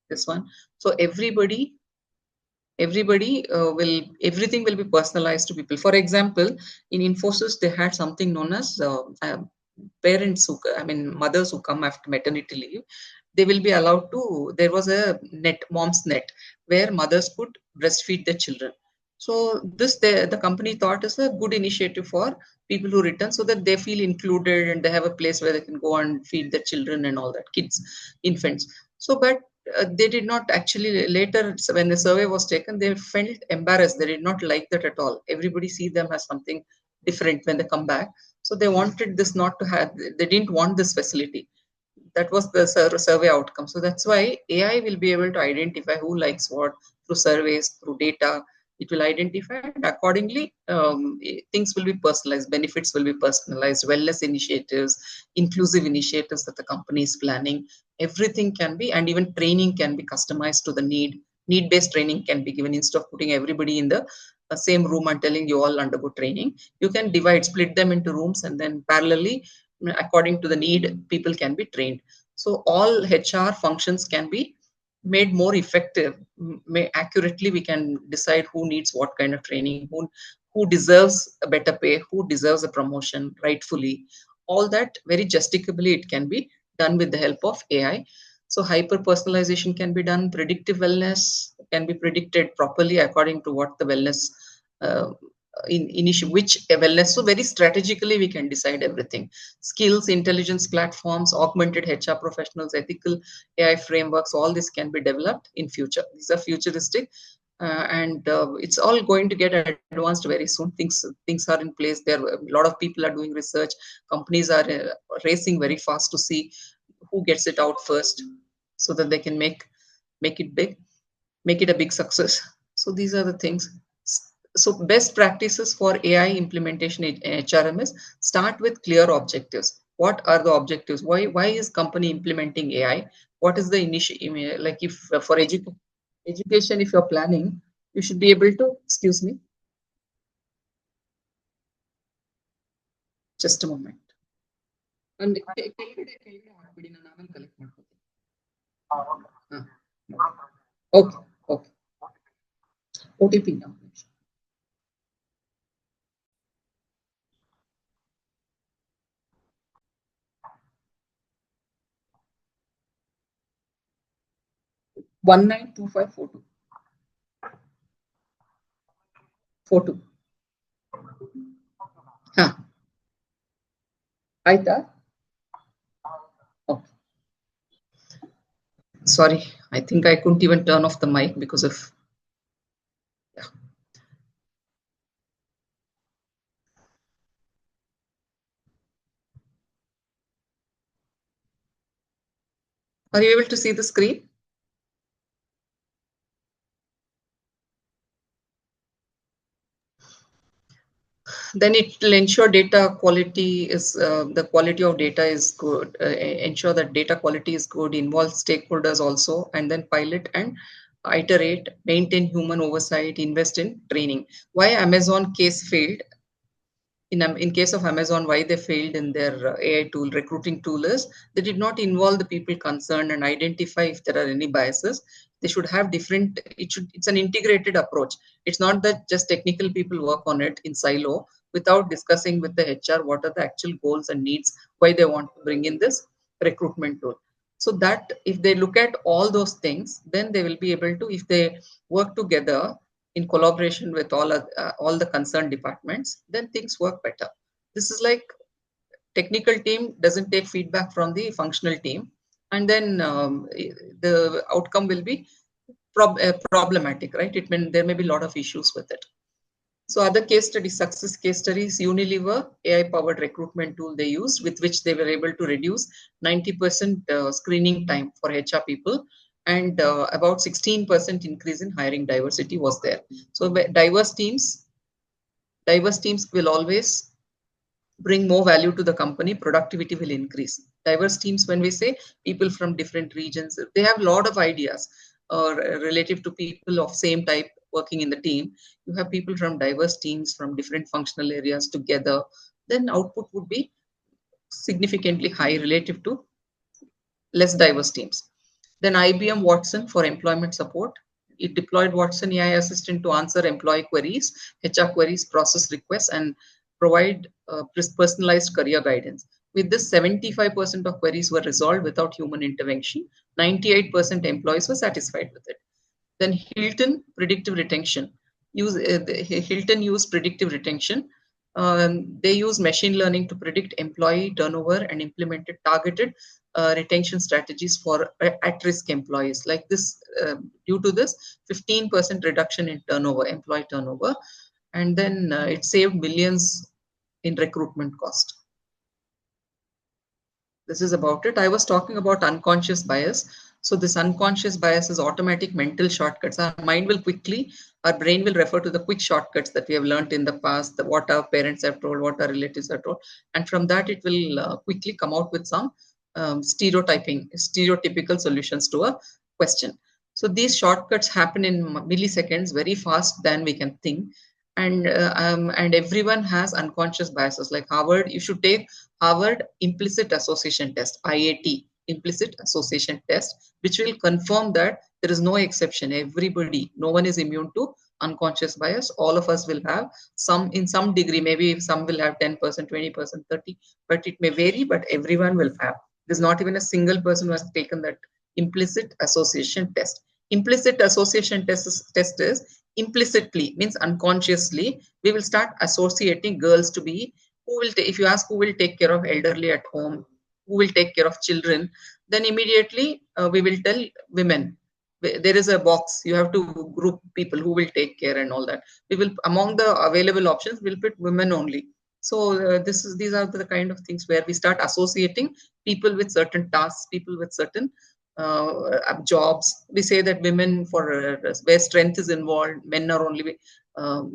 this one. So everything will be personalized to people. For example, in Infosys, they had something known as parents who, mothers who come after maternity leave, they will be allowed to, there was a net, mom's net, where mothers could breastfeed their children. So this, the company thought is a good initiative for people who return, so that they feel included and they have a place where they can go and feed their children and all that, kids, infants. So, but they did not actually, later when the survey was taken, they felt embarrassed. They did not like that at all. Everybody see them as something different when they come back. So they wanted this not to have, they didn't want this facility. That was the survey outcome. So that's why AI will be able to identify who likes what through surveys, through data. It will identify, and accordingly, things will be personalized. Benefits will be personalized. Wellness initiatives, inclusive initiatives that the company is planning. Everything can be, and even training can be customized to the need. Need-based training can be given instead of putting everybody in the same room and telling you all undergo training. You can divide, split them into rooms, and then parallelly, according to the need, people can be trained. So all HR functions can be made more effective. Accurately, we can decide who needs what kind of training, who deserves a better pay, who deserves a promotion rightfully. All that very justicably it can be done with the help of AI. So hyper personalization can be done. Predictive wellness can be predicted properly according to what the wellness which wellness. So very strategically we can decide everything. Skills, intelligence platforms, augmented HR professionals, ethical AI frameworks, all this can be developed in future. These are futuristic. and it's all going to get advanced very soon. Things are in place. There a lot of people are doing research. Companies are racing very fast to see who gets it out first, so that they can make it big, make it a big success. So these are the things. So best practices for AI implementation in HRMS: start with clear objectives. What are the objectives? Why is company implementing AI? What is the initiative? Like if for education, if you're planning, you should be able to, excuse me, just a moment. And okay, okay. OTP now. 192542. 42. Huh. Aita? Okay. Sorry, I think I couldn't even turn off the mic because of. Yeah. Are you able to see the screen? Then it will ensure data quality is the quality of data is good. Ensure that data quality is good. Involve stakeholders also, and then pilot and iterate. Maintain human oversight. Invest in training. Why Amazon case failed? In case of Amazon, why they failed in their AI tool, recruiting tool, is they did not involve the people concerned and identify if there are any biases. They should have different, it's an integrated approach. It's not that just technical people work on it in silo without discussing with the HR what are the actual goals and needs, why they want to bring in this recruitment tool. So that if they look at all those things, then they will be able to, if they work together in collaboration with all the concerned departments, then things work better. This is like technical team doesn't take feedback from the functional team, and then the outcome will be problematic, right? There may be a lot of issues with it. So other case studies, success case studies: Unilever AI-powered recruitment tool they used, with which they were able to reduce 90% screening time for HR people, and about 16% increase in hiring diversity was there. So diverse teams will always bring more value to the company. Productivity will increase. Diverse teams, when we say people from different regions, they have a lot of ideas relative to people of same type working in the team. You have people from diverse teams from different functional areas together, then output would be significantly high relative to less diverse teams. Then IBM Watson for employment support. It deployed Watson AI Assistant to answer employee queries, HR queries, process requests, and provide personalized career guidance. With this, 75% of queries were resolved without human intervention. 98% employees were satisfied with it. Then Hilton predictive retention. Hilton used predictive retention. They use machine learning to predict employee turnover and implemented targeted retention strategies for at-risk employees. Like this, due to this, 15% reduction in turnover, employee turnover, and then it saved millions in recruitment cost. This is about it. I was talking about unconscious bias. So this unconscious bias is automatic mental shortcuts. Our mind will our brain will refer to the quick shortcuts that we have learned in the past, what our parents have told, what our relatives have told. And from that, it will quickly come out with some stereotypical solutions to a question. So these shortcuts happen in milliseconds, very fast than we can think. And everyone has unconscious biases. Like Harvard, you should take Harvard implicit association test, IAT, implicit association test, which will confirm that there is no exception. Everybody, no one is immune to unconscious bias. All of us will have some, in some degree. Maybe some will have 10%, 20%, 30%, but it may vary, but everyone will have. There's not even a single person who has taken that implicit association test. Implicit association test is implicitly, means unconsciously, we will start associating girls to be, if you ask who will take care of elderly at home, who will take care of children, then immediately we will tell women. there is a box. You have to group people who will take care and all that. We will, among the available options, we'll put women only. So these are the kind of things where we start associating people with certain tasks, people with certain jobs. We say that women, for where strength is involved, men are only,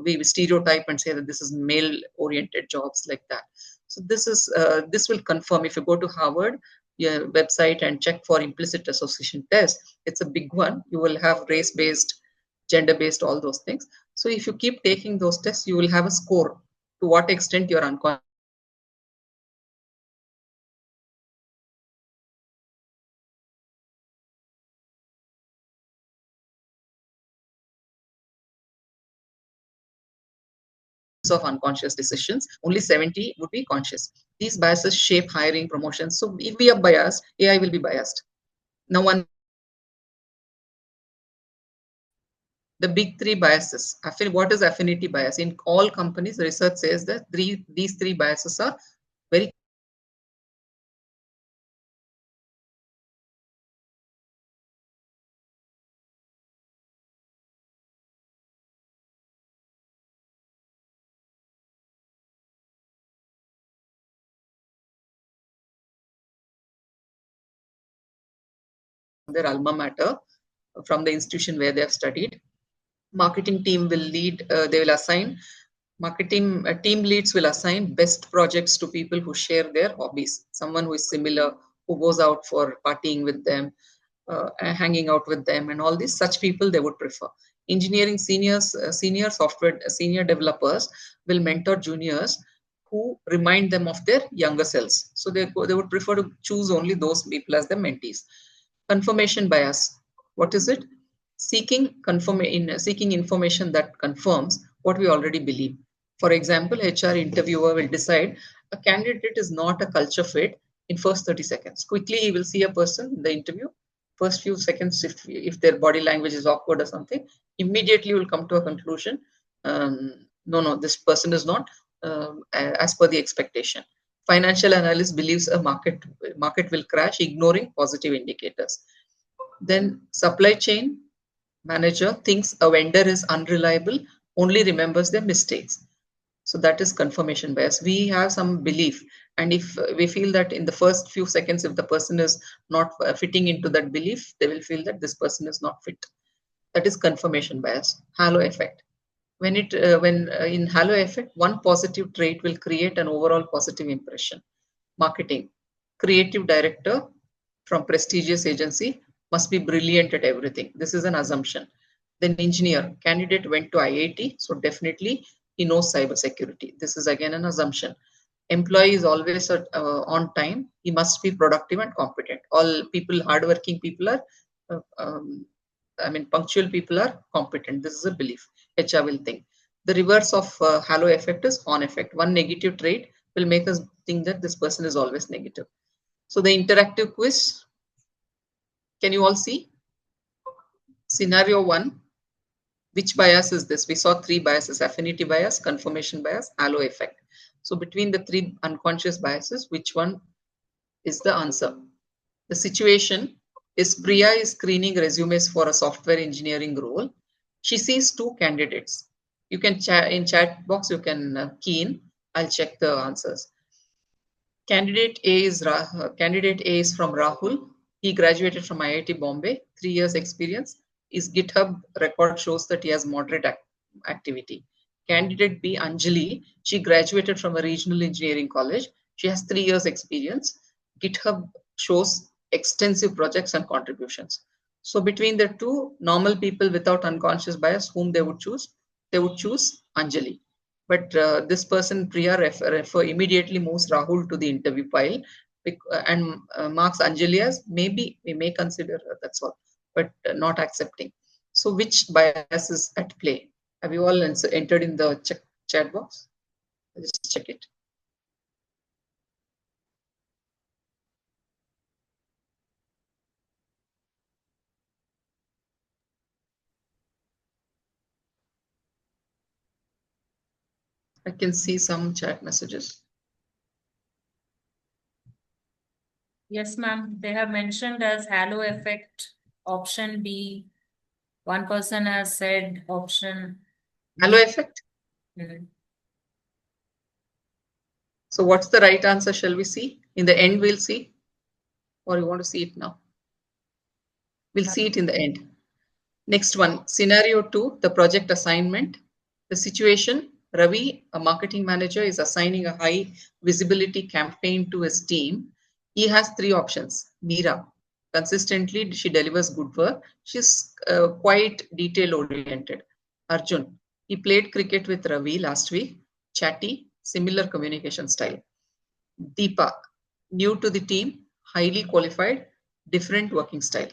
we stereotype and say that this is male oriented jobs, like that. So this will confirm. If you go to Harvard website and check for implicit association test, it's a big one. You will have race based, gender based, all those things. So if you keep taking those tests, you will have a score to what extent you're unconscious of unconscious decisions. Only 70 would be conscious. These biases shape hiring, promotions. So if we are biased, AI will be biased. Now, the big three biases. What is affinity bias? In all companies, research says that these three biases are very their alma mater, from the institution where they have studied. Marketing team will lead, they will assign, marketing team leads will assign best projects to people who share their hobbies, someone who is similar, who goes out for partying with them, hanging out with them, and all these, such people they would prefer. Engineering seniors, senior developers will mentor juniors who remind them of their younger selves. So they would prefer to choose only those people as their mentees. Confirmation bias. What is it? Seeking information that confirms what we already believe. For example, HR interviewer will decide a candidate is not a culture fit in first 30 seconds. Quickly, he will see a person in the interview. First few seconds, if their body language is awkward or something, immediately will come to a conclusion. No, this person is not as per the expectation. Financial analyst believes a market will crash, ignoring positive indicators. Then supply chain manager thinks a vendor is unreliable, only remembers their mistakes. So that is confirmation bias. We have some belief, and if we feel that in the first few seconds, if the person is not fitting into that belief, they will feel that this person is not fit. That is confirmation bias. Halo effect. When in halo effect, one positive trait will create an overall positive impression. Marketing. Creative director from prestigious agency must be brilliant at everything. This is an assumption. Then engineer. Candidate went to IIT, so definitely he knows cybersecurity. This is again an assumption. Employee is always on time. He must be productive and competent. All people, hardworking people are, punctual people are competent. This is a belief. HR will think. The reverse of halo effect is on effect. One negative trait will make us think that this person is always negative. So the interactive quiz, can you all see? Scenario 1, which bias is this? We saw three biases: affinity bias, confirmation bias, halo effect. So between the three unconscious biases, which one is the answer? The situation is Priya is screening resumes for a software engineering role. She sees two candidates. You can in chat box, you can key in. I'll check the answers. Candidate A is from Rahul. He graduated from IIT Bombay, 3 years experience. His GitHub record shows that he has moderate activity. Candidate B, Anjali, she graduated from a regional engineering college. She has 3 years experience. GitHub shows extensive projects and contributions. So between the two, normal people without unconscious bias, whom they would choose? They would choose Anjali. But this person, Priya, immediately moves Rahul to the interview pile and marks Anjali as maybe we may consider her, that's all, but not accepting. So which bias is at play? Have you all entered in the chat box? Just check it. I can see some chat messages. Yes, ma'am. They have mentioned as halo effect option B, One person has said option Halo effect. So what's the right answer? Shall we see? In the end, we'll see. Or you want to see it now? We'll see it in the end. Next one, scenario 2, the project assignment. The situation, Ravi, a marketing manager, is assigning a high visibility campaign to his team. He has 3 options. Meera, consistently she delivers good work. She's quite detail oriented. Arjun, he played cricket with Ravi last week. Chatty, similar communication style. Deepa, new to the team, highly qualified, different working style.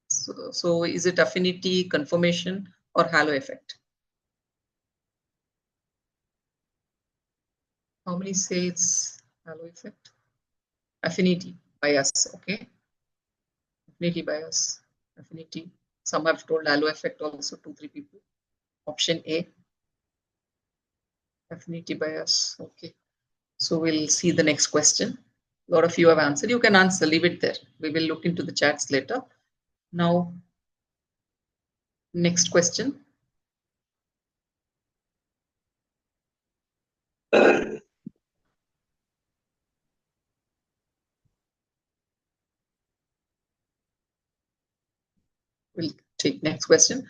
So is it affinity, confirmation, or halo effect? How many say it's halo effect? Affinity bias, okay. Affinity bias, affinity. Some have told halo effect also, 2-3 people. Option A, affinity bias, okay. So we'll see the next question. A lot of you have answered. You can answer, leave it there. We will look into the chats later. Now, next question. We'll take next question.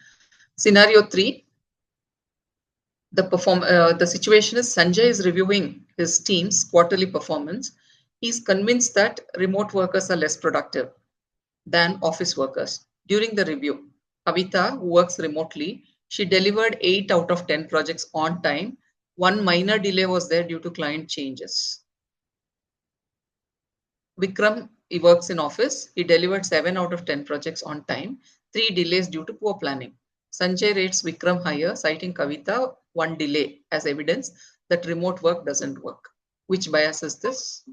Scenario 3. The situation is Sanjay is reviewing his team's quarterly performance. He's convinced that remote workers are less productive than office workers. During the review, Kavita, who works remotely, she delivered 8 out of 10 projects on time. One minor delay was there due to client changes. Vikram, he works in office. He delivered 7 out of 10 projects on time. 3 delays due to poor planning. Sanjay rates Vikram higher, citing Kavita 1 delay as evidence that remote work doesn't work. Which bias is this?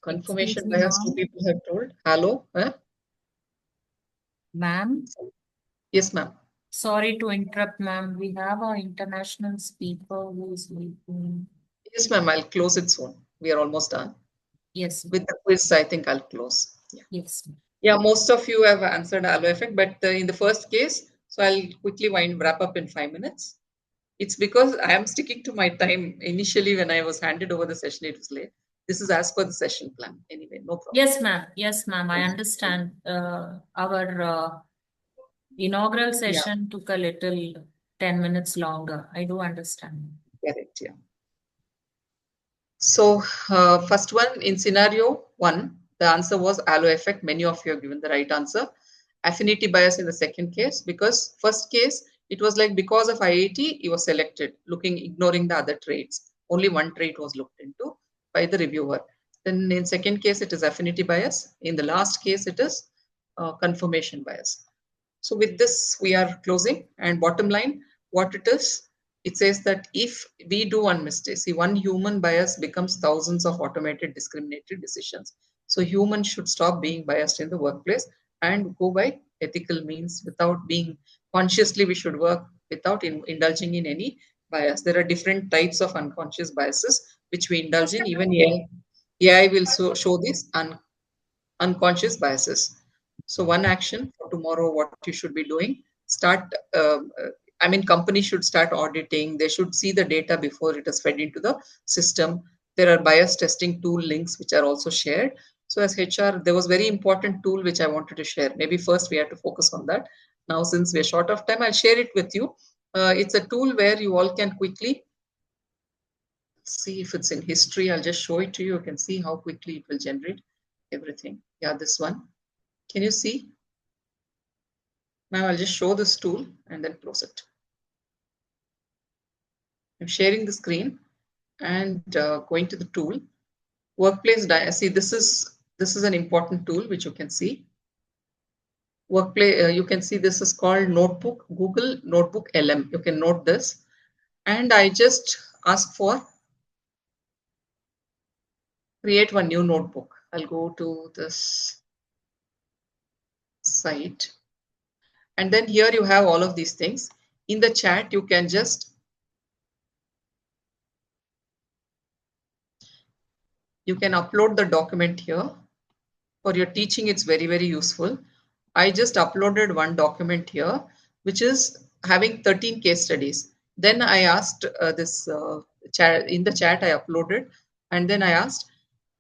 Confirmation bias, 2 people have told. Hello? Ma'am? Yes, ma'am. Sorry to interrupt, ma'am. We have our international speaker who is waiting. Yes, ma'am. I'll close it soon. We are almost done. Yes. With the quiz, I think I'll close. Yeah. Yes. Yeah, most of you have answered halo effect, but in the first case, so I'll quickly wrap up in 5 minutes. It's because I am sticking to my time. Initially, when I was handed over the session, it was late. This is as per the session plan. Anyway, no problem. Yes, ma'am. Yes, ma'am. I understand. Our inaugural session took a little 10 minutes longer. I do understand. Correct, yeah. So first one, in scenario 1, the answer was halo effect. Many of you have given the right answer. Affinity bias in the second case, because first case, it was like because of IIT, he was selected, ignoring the other traits. Only one trait was looked into by the reviewer. Then in second case, it is affinity bias. In the last case, it is confirmation bias. So with this, we are closing, and bottom line, what it is, it says that if we do one mistake, see, one human bias becomes thousands of automated discriminatory decisions. So humans should stop being biased in the workplace and go by ethical means without being consciously. We should work without indulging in any bias. There are different types of unconscious biases which we indulge in. Even AI will show these unconscious biases. So one action for tomorrow, what you should be doing, companies should start auditing. They should see the data before it is fed into the system. There are bias testing tool links which are also shared. So as HR, there was very important tool which I wanted to share. Maybe first we have to focus on that. Now, since we're short of time, I'll share it with you. It's a tool where you all can quickly see if it's in history. I'll just show it to you. You can see how quickly it will generate everything. Yeah, this one. Can you see? Now I'll just show this tool and then close it. I'm sharing the screen and going to the tool. Workplace see, this is an important tool which you can see. Workplace, you can see this is called Notebook, Google Notebook LM. You can note this. And I just ask for create one new notebook. I'll go to this site. And then here you have all of these things. In the chat, you can just upload the document here. For your teaching, it's very, very useful. I just uploaded one document here, which is having 13 case studies. Then I asked this chat, in the chat I uploaded, and then I asked,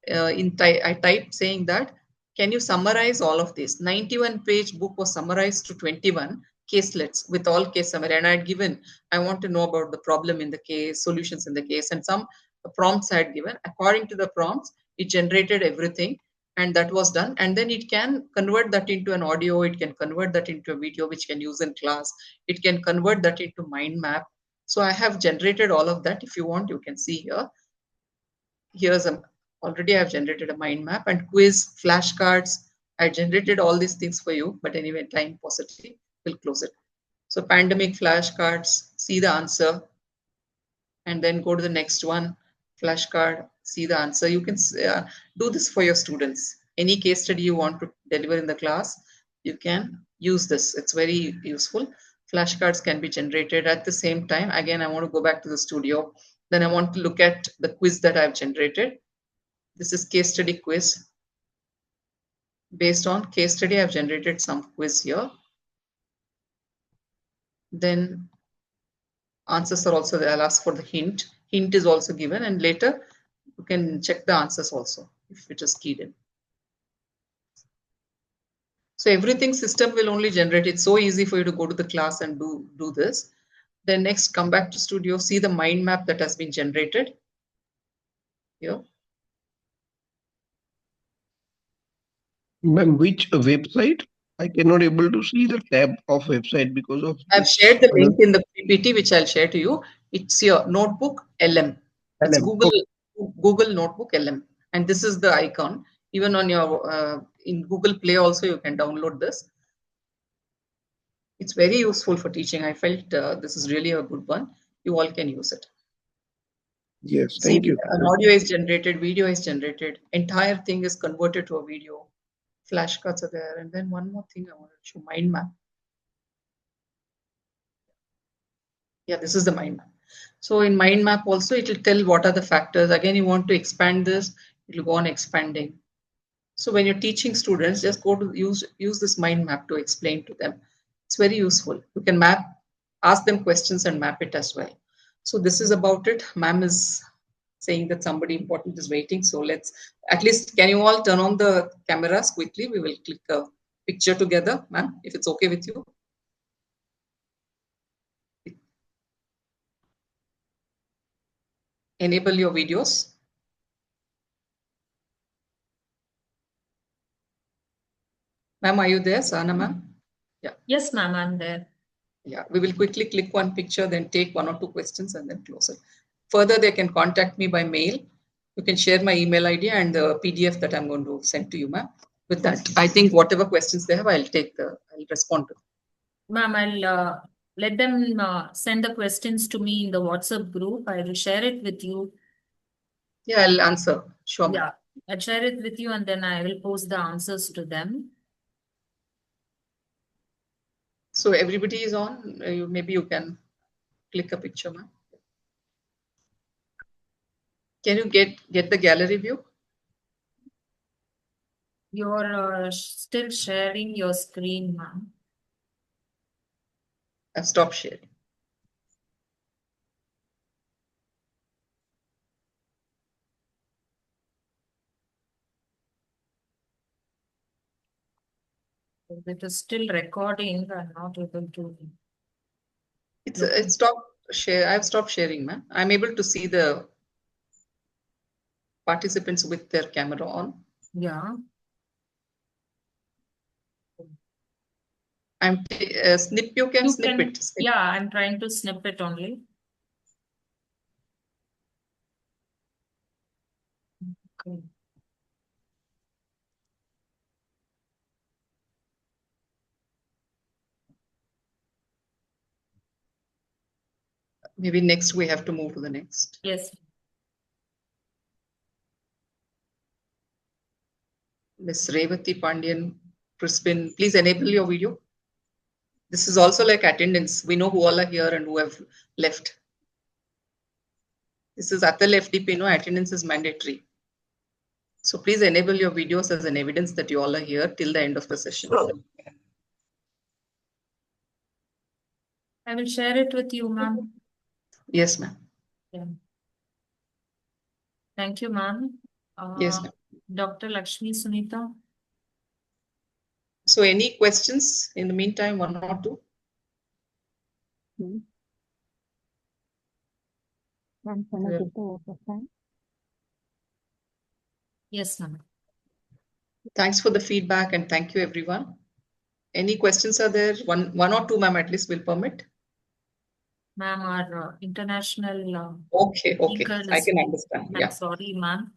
I typed saying that, can you summarize all of this? 91-page book was summarized to 21 caselets with all case summary. And I had given, I want to know about the problem in the case, solutions in the case, and some prompts I had given. According to the prompts, it generated everything. And that was done. And then it can convert that into an audio. It can convert that into a video, which can use in class. It can convert that into mind map. So I have generated all of that. If you want, you can see here. Here's already I've generated a mind map and quiz, flashcards. I generated all these things for you. But anyway, time paucity will close it. So pandemic flashcards, see the answer. And then go to the next one, flashcard, see the answer. You can do this for your students. Any case study you want to deliver in the class, you can use this. It's very useful. Flashcards can be generated at the same time. Again, I want to go back to the studio. Then I want to look at the quiz that I've generated. This is case study quiz. Based on case study, I've generated some quiz here. Then answers are also there. I'll ask for the hint. Hint is also given, and later you can check the answers also if it is keyed in. So everything system will only generate. It's so easy for you to go to the class and do this. Then next, come back to studio, see the mind map that has been generated here. Ma'am, which website? I cannot able to see the tab of website because of. I've shared the link in the PPT, which I'll share to you. It's your notebook LM. It's Google Notebook LM, and this is the icon. Even on your in Google Play also, you can download this. It's very useful for teaching. I felt this is really a good one. You all can use it. Yes, thank you. An audio is generated, video is generated, entire thing is converted to a video. Flashcards are there, and then one more thing I want to show: mind map. Yeah, this is the mind map. So in mind map also, it will tell what are the factors. Again, you want to expand this, it will go on expanding. So when you're teaching students, just go to use this mind map to explain to them. It's very useful. You can ask them questions and map it as well. So this is about it. Ma'am is saying that somebody important is waiting. So let's, at least, can you all turn on the cameras quickly? We will click a picture together, ma'am, if it's okay with you. Enable your videos. Ma'am, are you there, Sana ma'am? Yeah. Yes, ma'am, I'm there. Yeah, we will quickly click one picture, then take one or two questions and then close it. Further, they can contact me by mail. You can share my email ID and the PDF that I'm going to send to you, ma'am. With that, I think whatever questions they have, I'll respond to. Ma'am, I'll let them send the questions to me in the WhatsApp group. I will share it with you. Yeah, I'll answer. Sure. Yeah, I'll share it with you and then I will post the answers to them. So everybody is on. Maybe you can click a picture, ma'am. Can you get the gallery view? You're still sharing your screen, ma'am. I've stopped sharing. It is still recording. I'm not able to. It's stopped share. I've stopped sharing, ma'am. I'm able to see the participants with their camera on. Yeah. I'm snip. You can snip it. Snip. Yeah, I'm trying to snip it only. Okay. Maybe next we have to move to the next. Yes. Miss Revati Pandian, Crispin, please enable your video. This is also like attendance. We know who all are here and who have left. This is ATAL FDP, no, attendance is mandatory. So please enable your videos as an evidence that you all are here till the end of the session. I will share it with you, ma'am. Yes, ma'am. Yeah. Thank you, ma'am. Yes, ma'am. Dr. Lakshmi Sunita. So any questions in the meantime, one or two? Ma'am, can I get the vote of time? Yes, ma'am. Thanks for the feedback and thank you, everyone. Any questions are there? One or two, ma'am, at least will permit. Ma'am, our international Okay. speaker I is- can understand. I'm Yeah. sorry, ma'am.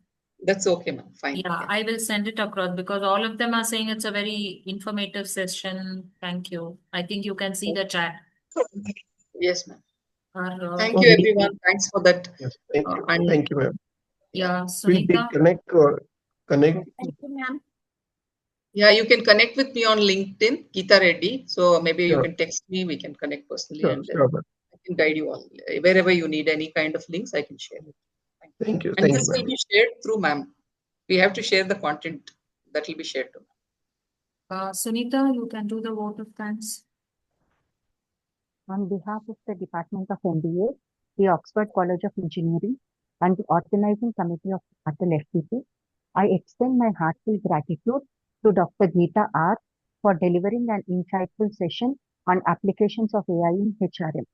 That's okay, ma'am. Fine. Yeah, I will send it across because all of them are saying it's a very informative session. Thank you. I think you can see the chat. Yes, ma'am. Thank Okay. you, everyone. Thanks for that. Yes, thank you. And Thank you, ma'am. Yeah, Will they Sunita. connect. Thank you, ma'am. yeah, you can connect with me on LinkedIn, Geeta Reddy. So maybe you Sure. can text me. We can connect personally, Sure, and then sure, ma'am. I can guide you all. Wherever you need any kind of links, I can share it. Thank you. And Thank this you, will ma'am. be shared through ma'am. We have to share the content that will be shared to ma'am. Sunita, you can do the vote of thanks. On behalf of the Department of MBA, the Oxford College of Engineering, and the organizing committee of ATAL FDP, I extend my heartfelt gratitude to Dr. Geeta R. for delivering an insightful session on applications of AI in HRM.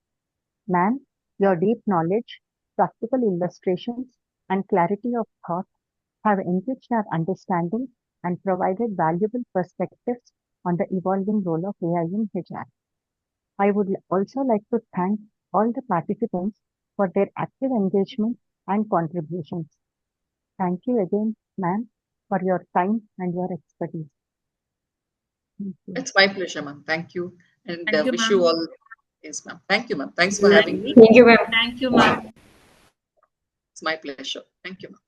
Ma'am, your deep knowledge, practical illustrations, and clarity of thought have enriched our understanding and provided valuable perspectives on the evolving role of AI in HR. I would also like to thank all the participants for their active engagement and contributions. Thank you again, ma'am, for your time and your expertise. Thank you. It's my pleasure, ma'am. Thank you. And Thank you, wish ma'am. you all. Yes, ma'am. Thank you, ma'am. Thanks for having me. Thank you, ma'am. Thank you, ma'am. It's my pleasure. Thank you, ma'am.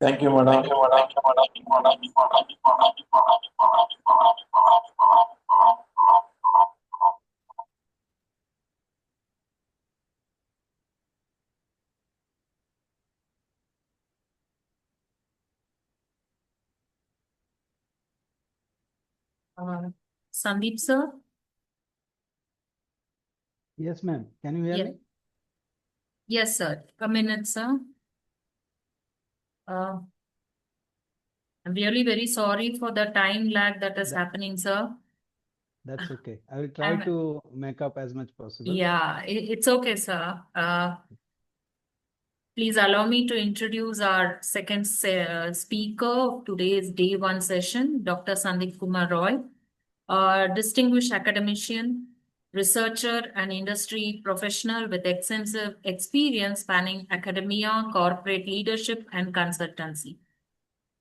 Thank you, madam. Sandeep, sir. Yes, ma'am. Can you hear Yeah. me? Yes, sir. A minute, sir. I'm really very sorry for the time lag that is happening, sir. That's okay. I will try to make up as much possible. Yeah, it's okay, sir. Please allow me to introduce our second speaker of today's day one session, Dr. Sandeep Kumar Roy, a distinguished academician, researcher, and industry professional with extensive experience spanning academia, corporate leadership, and consultancy.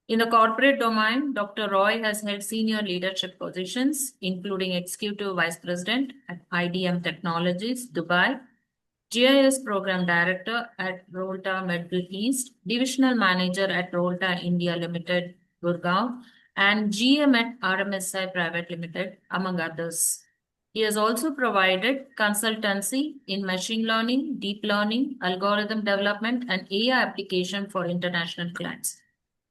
In the corporate domain, Dr. Roy has held senior leadership positions, including Executive Vice President at IDM Technologies, Dubai, GIS Program Director at Rolta Middle East, Divisional Manager at Rolta India Limited, Gurgaon, and GM at RMSI Private Limited, among others. He has also provided consultancy in machine learning, deep learning, algorithm development, and AI application for international clients.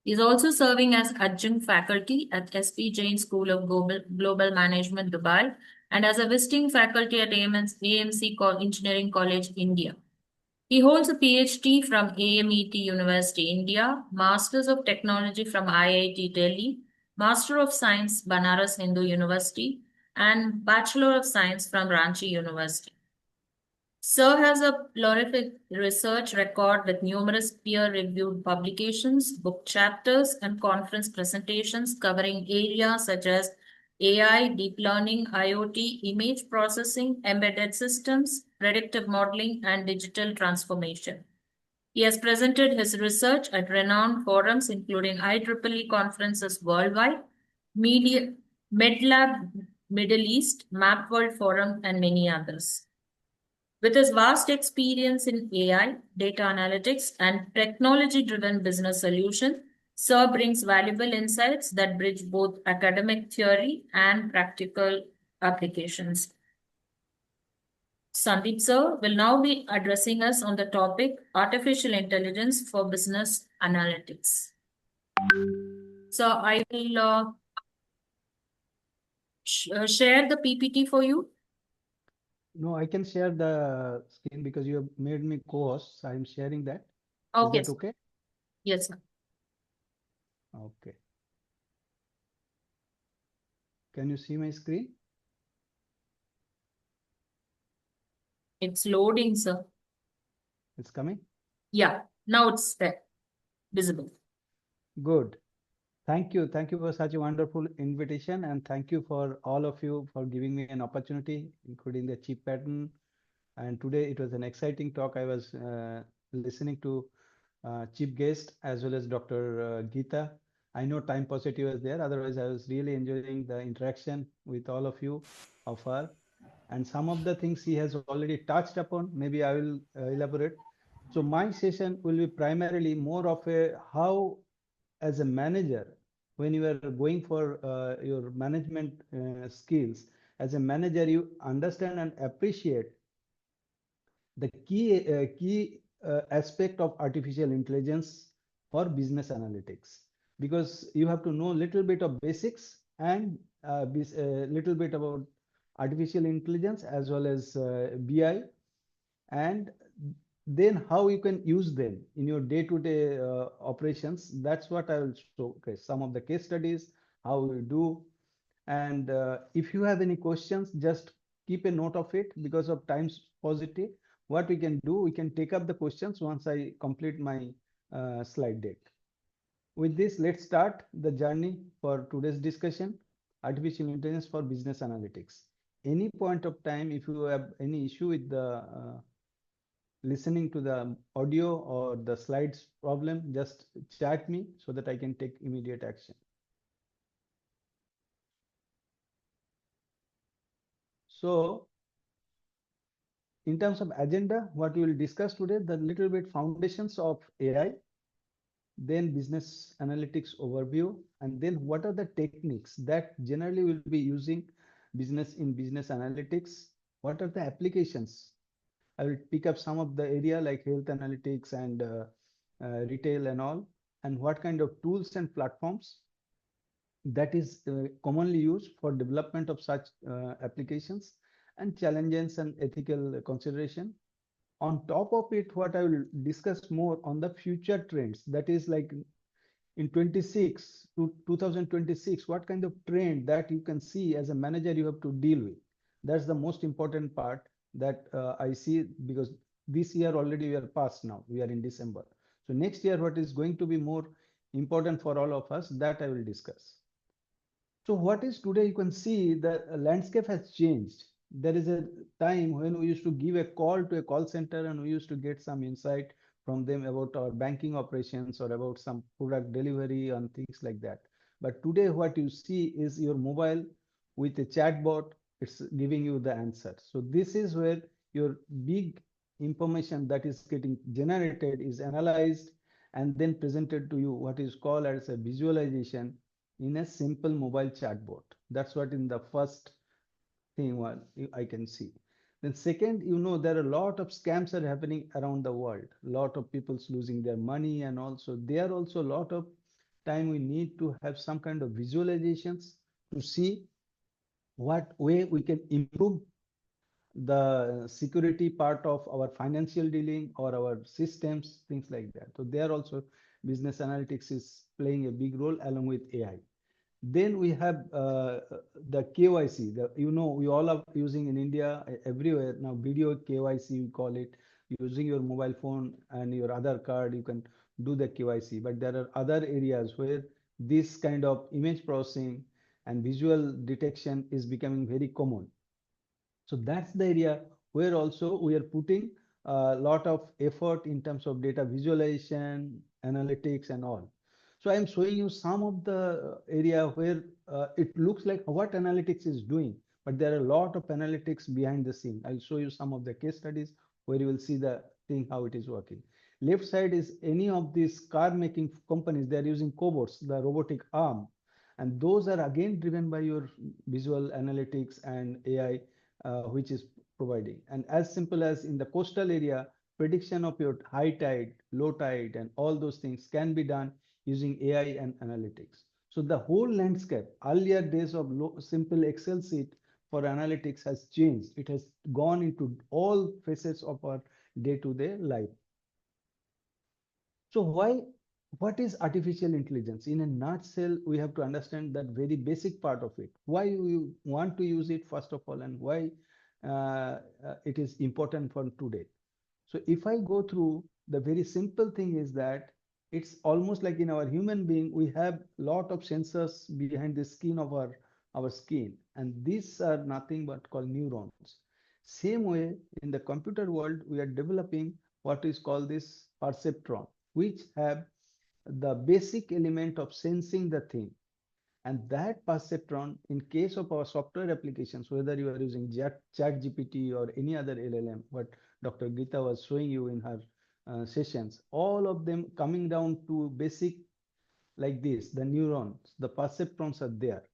He is also serving as adjunct faculty at SP Jain School of Global Management, Dubai, and as a visiting faculty at AMC Engineering College, India. He holds a PhD from AMET University, India, Masters of Technology from IIT Delhi, Master of Science, Banaras Hindu University, and Bachelor of Science from Ranchi University. Sir has a prolific research record with numerous peer-reviewed publications, book chapters, and conference presentations covering areas such as AI, deep learning, IoT, image processing, embedded systems, predictive modeling, and digital transformation. He has presented his research at renowned forums including IEEE conferences worldwide, MedLab Middle East, MapWorld Forum, and many others. With his vast experience in AI, data analytics, and technology-driven business solution, Sir brings valuable insights that bridge both academic theory and practical applications. Sandeep Sir will now be addressing us on the topic Artificial Intelligence for Business Analytics. So I will share the PPT for you. No, I can share the screen because you have made me co-host. So I'm sharing that. Okay. Is that okay? Yes, sir. Okay. Can you see my screen? It's loading, sir. It's coming? Yeah, now it's there, visible. Good. Thank you. Thank you for such a wonderful invitation, and thank you for all of you for giving me an opportunity, including the chief pattern. And today it was an exciting talk. I was listening to chief guest as well as Dr. Geeta. I know time positive was there. Otherwise, I was really enjoying the interaction with all of you of her. And some of the things he has already touched upon. Maybe I will elaborate. So my session will be primarily more of a how, as a manager, when you are going for your management skills, as a manager, you understand and appreciate the key aspect of artificial intelligence for business analytics, because you have to know a little bit of basics and a little bit about artificial intelligence as well as BI, and then how you can use them in your day-to-day operations. That's what I will show. Okay, some of the case studies, how we do. And if you have any questions, just keep a note of it because of time's paucity. What we can do, we can take up the questions once I complete my slide deck. With this, let's start the journey for today's discussion, artificial intelligence for business analytics. Any point of time, if you have any issue with the listening to the audio or the slides problem, just chat me so that I can take immediate action. So in terms of agenda, what we will discuss today, the little bit foundations of AI, then business analytics overview, and then what are the techniques that generally will be using business analytics, what are the applications. I will pick up some of the area like health analytics and retail and all, and what kind of tools and platforms that is commonly used for development of such applications, and challenges and ethical consideration. On top of it, what I will discuss more on the future trends, that is like in 26 to 2026, what kind of trend that you can see as a manager you have to deal with. That's the most important part that I see, because this year already we are past now, we are in December. So next year, what is going to be more important for all of us, that I will discuss. So what is today, you can see the landscape has changed. There is a time when we used to give a call to a call center and we used to get some insight from them about our banking operations or about some product delivery and things like that. But today what you see is your mobile with a chatbot, it's giving you the answer. So this is where your big information that is getting generated is analyzed and then presented to you, what is called as a visualization in a simple mobile chatbot. That's what in the first thing one I can see. Then second, there are a lot of scams are happening around the world. A lot of people's losing their money, and also there are also a lot of time we need to have some kind of visualizations to see what way we can improve the security part of our financial dealing or our systems, things like that. So there also business analytics is playing a big role along with AI. Then we have the KYC. We all are using in India everywhere now, video KYC we call it. Using your mobile phone and your Aadhaar card, you can do the KYC. But there are other areas where this kind of image processing and visual detection is becoming very common. So that's the area where also we are putting a lot of effort in terms of data visualization, analytics, and all. So I'm showing you some of the area where it looks like what analytics is doing. but there are a lot of analytics behind the scene. I'll show you some of the case studies where you will see the thing, how it is working. Left side is any of these car making companies, they're using cobots, the robotic arm. And those are again driven by your visual analytics and AI, which is providing. And as simple as in the coastal area, prediction of your high tide, low tide, and all those things can be done using AI and analytics. So the whole landscape, earlier days of simple Excel sheet for analytics has changed. It has gone into all facets of our day-to-day life. So what is artificial intelligence? In a nutshell, we have to understand that very basic part of it. Why you want to use it, first of all, and why it is important for today. So if I go through, the very simple thing is that it's almost like in our human being, we have lot of sensors behind the skin of our skin. And these are nothing but called neurons. Same way in the computer world, we are developing what is called this perceptron, which have the basic element of sensing the thing. And that perceptron, in case of our software applications, whether you are using ChatGPT or any other LLM, what Dr. Geeta was showing you in her sessions, all of them coming down to basic like this, the neurons, the perceptrons are there,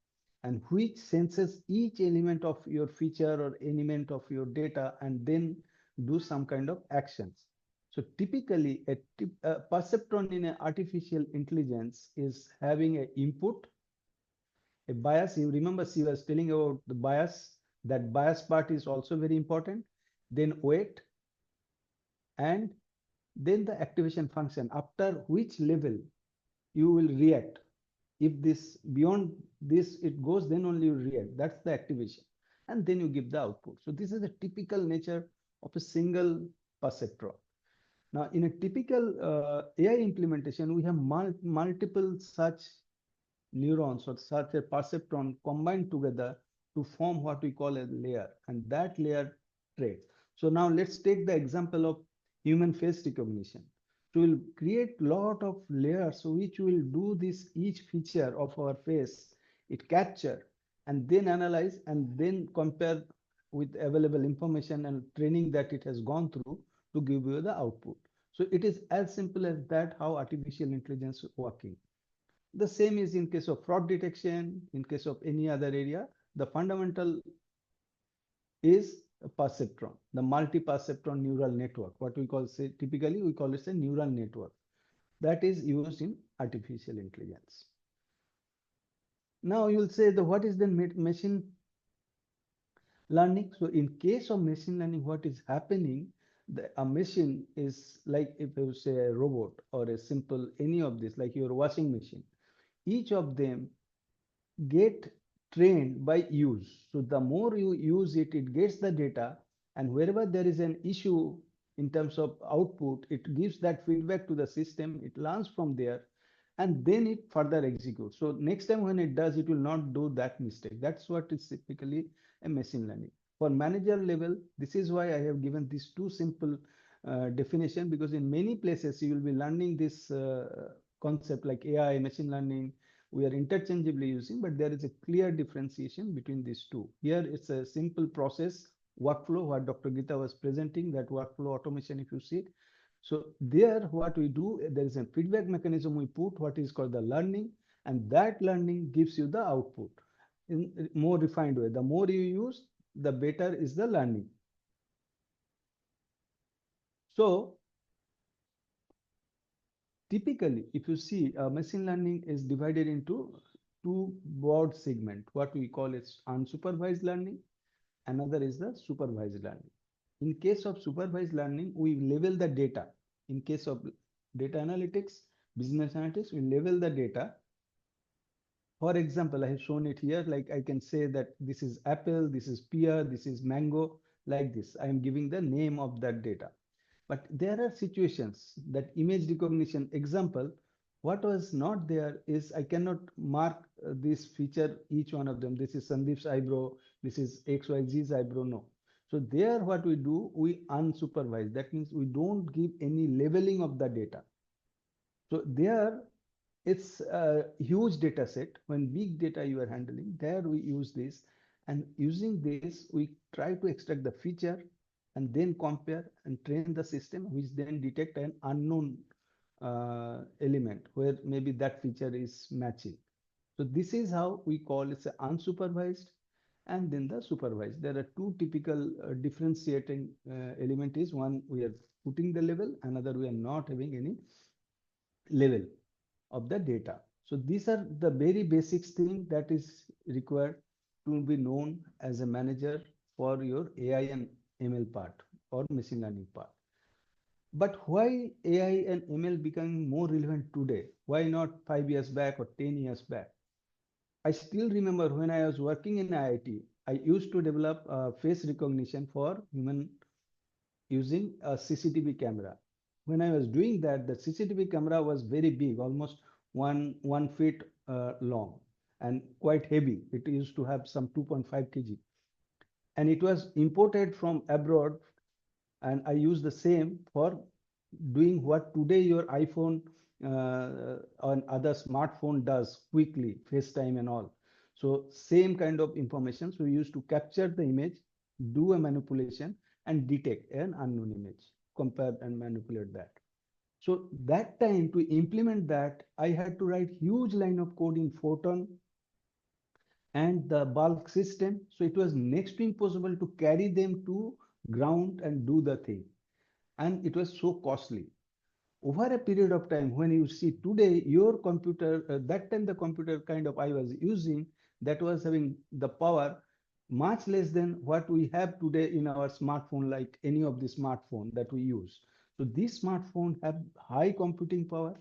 and which senses each element of your feature or element of your data and then do some kind of actions. So typically a perceptron in an artificial intelligence is having an input, a bias. You remember she was telling about the bias. That bias part is also very important. Then weight, and then the activation function, after which level you will react. If this beyond this it goes, then only you react. That's the activation, and then you give the output. So this is a typical nature of a single perceptron. Now in a typical AI implementation, we have multiple such neurons or such a perceptron combined together to form what we call a layer, and that layer traits. So now let's take the example of human face recognition. So we'll create lot of layers which will do this each feature of our face, it capture and then analyze and then compare with available information and training that it has gone through to give you the output. So it is as simple as that how artificial intelligence is working. The same is in case of fraud detection, in case of any other area. The fundamental is a perceptron, the multi-perceptron neural network. What we call, say, typically we call it a neural network that is used in artificial intelligence. Now you will say, what is the machine learning? So in case of machine learning, what is happening? A machine is like, if you say a robot or a simple any of this, like your washing machine. Each of them get trained by use. So the more you use it, it gets the data, and wherever there is an issue in terms of output, it gives that feedback to the system, it learns from there, and then it further executes. So next time when it does, it will not do that mistake. That's what is typically a machine learning. For manager level, this is why I have given these two simple definition, because in many places you will be learning this concept like AI, machine learning, we are interchangeably using, but there is a clear differentiation between these two. Here it's a simple process workflow, what Dr. Geeta was presenting, that workflow automation, if you see it. So there what we do, there is a feedback mechanism we put, what is called the learning, and that learning gives you the output in a more refined way. The more you use, the better is the learning. So typically, if you see, machine learning is divided into two broad segments. What we call is unsupervised learning. Another is the supervised learning. In case of supervised learning, we level the data. In case of data analytics, business analytics, we level the data. For example, I have shown it here, like I can say that this is apple, this is pear, this is mango, like this. I am giving the name of that data. But there are situations that image recognition example, what was not there is I cannot mark this feature, each one of them. This is Sandeep's eyebrow, this is XYZ's eyebrow, no. So there what we do, we unsupervise. That means we don't give any leveling of the data. So there it's a huge data set. When big data you are handling, there we use this. And using this, we try to extract the feature and then compare and train the system, which then detect an unknown element where maybe that feature is matching. So this is how we call it unsupervised and then the supervised. There are two typical differentiating element is one we are putting the level, another we are not having any level of the data. So these are the very basic thing that is required to be known as a manager for your AI and ML part or machine learning part. But why AI and ML becoming more relevant today? Why not 5 years back or 10 years back? I still remember when I was working in IIT, I used to develop face recognition for human using a CCTV camera. When I was doing that, the CCTV camera was very big, almost one feet long and quite heavy. It used to have some 2.5 kg. And it was imported from abroad. And I use the same for doing what today your iPhone or other smartphone does quickly, FaceTime and all. So same kind of information. So we used to capture the image, do a manipulation and detect an unknown image, compare and manipulate that. So that time to implement that, I had to write huge line of code in Photon and the bulk system. So it was next to impossible to carry them to ground and do the thing. And it was so costly. Over a period of time, when you see today, your computer, that time the computer kind of I was using, that was having the power much less than what we have today in our smartphone, like any of the smartphone that we use. So these smartphones have high computing power,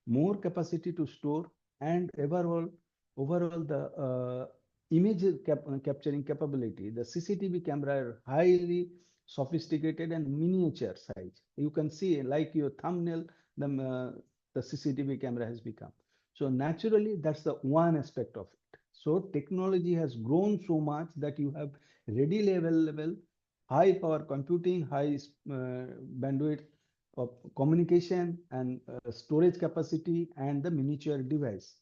more capacity to store, and overall the image capturing capability. The CCTV camera are highly sophisticated and miniature size. You can see like your thumbnail, the CCTV camera has become. So naturally, that's the one aspect of it. So technology has grown so much that you have readily available high power computing, high bandwidth of communication and storage capacity and the miniature device.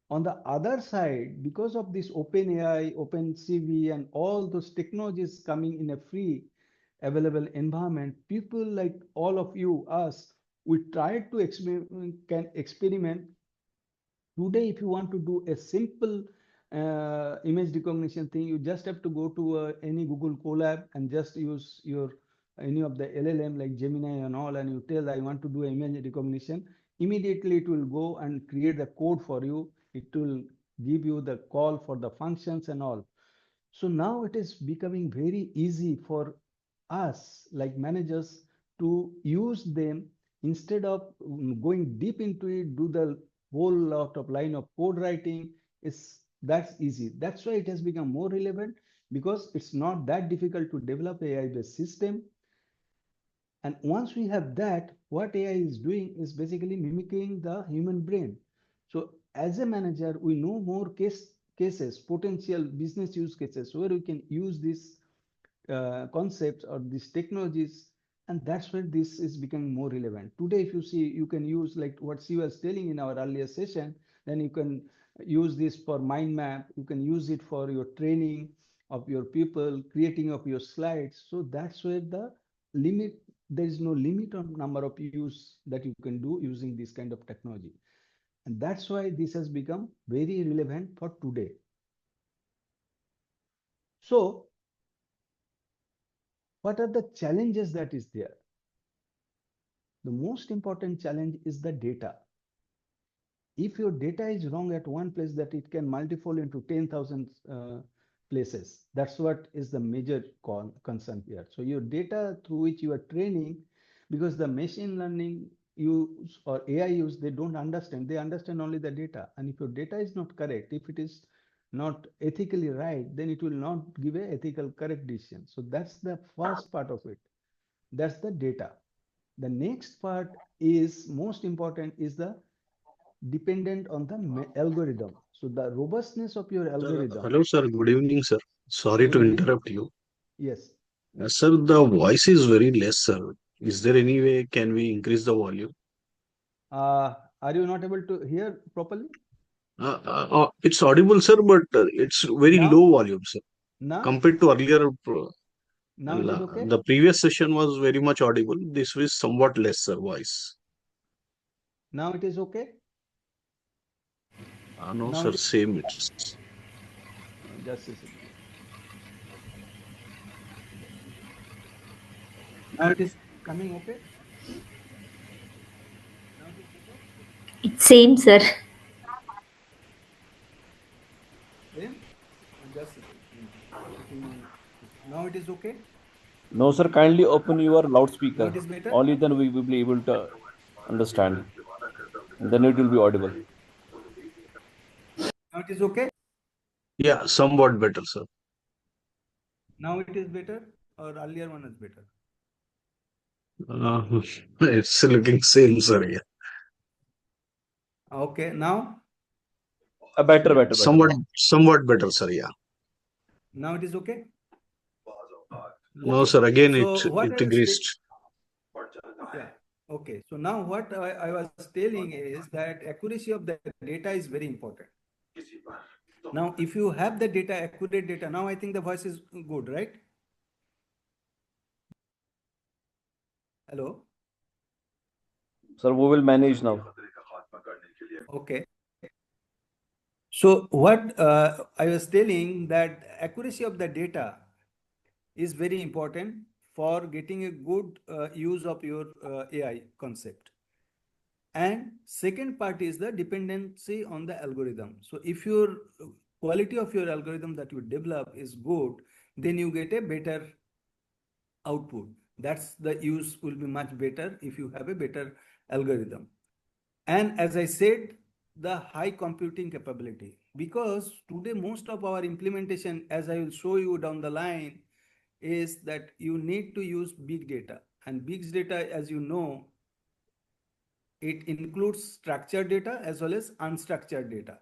On the other side, because of this OpenAI, OpenCV, and all those technologies coming in a free available environment, people like all of you, us, we tried to experiment. Today, if you want to do a simple image recognition thing, you just have to go to any Google Colab and just use your any of the LLM like Gemini and all, and you tell I want to do image recognition. Immediately, it will go and create the code for you. It will give you the call for the functions and all. So now it is becoming very easy for us like managers to use them instead of going deep into it, do the whole lot of line of code writing. That's easy. That's why it has become more relevant, because it's not that difficult to develop AI-based system. And once we have that, what AI is doing is basically mimicking the human brain. So as a manager, we know more cases, potential business use cases where we can use these concepts or these technologies, and that's where this is becoming more relevant. Today, if you see, you can use like what she was telling in our earlier session, then you can use this for mind map, you can use it for your training of your people, creating of your slides. So that's where the limit, there is no limit on number of use that you can do using this kind of technology. And that's why this has become very relevant for today. So what are the challenges that is there? The most important challenge is the data. If your data is wrong at one place, that it can multiple into 10,000 places. That's what is the major concern here. So your data through which you are training, because the machine learning use or AI use, they don't understand. They understand only the data. And if your data is not correct, if it is not ethically right, then it will not give a ethical correct decision. So that's the first part of it. That's the data. The next part is most important is the dependent on the algorithm. So the robustness of your algorithm. Hello, sir. Good evening, sir. Sorry Good to evening. interrupt you. Yes. Sir, the voice is very less, sir. Is there any way can we increase the volume? Are you not able to hear properly? It's audible, sir, but it's very Now? low volume, sir. Now, Compared to earlier, now it is okay. the previous session was very much audible. This was somewhat lesser voice. Now it is okay. No, Now sir, it is, same. It's just a second. Now it is coming okay. Now it is better. It's same, sir. Same. Just a second. Checking. Now it is okay. No, sir. Kindly open your Now loudspeaker. it is better. Only then we will be able to understand. And then it will be audible. Now it is okay. yeah, somewhat better, sir. Now it is better, or earlier one is better. It's looking same, sir. Yeah. Okay. Now. Better. Somewhat better, sir. Yeah. Now it is okay. No, Okay. sir. Again, So what it I was increased. yeah. Okay. So now what I was telling is that accuracy of the data is very important. Now, if you have the data, accurate data, now I think the voice is good, right? Hello. Sir, we will manage now. Okay. So what I was telling that accuracy of the data is very important for getting a good use of your AI concept. And second part is the dependency on the algorithm. So if your quality of your algorithm that you develop is good, then you get a better output. That's the use will be much better if you have a better algorithm. And as I said, the high computing capability, because today most of our implementation, as I will show you down the line, is that you need to use big data. And big data, as you know, it includes structured data as well as unstructured data.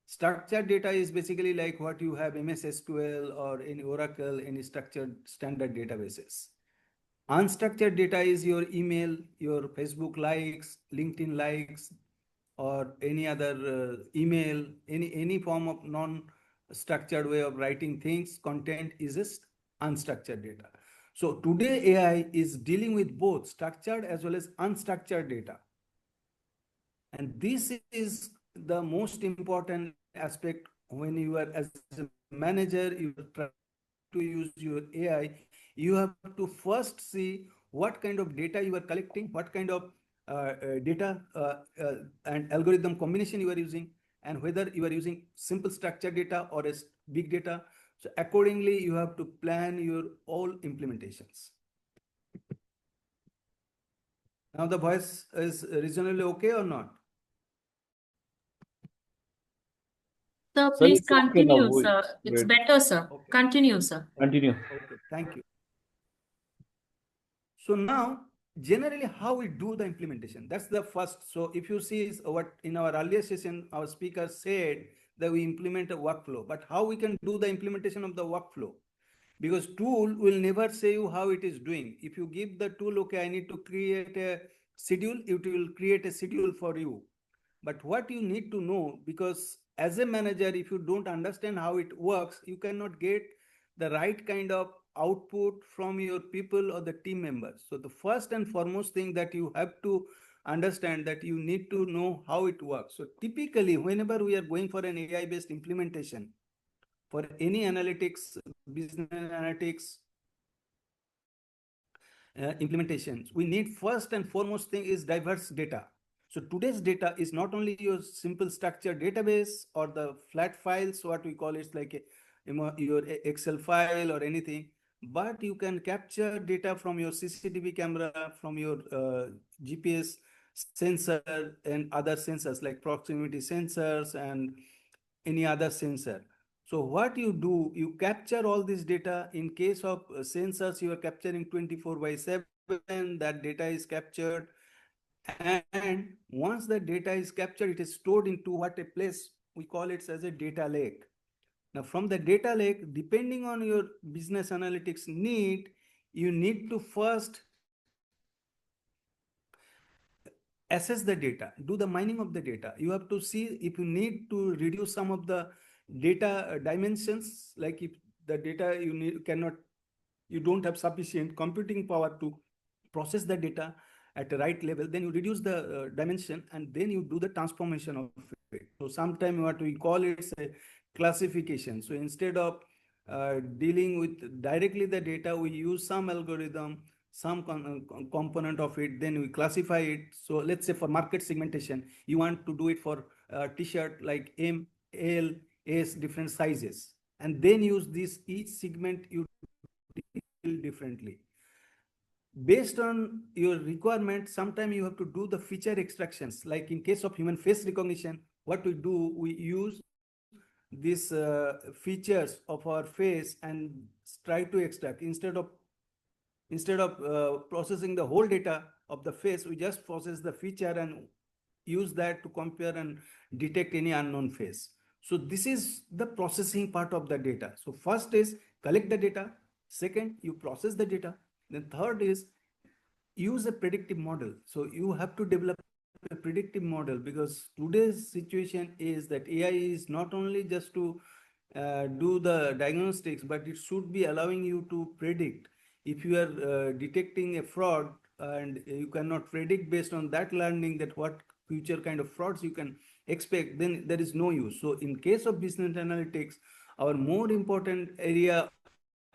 Structured data is basically like what you have MS SQL or in Oracle, any structured standard databases. Unstructured data is your email, your Facebook likes, LinkedIn likes, or any other email, any form of non-structured way of writing things, content is just unstructured data. So today AI is dealing with both structured as well as unstructured data. And this is the most important aspect when you are as a manager, you are trying to use your AI, you have to first see what kind of data you are collecting, what kind of data and algorithm combination you are using, and whether you are using simple structured data or a big data. So accordingly, you have to plan your all implementations. Now the voice is reasonably okay or not? Sir, Sir, please it's okay now. continue, sir. It's better, sir. Okay. Continue, sir. Continue. Okay, thank you. So now, generally, how we do the implementation, that's the first. So if you see what in our earlier session, our speaker said that we implement a workflow, but how we can do the implementation of the workflow? Because tool will never say you how it is doing. If you give the tool, okay, I need to create a schedule, it will create a schedule for you. But what you need to know, because as a manager, if you don't understand how it works, you cannot get the right kind of output from your people or the team members. So the first and foremost thing that you have to understand that you need to know how it works. So typically, whenever we are going for an AI-based implementation, for any analytics, business analytics, implementations, we need first and foremost thing is diverse data. So today's data is not only your simple structured database or the flat files, what we call it like your Excel file or anything, but you can capture data from your CCTV camera, from your GPS sensor and other sensors like proximity sensors and any other sensor. So what you do, you capture all this data. In case of sensors, you are capturing 24/7, that data is captured. And once the data is captured, it is stored into what a place, we call it as a data lake. Now from the data lake, depending on your business analytics need, you need to first assess the data, do the mining of the data. You have to see if you need to reduce some of the data dimensions, like if the data you don't have sufficient computing power to process the data at the right level, then you reduce the dimension and then you do the transformation of it. So sometimes what we call it is a classification. So instead of dealing with directly the data, we use some algorithm, some component of it, then we classify it. So let's say for market segmentation, you want to do it for t-shirt like M, L, S, different sizes, and then use this each segment you deal differently. Based on your requirement, sometimes you have to do the feature extractions. Like in case of human face recognition, what we do, we use these features of our face and try to extract. Instead of processing the whole data of the face, we just process the feature and use that to compare and detect any unknown face. So this is the processing part of the data. So first is collect the data. Second, you process the data. Then third is use a predictive model. So you have to develop a predictive model, because today's situation is that AI is not only just to do the diagnostics, but it should be allowing you to predict. If you are detecting a fraud and you cannot predict based on that learning that what future kind of frauds you can expect, then there is no use. So in case of business analytics, our more important area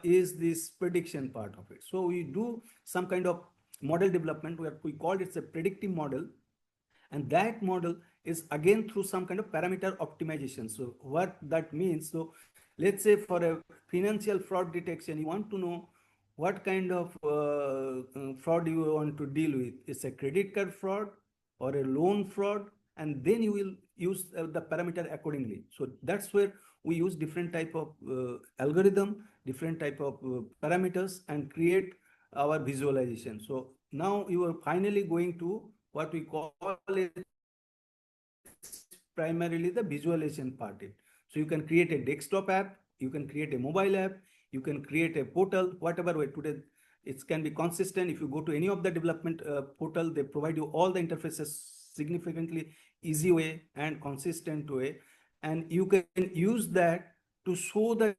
is this prediction part of it. So we do some kind of model development where we call it a predictive model, and that model is again through some kind of parameter optimization. So what that means, so let's say for a financial fraud detection, you want to know what kind of fraud you want to deal with. It's a credit card fraud or a loan fraud, and then you will use the parameter accordingly. So that's where we use different type of algorithm, different type of parameters, and create our visualization. So now you are finally going to what we call it primarily the visualization part. So you can create a desktop app, you can create a mobile app, you can create a portal, whatever way. Today it can be consistent. If you go to any of the development portal, they provide you all the interfaces significantly easy way and consistent way, and you can use that to show the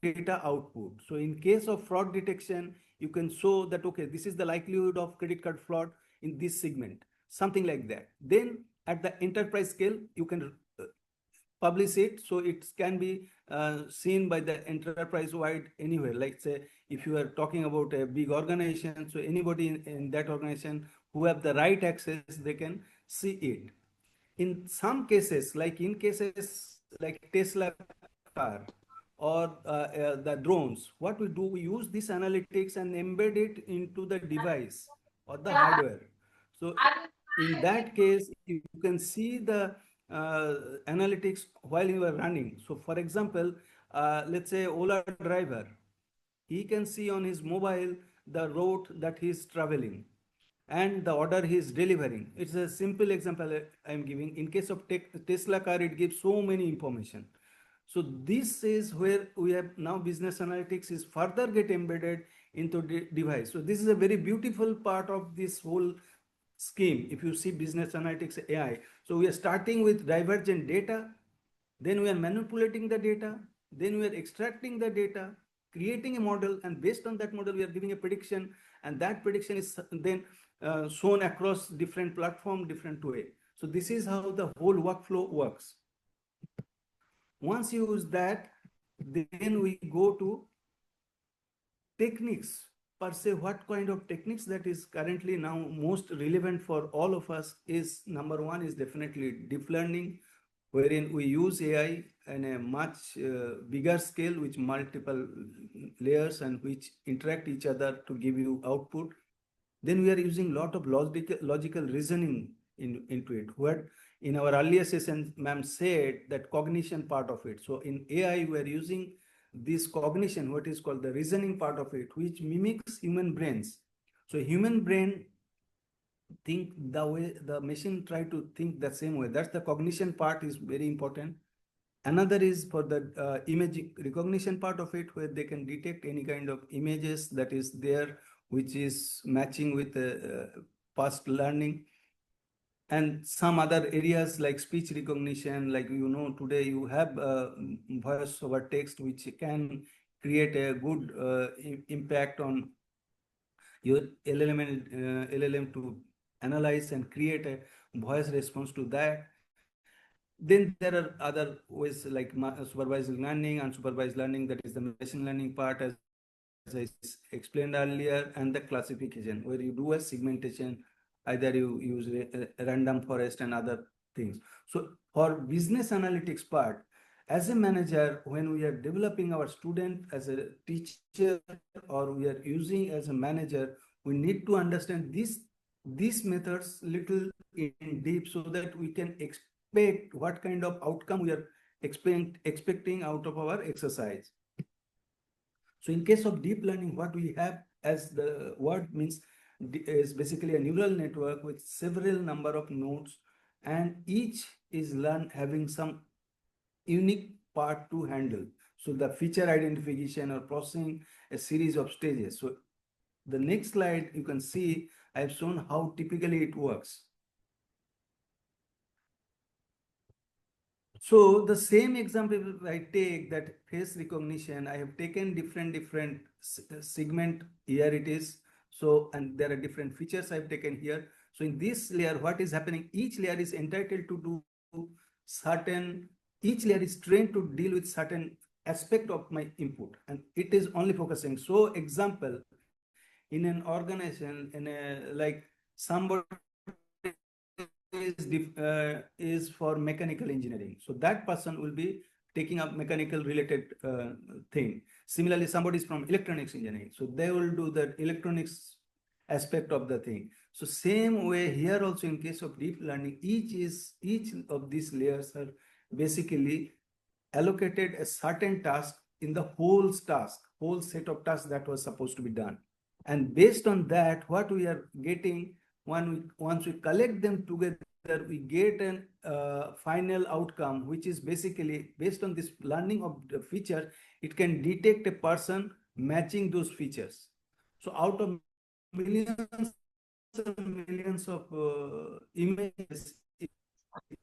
data output. So in case of fraud detection, you can show that, okay, this is the likelihood of credit card fraud in this segment, something like that. Then at the enterprise scale, you can publish it, so it can be seen by the enterprise wide anywhere. Like say, if you are talking about a big organization, so anybody in that organization who have the right access, they can see it. In some cases, like in cases like Tesla car or the drones, what we do, we use this analytics and embed it into the device or the hardware. So in that case, you can see the analytics while you are running. So for example, let's say Ola driver, he can see on his mobile the route that he is traveling and the order he is delivering. It's a simple example I am giving. In case of Tesla car, it gives so many information. So this is where we have now business analytics is further get embedded into the device. So this is a very beautiful part of this whole scheme. If you see business analytics AI, so we are starting with divergent data, then we are manipulating the data, then we are extracting the data, creating a model, and based on that model, we are giving a prediction, and that prediction is then shown across different platform, different way. So this is how the whole workflow works. Once you use that, then we go to techniques per se. What kind of techniques that is currently now most relevant for all of us is, number one is definitely deep learning, wherein we use AI in a much bigger scale with multiple layers and which interact each other to give you output. Then we are using a lot of logical reasoning into it. What in our earlier session, ma'am said that cognition part of it. So in AI, we are using this cognition, what is called the reasoning part of it, which mimics human brains. So human brain think the way the machine try to think the same way. That's the cognition part is very important. Another is for the image recognition part of it, where they can detect any kind of images that is there, which is matching with past learning. And some other areas like speech recognition, like, today you have voice over text, which can create a good impact on your LLM to analyze and create a voice response to that. Then there are other ways like supervised learning, unsupervised learning, that is the machine learning part, as I explained earlier, and the classification, where you do a segmentation, either you use a random forest and other things. So for business analytics part, as a manager, when we are developing our student as a teacher, or we are using as a manager, we need to understand these methods little in deep, so that we can expect what kind of outcome we are expecting out of our exercise. So in case of deep learning, what we have, as the word means, is basically a neural network with several number of nodes, and each is having some unique part to handle. So the feature identification or processing a series of stages. So the next slide, you can see I have shown how typically it works. So the same example I take, that face recognition, I have taken different segment. Here it is. So, and there are different features I've taken here. So in this layer, what is happening? Each layer is entitled to do certain, each layer is trained to deal with certain aspect of my input, and it is only focusing. So example, in an organization, in a, like somebody is for mechanical engineering, so that person will be taking up mechanical related thing. Similarly, somebody is from electronics engineering, so they will do the electronics aspect of the thing. So same way here also, in case of deep learning, each of these layers are basically allocated a certain task in the whole set of tasks that was supposed to be done. And based on that, what we are getting, once we collect them together, we get an final outcome, which is basically based on this learning of the feature, it can detect a person matching those features. So out of millions and millions of images, it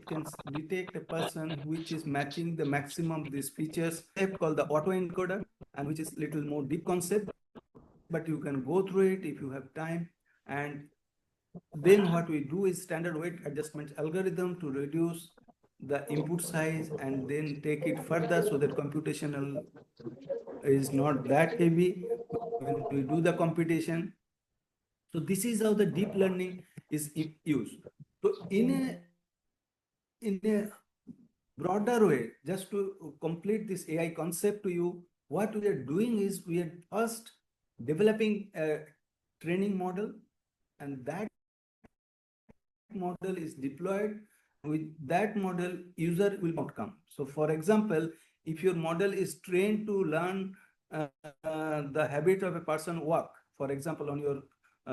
can detect a person which is matching the maximum of these features. They have called the autoencoder, and which is little more deep concept, but you can go through it if you have time. And then what we do is standard weight adjustment algorithm to reduce the input size and then take it further, so that computational is not that heavy when we do the computation. So this is how the deep learning is used. So in a broader way, just to complete this AI concept to you, what we are doing is we are first developing a training model, and that model is deployed. With that model, user will outcome. So for example, if your model is trained to learn the habit of a person walk, for example, on your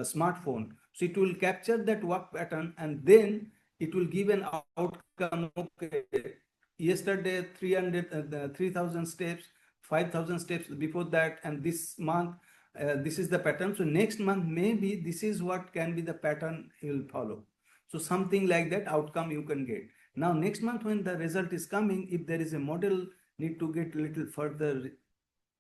smartphone, so it will capture that walk pattern, and then it will give an outcome. Okay, yesterday 3,000 steps, 5,000 steps before that, and this month this is the pattern. So next month maybe this is what can be the pattern he will follow. So something like that outcome you can get. Now next month when the result is coming, if there is a model need to get a little further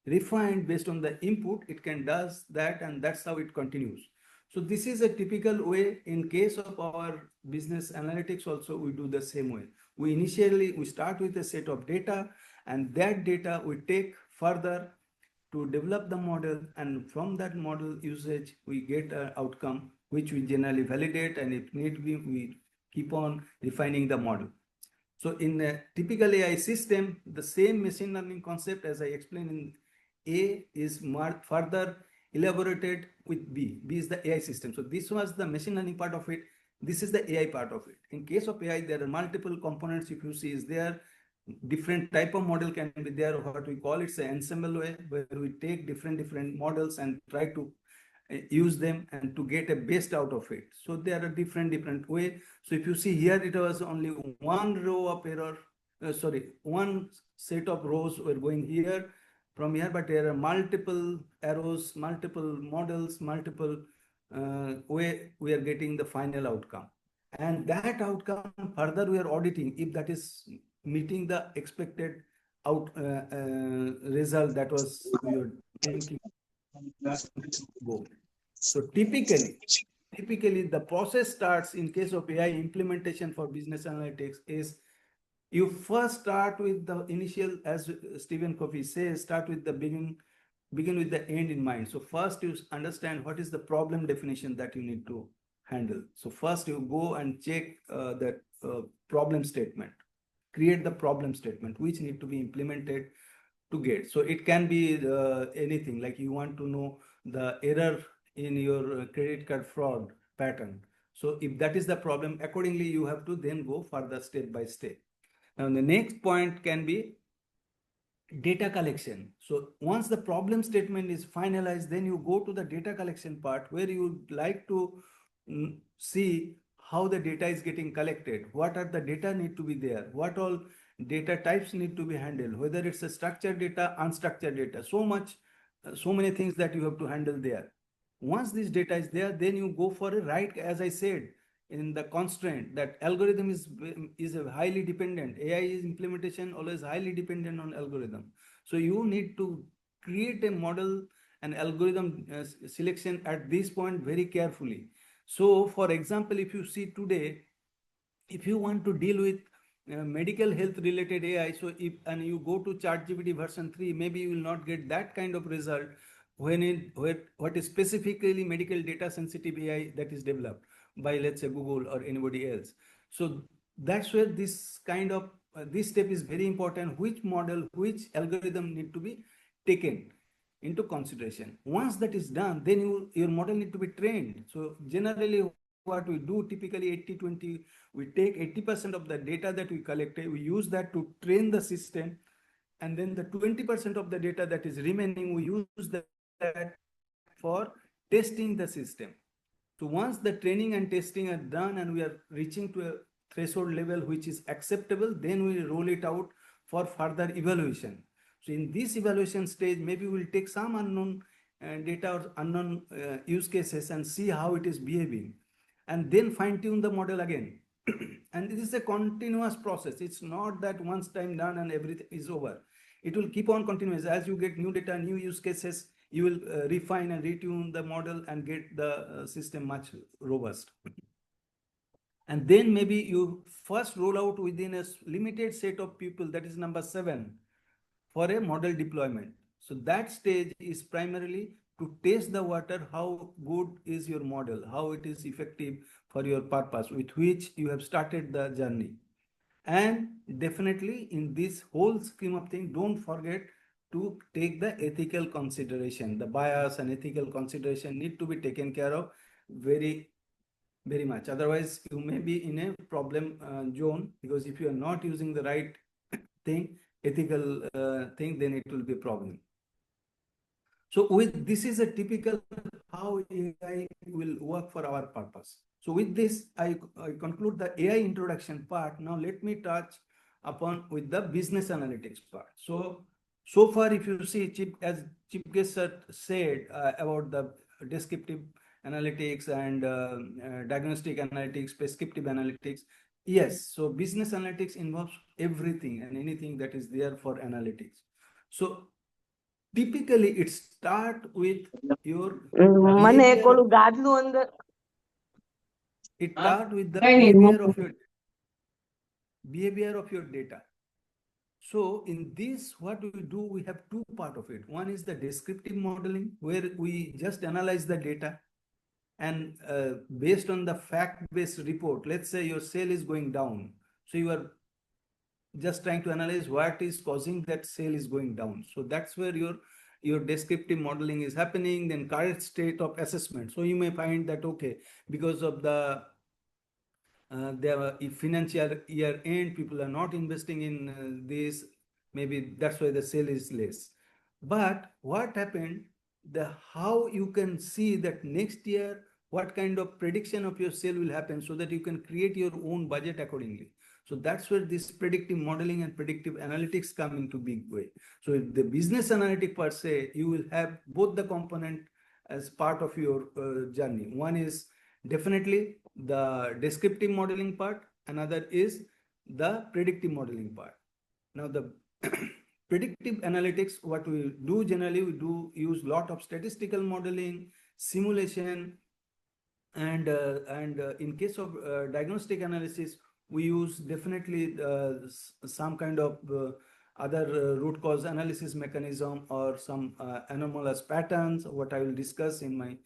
refined based on the input, it can does that, and that's how it continues. So this is a typical way. In case of our business analytics also, we do the same way. We start with a set of data, and that data we take further to develop the model, and from that model usage we get an outcome which we generally validate, and if need be, we keep on refining the model. So in a typical AI system, the same machine learning concept as I explained in A is further elaborated with B. B is the AI system. So this was the machine learning part of it. This is the AI part of it. In case of AI, there are multiple components. If you see, is there different type of model can be there. What we call it's an ensemble way, where we take different models and try to use them and to get a best out of it. So there are different way. So if you see here, it was only one row of error, one set of rows were going here from here, but there are multiple arrows, multiple models, multiple way we are getting the final outcome. And that outcome further we are auditing if that is meeting the expected result that was you're thinking go. So typically the process starts in case of AI implementation for business analytics is you first start with the initial, as Stephen Covey says, start with the begin with the end in mind. So first you understand what is the problem definition that you need to handle. So first you go and check that problem statement, create the problem statement which need to be implemented to get. So it can be anything, like you want to know the error in your credit card fraud pattern. So if that is the problem, accordingly you have to then go further step by step. Now the next point can be data collection. So once the problem statement is finalized, then you go to the data collection part where you would like to see how the data is getting collected, what are the data need to be there, what all data types need to be handled, whether it's a structured data, unstructured data, so many things that you have to handle there. Once this data is there, then you go for a right, as I said, in the constraint that algorithm is a highly dependent. AI is implementation always highly dependent on algorithm. So you need to create a model and algorithm selection at this point very carefully. So for example, if you see today, if you want to deal with medical health related AI, so if and you go to ChatGPT version 3, maybe you will not get that kind of result when what is specifically medical data sensitive AI that is developed by, let's say, Google or anybody else. So that's where this kind of this step is very important. Which model, which algorithm need to be taken into consideration. Once that is done, then your model need to be trained. So generally what we do, typically 80-20, we take 80% of the data that we collected, we use that to train the system, and then the 20% of the data that is remaining, we use that for testing the system. So once the training and testing are done and we are reaching to a threshold level which is acceptable, then we roll it out for further evaluation. So in this evaluation stage, maybe we'll take some unknown data or unknown use cases and see how it is behaving, and then fine tune the model again. And this is a continuous process. It's not that once time done and everything is over. It will keep on continuous. As you get new data, new use cases, you will refine and retune the model and get the system much robust. And then maybe you first roll out within a limited set of people, that is number 7, for a model deployment. So that stage is primarily to test the water, how good is your model, how it is effective for your purpose with which you have started the journey. And definitely in this whole scheme of things, don't forget to take the ethical consideration. The bias and ethical consideration need to be taken care of very much. Otherwise, you may be in a problem zone, because if you are not using the right thing, ethical thing, then it will be a problem. So this is a typical how AI will work for our purpose. So with this, I conclude the AI introduction part. Now let me touch upon with the business analytics part. So far, if you see, as Chief Guest said about the descriptive analytics and diagnostic analytics, prescriptive analytics. Yes, so business analytics involves everything and anything that is there for analytics. So typically it start with your behavior. It start with the behavior of your data. So in this, what we do, we have two part of it. One is the descriptive modeling, where we just analyze the data, and based on the fact-based report, let's say your sale is going down. So you are just trying to analyze what is causing that sale is going down. So that's where your descriptive modeling is happening. Then current state of assessment. So you may find that, okay, because of the if financial year end, people are not investing in this, maybe that's why the sale is less. But what happened, how you can see that next year what kind of prediction of your sale will happen, so that you can create your own budget accordingly. So that's where this predictive modeling and predictive analytics come into big way. So the business analytic per se, you will have both the component as part of your journey. One is definitely the descriptive modeling part, another is the predictive modeling part. Now the predictive analytics, what we do generally, we do use a lot of statistical modeling, simulation, and in case of diagnostic analysis, we use definitely some kind of other root cause analysis mechanism or some anomalous patterns, what I will discuss in my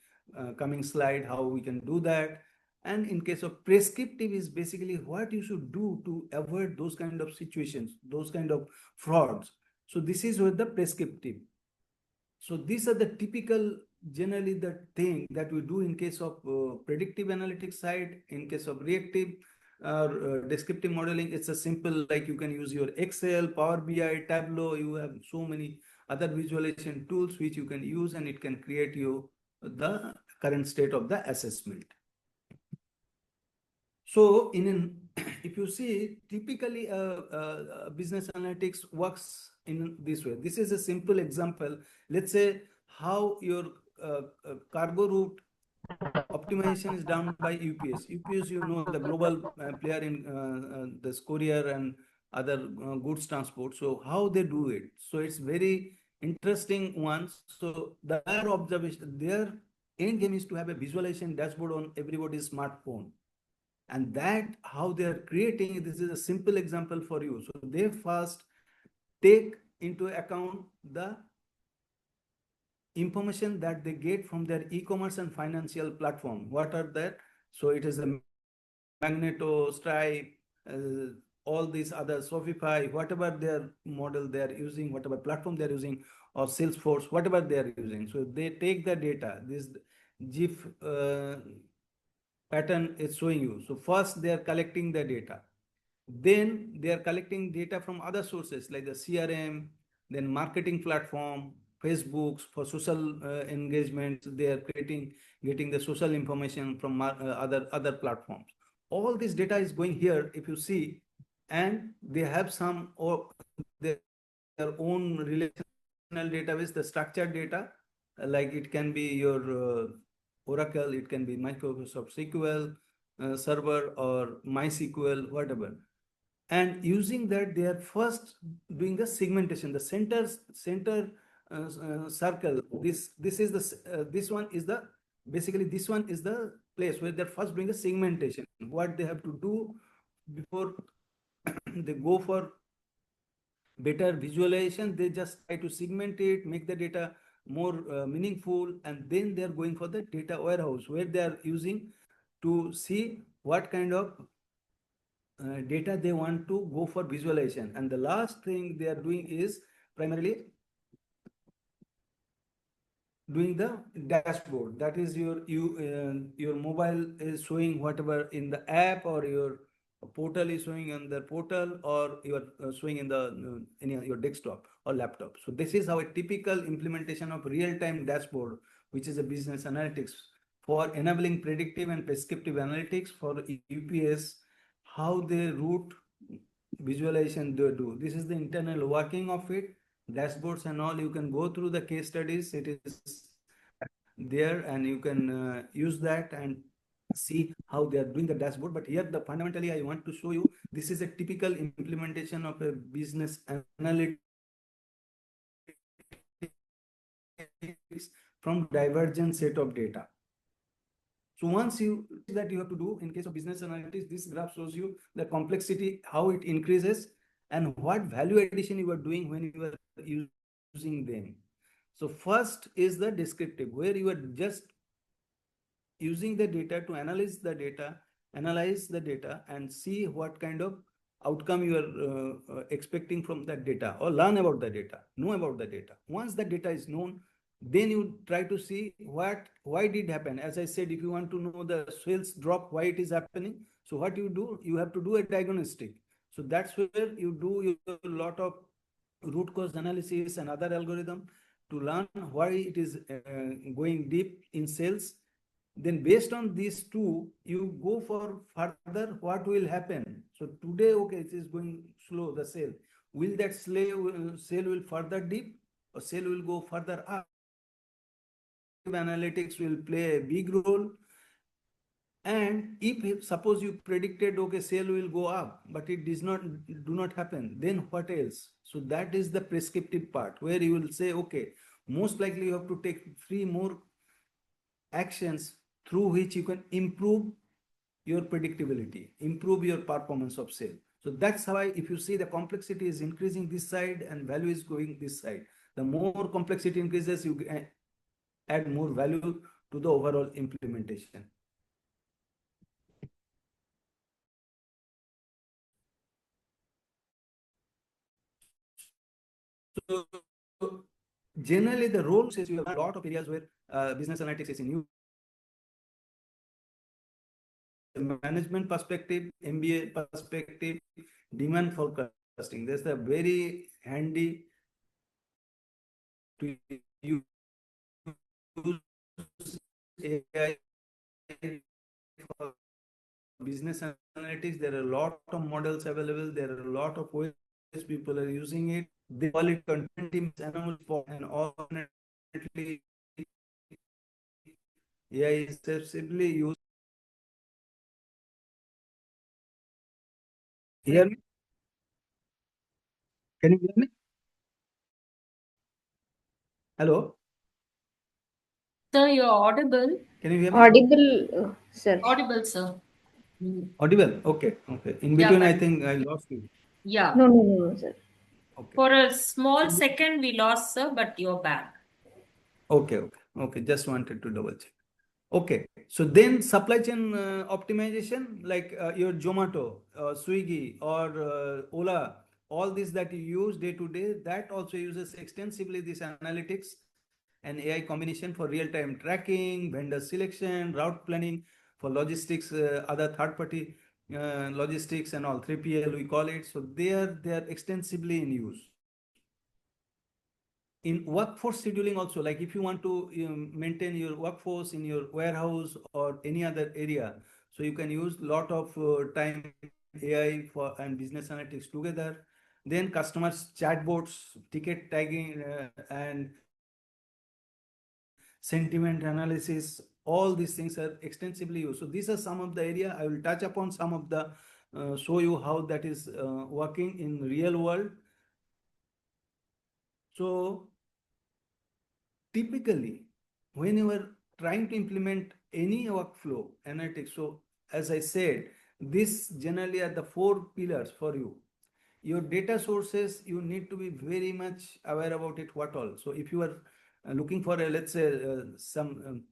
coming slide, how we can do that. And in case of prescriptive is basically what you should do to avoid those kind of situations, those kind of frauds. So this is where the prescriptive. So these are the typical, generally the thing that we do in case of predictive analytics side. In case of reactive descriptive modeling, it's a simple, like you can use your Excel, Power BI, Tableau. You have so many other visualization tools which you can use, and it can create you the current state of the assessment. So if you see, typically business analytics works in this way. This is a simple example. Let's say how your cargo route optimization is done by UPS. UPS, you know, the global player in this courier and other goods transport. So how they do it. So it's very interesting ones. So their observation, their end game is to have a visualization dashboard on everybody's smartphone. And that how they are creating, this is a simple example for you. So they first take into account the information that they get from their e-commerce and financial platform. What are that? So it is a Magneto, Stripe, all these other Shopify, whatever their model they are using, whatever platform they are using, or Salesforce, whatever they are using. So they take the data, this GIF pattern is showing you. So first they are collecting the data. Then they are collecting data from other sources like the CRM, then marketing platform, Facebooks for social engagement. They are getting the social information from other platforms. All this data is going here, if you see, and they have some or their own relational database, the structured data, like it can be your Oracle, it can be Microsoft SQL server or MySQL, whatever. And using that, they are first doing the segmentation, the center circle. This is the this one is the basically this one is the place where they're first doing the segmentation. What they have to do before they go for better visualization, they just try to segment it, make the data more meaningful, and then they're going for the data warehouse where they are using to see what kind of data they want to go for visualization. And the last thing they are doing is primarily doing the dashboard. That is your mobile is showing whatever in the app, or your portal is showing on the portal, or you are showing in the in your desktop or laptop. So this is how a typical implementation of real-time dashboard, which is a business analytics for enabling predictive and prescriptive analytics for UPS, how they route visualization they do. This is the internal working of it, dashboards and all. You can go through the case studies. It is there, and you can use that and see how they are doing the dashboard. But here, fundamentally, I want to show you, this is a typical implementation of a business analytics from divergent set of data. So once you that you have to do in case of business analytics, this graph shows you the complexity, how it increases, and what value addition you are doing when you are using them. So first is the descriptive, where you are just using the data to analyze the data and see what kind of outcome you are expecting from that data, or learn about the data, know about the data. Once the data is known, then you try to see why did happen. As I said, if you want to know the sales drop, why it is happening, so what you do, you have to do a diagnostic. So that's where you do a lot of root cause analysis and other algorithm to learn why it is going deep in sales. Then based on these two, you go for further what will happen. So today, okay, it is going slow, the sale. Will that sale will further deep, or sale will go further up? Analytics will play a big role. And if suppose you predicted, okay, sale will go up, but it do not happen, then what else? So that is the prescriptive part where you will say, okay, most likely you have to take 3 more actions through which you can improve your predictability, improve your performance of sale. So that's how if you see the complexity is increasing this side and value is going this side. The more complexity increases, you add more value to the overall implementation. So generally the role says you have a lot of areas where business analytics is in use. Management perspective, MBA perspective, demand forecasting. That's a very handy to use AI for business analytics. There are a lot of models available. There are a lot of ways people are using it. They call it content teams and alternately AI is extensively used. Hear me? Can you hear me? Hello? Sir, you're audible. Can you hear me? Audible, sir. Audible, sir. Audible? Okay. Okay. In Yeah, between, but I think I lost you. yeah. No, sir. Okay. For a small second, we lost, sir, but you're back. Okay. Okay. Okay. Just wanted to double check. Okay. So then supply chain optimization, like your Zomato, Swiggy, or Ola, all these that you use day to day, that also uses extensively this analytics and AI combination for real-time tracking, vendor selection, route planning for logistics, other third-party logistics and all 3PL we call it. So they are extensively in use. In workforce scheduling also, like if you want to maintain your workforce in your warehouse or any other area, so you can use lot of time AI for and business analytics together. Then customers chatbots, ticket tagging, and sentiment analysis, all these things are extensively used. So these are some of the area I will touch upon, some of the show you how that is working in real world. So typically when you are trying to implement any workflow analytics, so as I said, this generally are the 4 pillars for you. Your data sources, you need to be very much aware about it, what all. So if you are looking for a, let's say some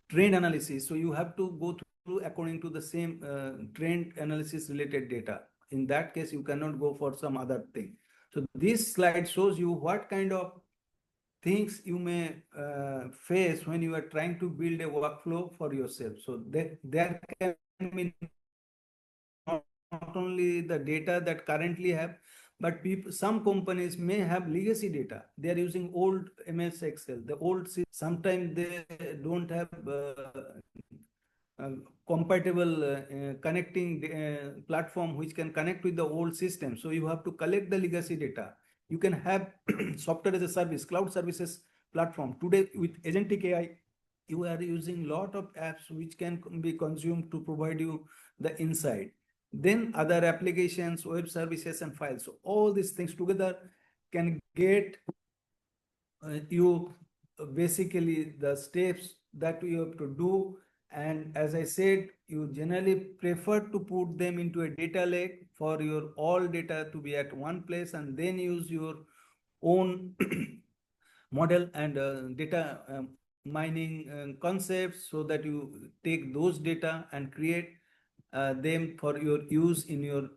trend analysis, so you have to go through according to the same trend analysis related data. In that case, you cannot go for some other thing. So this slide shows you what kind of things you may face when you are trying to build a workflow for yourself. So there can be not only the data that currently have, but some companies may have legacy data. They are using old MS Excel, the old, sometimes they don't have compatible connecting platform which can connect with the old system. So you have to collect the legacy data. You can have software as a service, cloud services platform. Today with agentic AI, you are using lot of apps which can be consumed to provide you the insight. Then other applications, web services and files. So all these things together can get you basically the steps that you have to do. And as I said, you generally prefer to put them into a data lake for your all data to be at one place, and then use your own model and data mining concepts, so that you take those data and create them for your use in your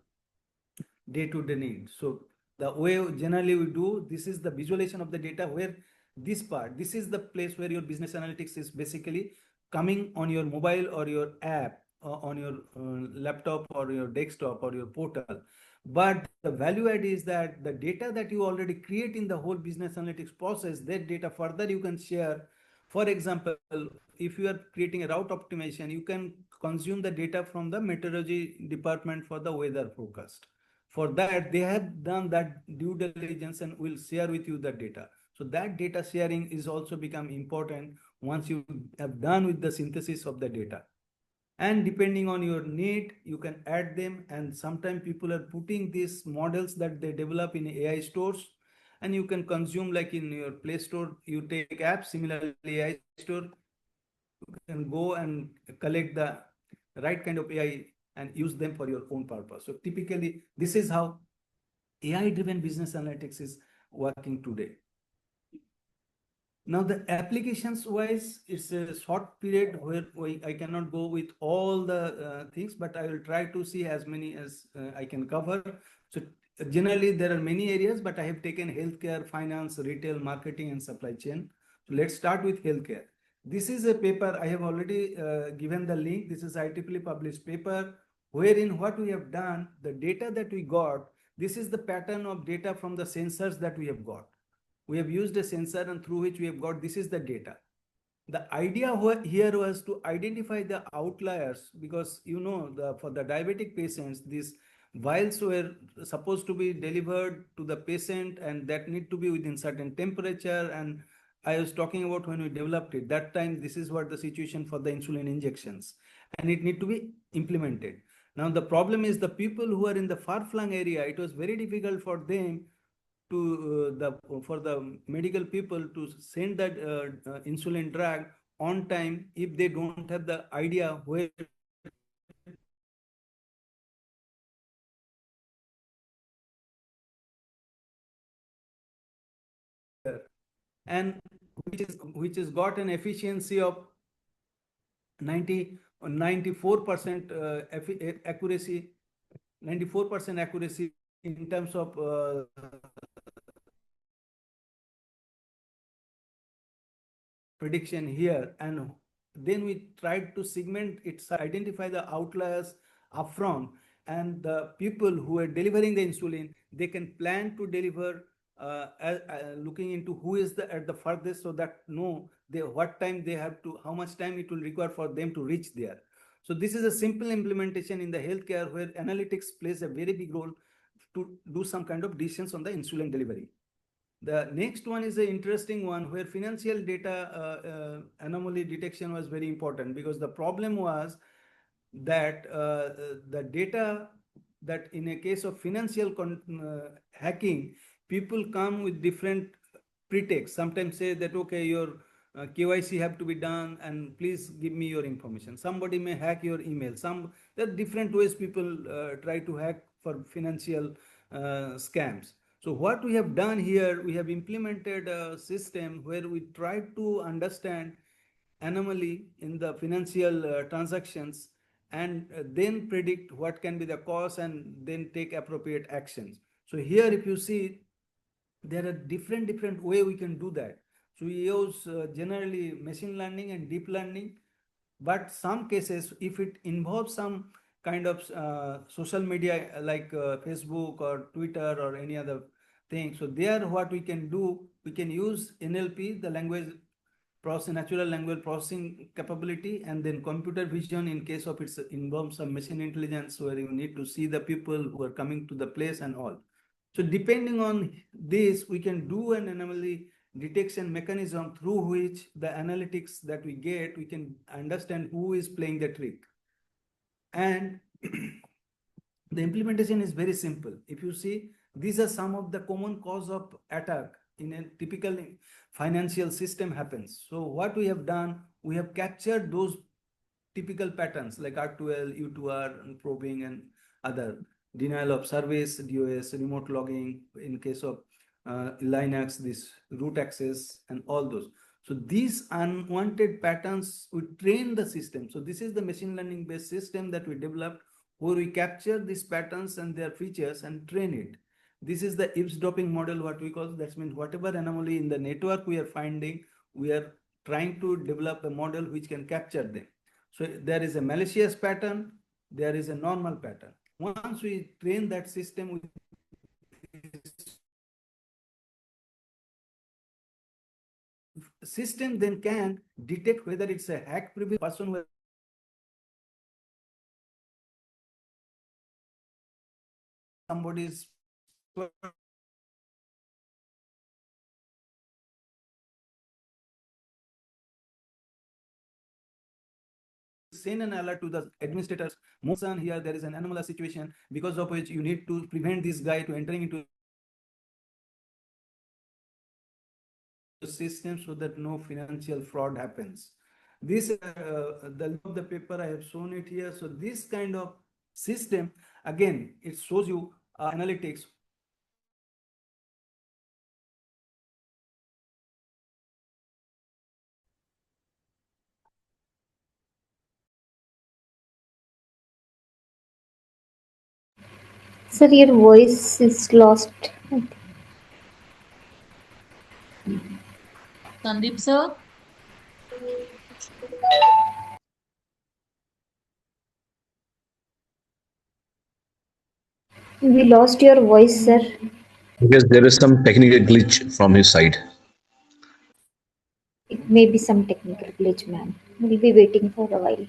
day-to-day needs. So the way generally we do this is the visualization of the data, where this is the place where your business analytics is basically coming on your mobile or your app, on your laptop or your desktop or your portal. But the value add is that the data that you already create in the whole business analytics process, that data further you can share. For example, if you are creating a route optimization, you can consume the data from the meteorology department for the weather forecast. For that, they have done that due diligence and will share with you the data. So that data sharing is also become important once you have done with the synthesis of the data. And depending on your need, you can add them. And sometimes people are putting these models that they develop in AI stores, and you can consume, like in your Play Store, you take apps. Similarly, AI store, you can go and collect the right kind of AI and use them for your own purpose. So typically, this is how AI-driven business analytics is working today. Now, the applications wise, it's a short period where I cannot go with all the things, but I will try to see as many as I can cover. So generally, there are many areas, but I have taken healthcare, finance, retail, marketing, and supply chain. So let's start with healthcare. This is a paper I have already given the link. This is IEEE published paper, wherein what we have done, the data that we got, this is the pattern of data from the sensors that we have got. We have used a sensor, and through which we have got, this is the data. The idea here was to identify the outliers, because for the diabetic patients, these vials were supposed to be delivered to the patient, and that need to be within certain temperature. And I was talking about when we developed it, that time this is what the situation for the insulin injections, and it need to be implemented. Now the problem is the people who are in the far-flung area, it was very difficult for them for the medical people to send that insulin drug on time if they don't have the idea where and which is got an efficiency of 94% accuracy, 94% accuracy in terms of prediction here. And then we tried to segment it, identify the outliers upfront, and the people who are delivering the insulin, they can plan to deliver looking into who is at the furthest, so that what time they have to, how much time it will require for them to reach there. So this is a simple implementation in the healthcare where analytics plays a very big role to do some kind of decisions on the insulin delivery. The next one is an interesting one where financial data anomaly detection was very important, because the problem was that the data that in a case of financial hacking, people come with different pretexts. Sometimes say that, okay, your KYC have to be done and please give me your information. Somebody may hack your email. There are different ways people try to hack for financial scams. So what we have done here, we have implemented a system where we try to understand anomaly in the financial transactions, and then predict what can be the cause and then take appropriate actions. So here, if you see, there are different way we can do that. So we use generally machine learning and deep learning, but some cases, if it involves some kind of social media like Facebook or Twitter or any other thing, so there what we can do, we can use NLP, the natural language processing capability, and then computer vision in case of it involves some machine intelligence where you need to see the people who are coming to the place and all. So depending on this, we can do an anomaly detection mechanism through which the analytics that we get, we can understand who is playing the trick. And the implementation is very simple. If you see, these are some of the common cause of attack in a typical financial system happens. So what we have done, we have captured those typical patterns like R2L, U2R, and probing, and other denial of service, DOS, remote logging, in case of Linux, this root access, and all those. So these unwanted patterns, we train the system. So this is the machine learning based system that we developed, where we capture these patterns and their features and train it. This is the eavesdropping model, what we call. That means whatever anomaly in the network we are finding, we are trying to develop a model which can capture them. So there is a malicious pattern, there is a normal pattern. Once we train that system, system then can detect whether it's a hack previous person who somebody's send an alert to the administrators. Motion here, there is an anomalous situation because of which you need to prevent this guy to entering into the system so that no financial fraud happens. This the of the paper I have shown it here. So this kind of system, again, it shows you analytics. Sir, your voice is lost. Sandeep sir? We lost your voice, sir. Because there is some technical glitch from his side. It may be some technical glitch, ma'am. We'll be waiting for a while.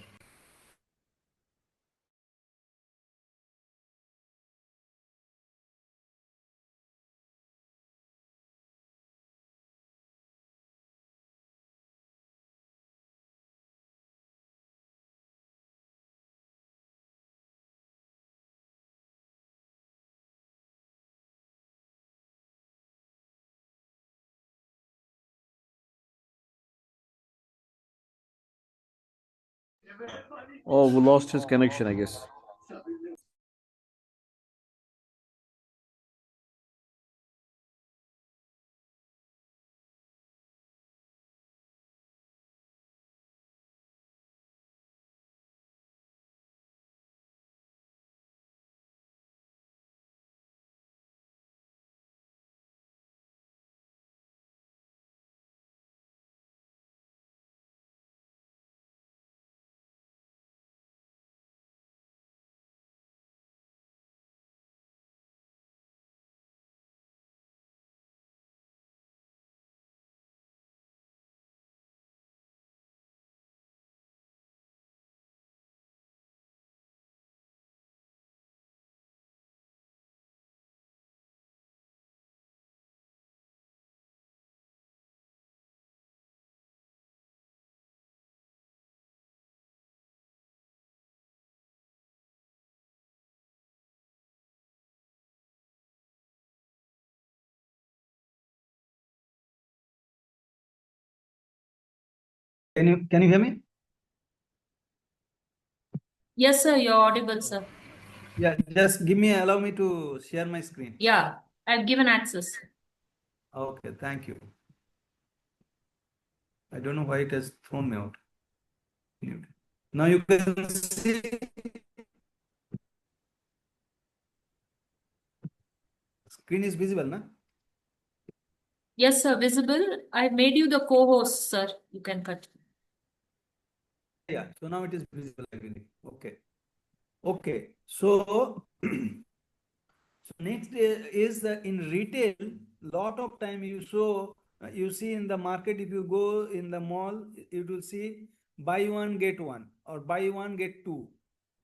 Oh, we lost his connection, I guess. Can you hear me? Yes, sir, you're audible, sir. Yeah, just allow me to share my screen. Yeah, I've given access. Okay, thank you. I don't know why it has thrown me out. Now you can see. Screen is visible, na? Yes, sir, visible. I made you the co-host, sir. You can cut. Yeah, so now it is visible, I believe. Okay. Okay, so next is in retail, lot of time you see in the market, if you go in the mall, you will see buy one, get one, or buy one, get two.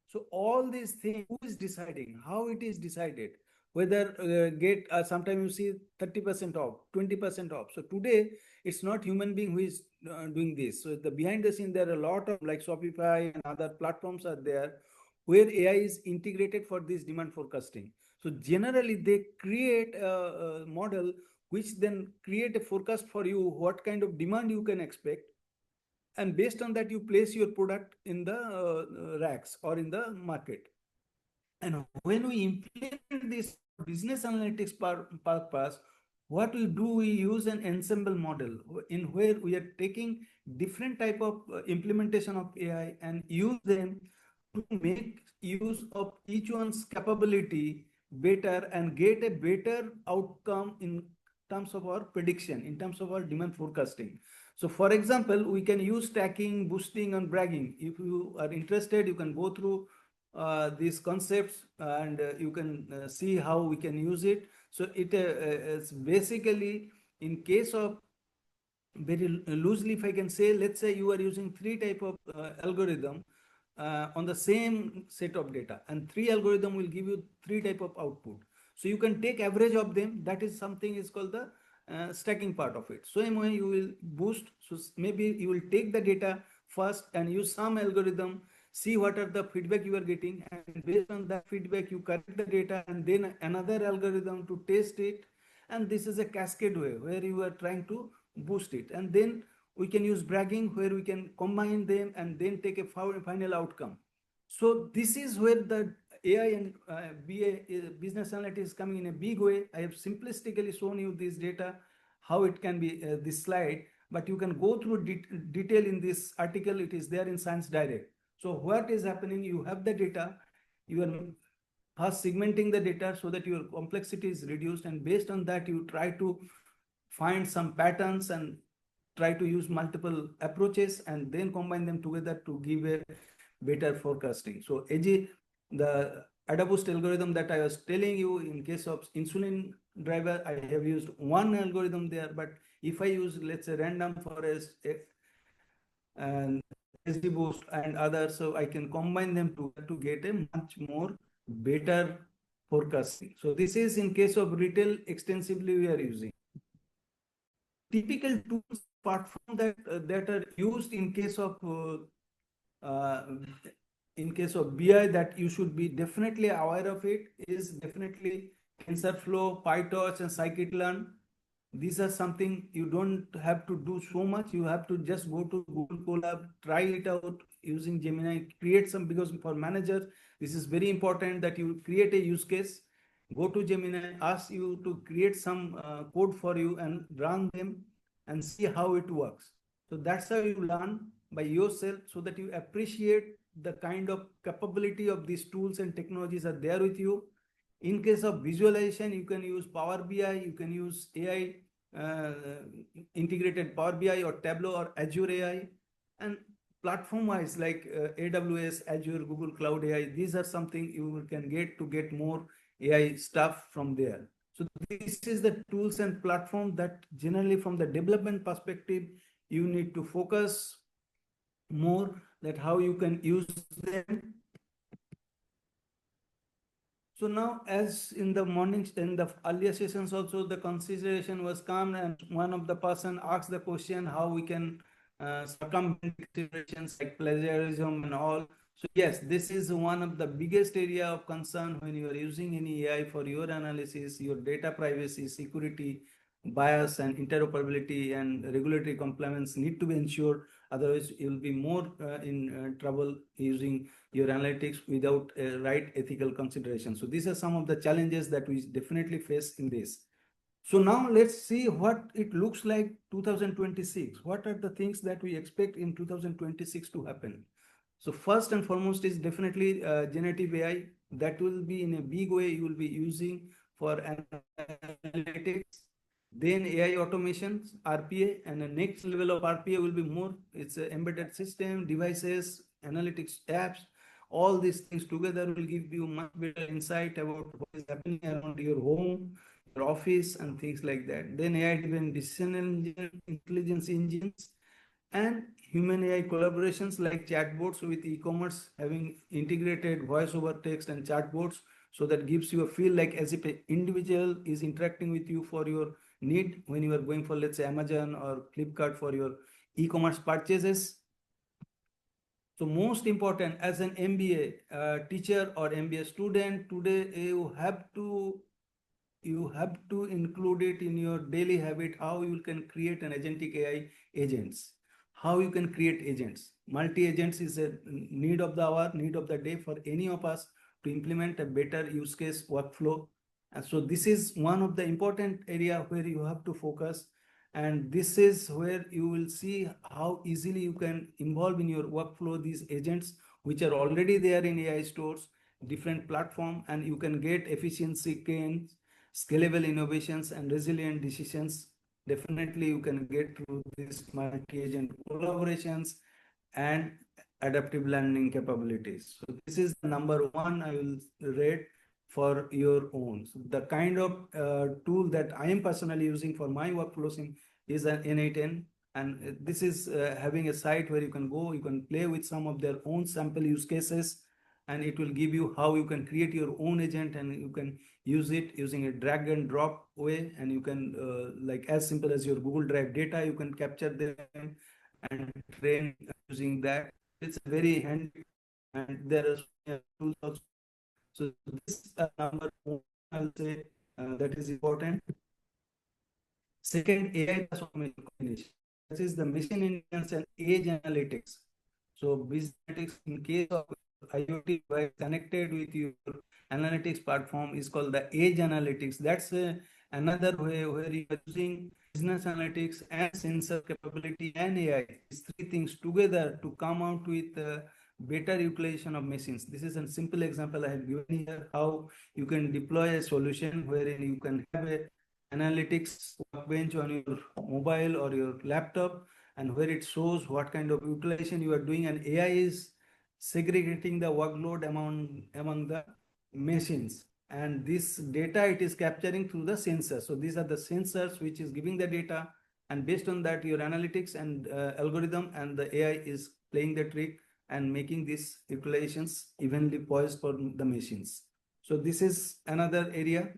So all these things, who is deciding? How it is decided? Whether get sometimes you see 30% off, 20% off. So today it's not human being who is doing this. So the behind the scene, there are a lot of like Shopify and other platforms are there where AI is integrated for this demand forecasting. So generally they create a model which then create a forecast for you, what kind of demand you can expect. And based on that, you place your product in the racks or in the market. And when we implement this business analytics purpose, what we do, we use an ensemble model in where we are taking different type of implementation of AI and use them to make use of each one's capability better and get a better outcome in terms of our prediction, in terms of our demand forecasting. So for example, we can use stacking, boosting, and bragging. If you are interested, you can go through these concepts and you can see how we can use it. So it is basically in case of very loosely, if I can say, let's say you are using three type of algorithm on the same set of data, and three algorithm will give you three type of output. So you can take average of them. That is something is called the stacking part of it. So anyway, you will boost. So maybe you will take the data first and use some algorithm, see what are the feedback you are getting, and based on that feedback, you correct the data, and then another algorithm to test it. And this is a cascade way where you are trying to boost it. And then we can use bragging where we can combine them and then take a final outcome. So this is where the AI and BA, business analytics is coming in a big way. I have simplistically shown you this data, how it can be this slide, but you can go through detail in this article. It is there in Science Direct. So what is happening? You have the data, you are first segmenting the data so that your complexity is reduced, and based on that, you try to find some patterns and try to use multiple approaches and then combine them together to give a better forecasting. So AG, the AdaBoost algorithm that I was telling you, in case of insulin driver, I have used one algorithm there, but if I use, let's say, random forest and SDBoost and others, so I can combine them to get a much more better forecasting. So this is in case of retail extensively we are using. Typical tools apart from that that are used in case of BI that you should be definitely aware of it is definitely TensorFlow, PyTorch, and scikit-learn. These are something you don't have to do so much. You have to just go to Google Colab, try it out using Gemini, create some, because for managers, this is very important that you create a use case, go to Gemini, ask you to create some code for you and run them and see how it works. So that's how you learn by yourself, so that you appreciate the kind of capability of these tools and technologies are there with you. In case of visualization, you can use Power BI, you can use AI, integrated Power BI or Tableau or Azure AI. And platform-wise, like AWS, Azure, Google Cloud AI, these are something you can get more AI stuff from there. So this is the tools and platform that generally from the development perspective, you need to focus more, that how you can use them. So now, as in the morning, in the earlier sessions also, the consideration was come, and one of the person asked the question how we can circumvent considerations like plagiarism and all. So yes, this is one of the biggest area of concern when you are using any AI for your analysis. Your data privacy, security, bias, and interoperability and regulatory compliance need to be ensured. Otherwise, you will be more in trouble using your analytics without a right ethical consideration. So these are some of the challenges that we definitely face in this. So now let's see what it looks like 2026. What are the things that we expect in 2026 to happen? So first and foremost is definitely generative AI. That will be in a big way you will be using for analytics. Then AI automations, RPA, and the next level of RPA will be more, it's an embedded system, devices, analytics apps. All these things together will give you much better insight about what is happening around your home, your office, and things like that. Then AI-driven decision engine, intelligence engines, and human AI collaborations like chatbots with e-commerce having integrated voice over text and chatbots. So that gives you a feel like as if an individual is interacting with you for your need when you are going for, let's say, Amazon or Flipkart for your e-commerce purchases. So most important, as an MBA teacher or MBA student, today you have to include it in your daily habit, how you can create an agentic AI agents, how you can create agents. Multi-agents is a need of the hour, need of the day for any of us to implement a better use case workflow. And so this is one of the important area where you have to focus. And this is where you will see how easily you can involve in your workflow these agents, which are already there in AI stores, different platform, and you can get efficiency gains, scalable innovations, and resilient decisions. Definitely you can get through these multi-agent collaborations and adaptive learning capabilities. So this is the number one I will rate for your own. So the kind of tool that I am personally using for my workflows is an N8N. And this is having a site where you can go, you can play with some of their own sample use cases, and it will give you how you can create your own agent, and you can use it using a drag and drop way. And you can like as simple as your Google Drive data, you can capture them and train using that. It's very handy and there are tools also. So this number one, I'll say that is important. Second, AI transformation combination. This is the machine intelligence and edge analytics. So business analytics in case of IoT device connected with your analytics platform is called the edge analytics. That's another way where you are using business analytics and sensor capability and AI. These three things together to come out with better utilization of machines. This is a simple example I have given here, how you can deploy a solution wherein you can have a analytics workbench on your mobile or your laptop, and where it shows what kind of utilization you are doing, and AI is segregating the workload among the machines, and this data it is capturing through the sensors. So these are the sensors which is giving the data, and based on that your analytics and algorithm and the AI is playing the trick and making these utilizations evenly poised for the machines. So this is another area.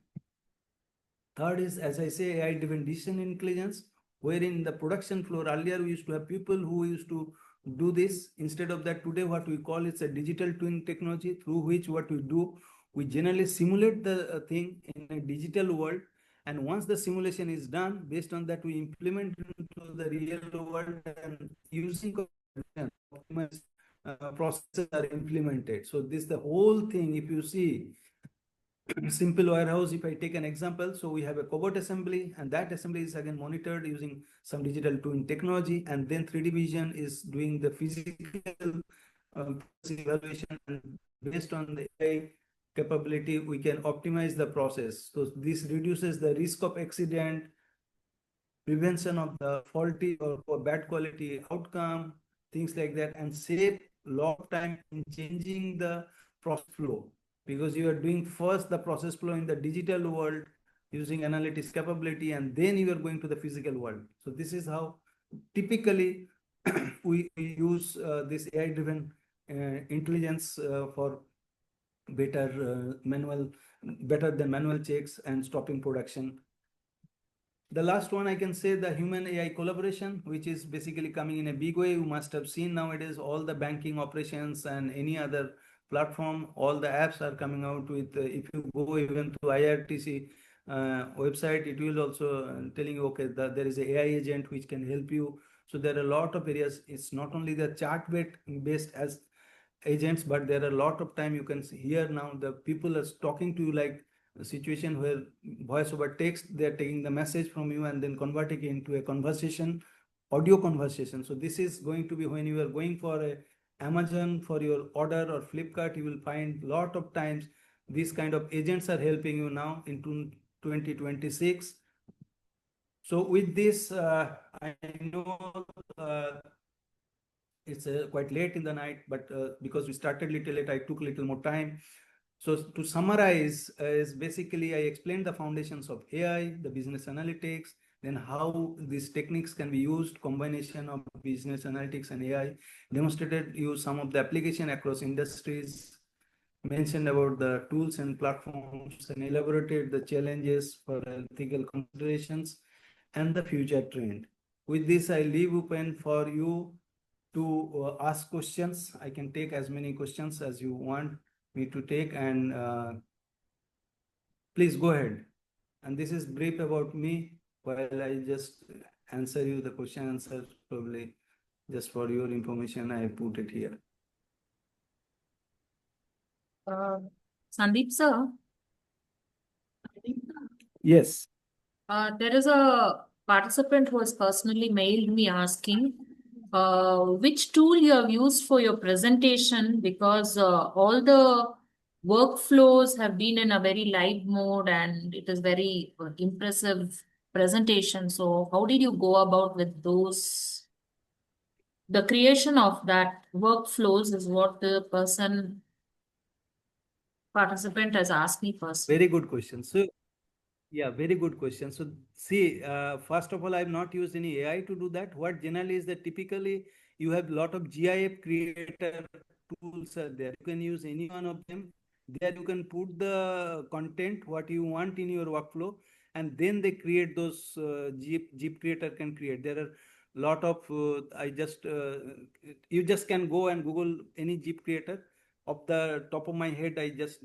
Third is, as I say, AI-driven decision intelligence, wherein the production floor, earlier we used to have people who used to do this. Instead of that, today what we call it's a digital twin technology, through which what we do, we generally simulate the thing in a digital world. And once the simulation is done, based on that, we implement into the real world, and using optimized processes are implemented. So this the whole thing, if you see, simple warehouse, if I take an example, so we have a cobot assembly, and that assembly is again monitored using some digital twin technology, and then 3D vision is doing the physical evaluation, and based on the AI capability, we can optimize the process. So this reduces the risk of accident, prevention of the faulty or bad quality outcome, things like that, and save a lot of time in changing the process flow, because you are doing first the process flow in the digital world using analytics capability, and then you are going to the physical world. So this is how typically we use this AI-driven intelligence for better than manual checks and stopping production. The last one I can say, the human AI collaboration, which is basically coming in a big way. You must have seen nowadays all the banking operations and any other platform, all the apps are coming out with, if you go even to IRTC website, it will also telling you, okay, there is an AI agent which can help you. So there are a lot of areas. It's not only the chat based as agents, but there are a lot of time you can see here now the people are talking to you, like a situation where voice over text, they're taking the message from you and then converting it into a conversation, audio conversation. So this is going to be when you are going for a Amazon for your order or Flipkart, you will find a lot of times these kind of agents are helping you now in 2026. So with this, I know it's quite late in the night, but because we started little late, I took a little more time. So to summarize, is basically I explained the foundations of AI, the business analytics, then how these techniques can be used, combination of business analytics and AI, demonstrated you some of the application across industries, mentioned about the tools and platforms, and elaborated the challenges for ethical considerations and the future trend. With this, I leave open for you to ask questions. I can take as many questions as you want me to take, and please go ahead. And this is brief about me, while I just answer you the question answer, probably just for your information, I have put it here. Sandeep sir, Yes. there is a participant who has personally mailed me asking which tool you have used for your presentation, because all the workflows have been in a very live mode and it is very impressive presentation. So how did you go about with those? The creation of that workflows is what the participant has asked me first. Very good question. So yeah, very good question. So see, first of all, I've not used any AI to do that. What generally is that typically you have a lot of GIF creator tools are there. You can use any one of them. There you can put the content, what you want in your workflow, and then they create those GIF creator can create. There are lot of, you just can go and Google any GIF creator. Off the top of my head, I just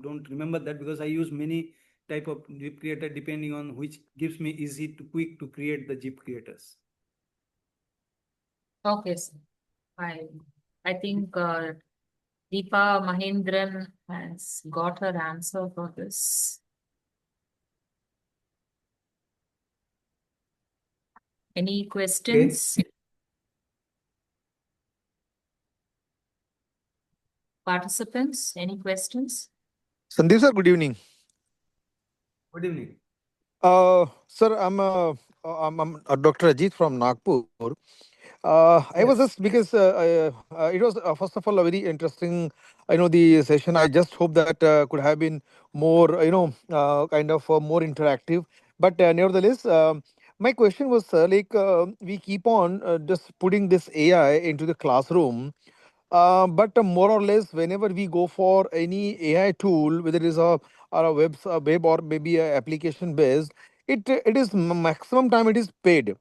don't remember that because I use many type of GIF creator depending on which gives me easy to quick to create the GIF creators. Okay, sir. I think Deepa Mahendran has got her answer for this. Any questions? Okay. Participants, any questions? Sandeep sir, good evening. Good evening. Sir, I'm Dr. Ajit from Nagpur. I was just because it was first of all a very interesting, the session. I just hope that could have been more, kind of more interactive. But nevertheless, my question was, we keep on just putting this AI into the classroom. But more or less, whenever we go for any AI tool, whether it is a web or maybe a application based, it is maximum time it is paid.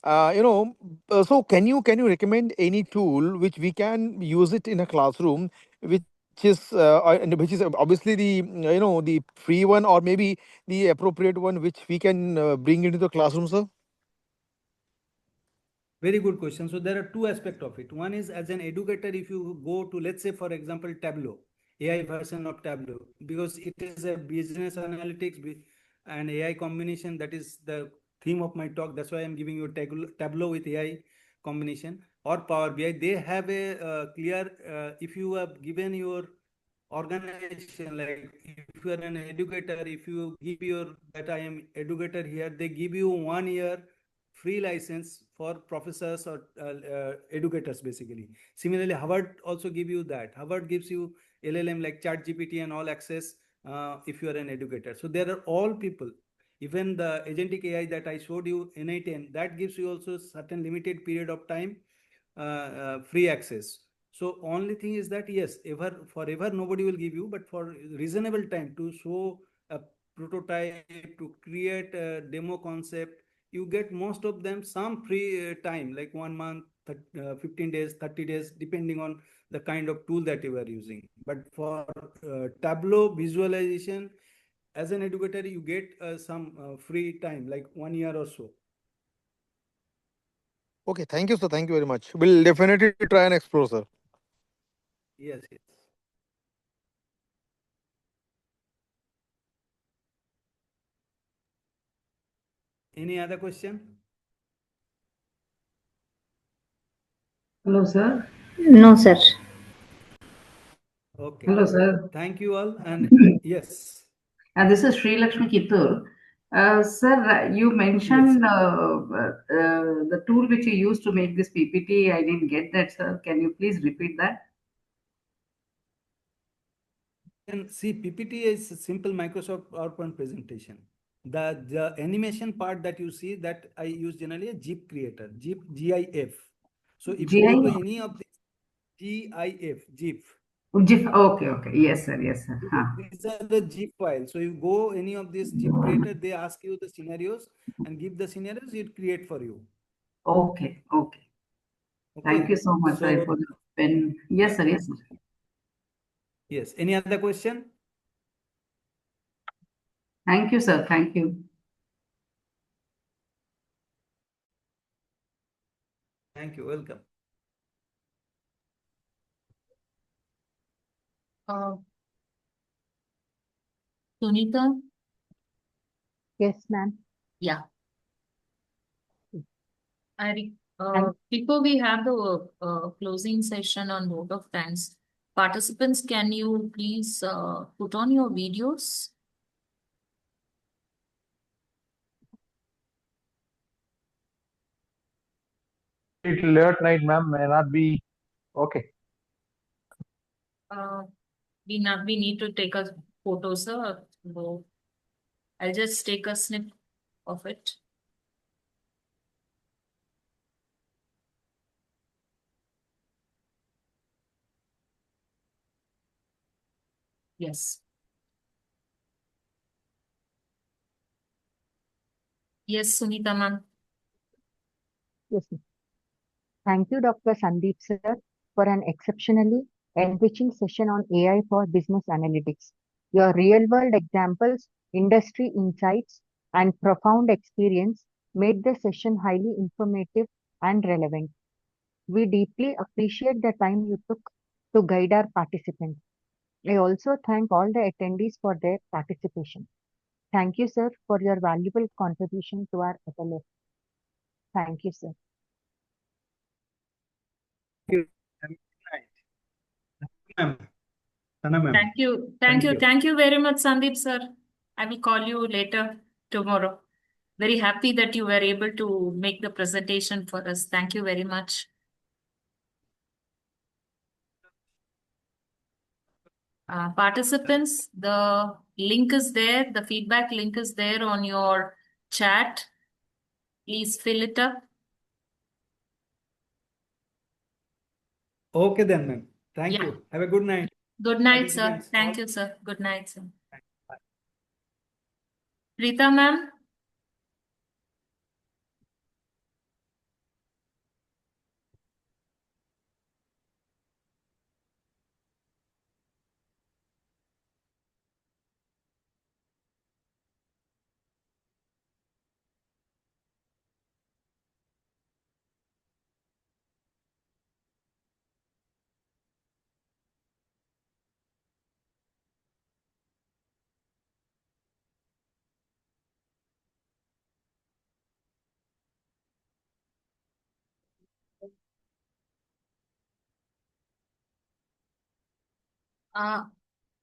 So can you recommend any tool which we can use it in a classroom, which is obviously the the free one or maybe the appropriate one which we can bring into the classroom, sir? Very good question. So there are two aspects of it. One is as an educator, if you go to, let's say, for example, Tableau, AI version of Tableau, because it is a business analytics and AI combination. That is the theme of my talk. That's why I'm giving you Tableau with AI combination or Power BI. They have a clear, if you have given your organization, like if you are an educator, if you give your that I am educator here, they give you 1 year free license for professors or educators basically. Similarly, Harvard also give you that. Harvard gives you LLM like ChatGPT and all access if you are an educator. So there are all people. Even the agentic AI that I showed you, NI10, that gives you also certain limited period of time free access. So only thing is that yes, forever nobody will give you, but for reasonable time to show a prototype, to create a demo concept, you get most of them some free time, like 1 month, 15 days, 30 days, depending on the kind of tool that you are using. But for Tableau visualization, as an educator, you get some free time, like 1 year or so. Okay, thank you, sir. Thank you very much. We'll definitely try and explore, sir. Yes, yes. Any other question? Hello, sir. No, sir. Okay. Hello, sir. Thank you all. And yes. And this is Sri Lakshmi Kittur. Sir, you mentioned the tool which you used to make this PPT. I didn't get that, sir. Can you please repeat that? And see, PPT is a simple Microsoft PowerPoint presentation. The animation part that you see, that I use generally a GIF creator, GIF. So if you go to any of the GIF. GIF. Okay, okay. Yes, sir. Yes, sir. These are the GIF files. So you go any of these GIF creator, they ask you the scenarios and give the scenarios, it create for you. Okay, okay. Thank you so much, sir, for the pen. Yes, sir. Yes, sir. Yes. Any other question? Thank you, sir. Thank you. Thank you. Welcome. Sunita? Yes, ma'am. Yeah. Before we have the closing session on vote of thanks, participants, can you please put on your videos? It's late night, ma'am. May not be okay. We need to take a photo, sir. So I'll just take a snip of it. Yes. Yes, Sunita ma'am. Yes, ma'am. Thank you, Dr. Sandeep sir, for an exceptionally enriching session on AI for business analytics. Your real world examples, industry insights, and profound experience made the session highly informative and relevant. We deeply appreciate the time you took to guide our participants. I also thank all the attendees for their participation. Thank you, sir, for your valuable contribution to our ATAL. Thank you, sir. Thank you. Ma'am. Sana ma'am. Thank you. Thank you. Thank you very much, Sandeep sir. I will call you later tomorrow. Very happy that you were able to make the presentation for us. Thank you very much. Participants, the link is there. The feedback link is there on your chat. Please fill it up. Okay then, ma'am. Thank you. Have a good night. Good night, sir. Thank you, sir. Good night, sir. Rita, ma'am.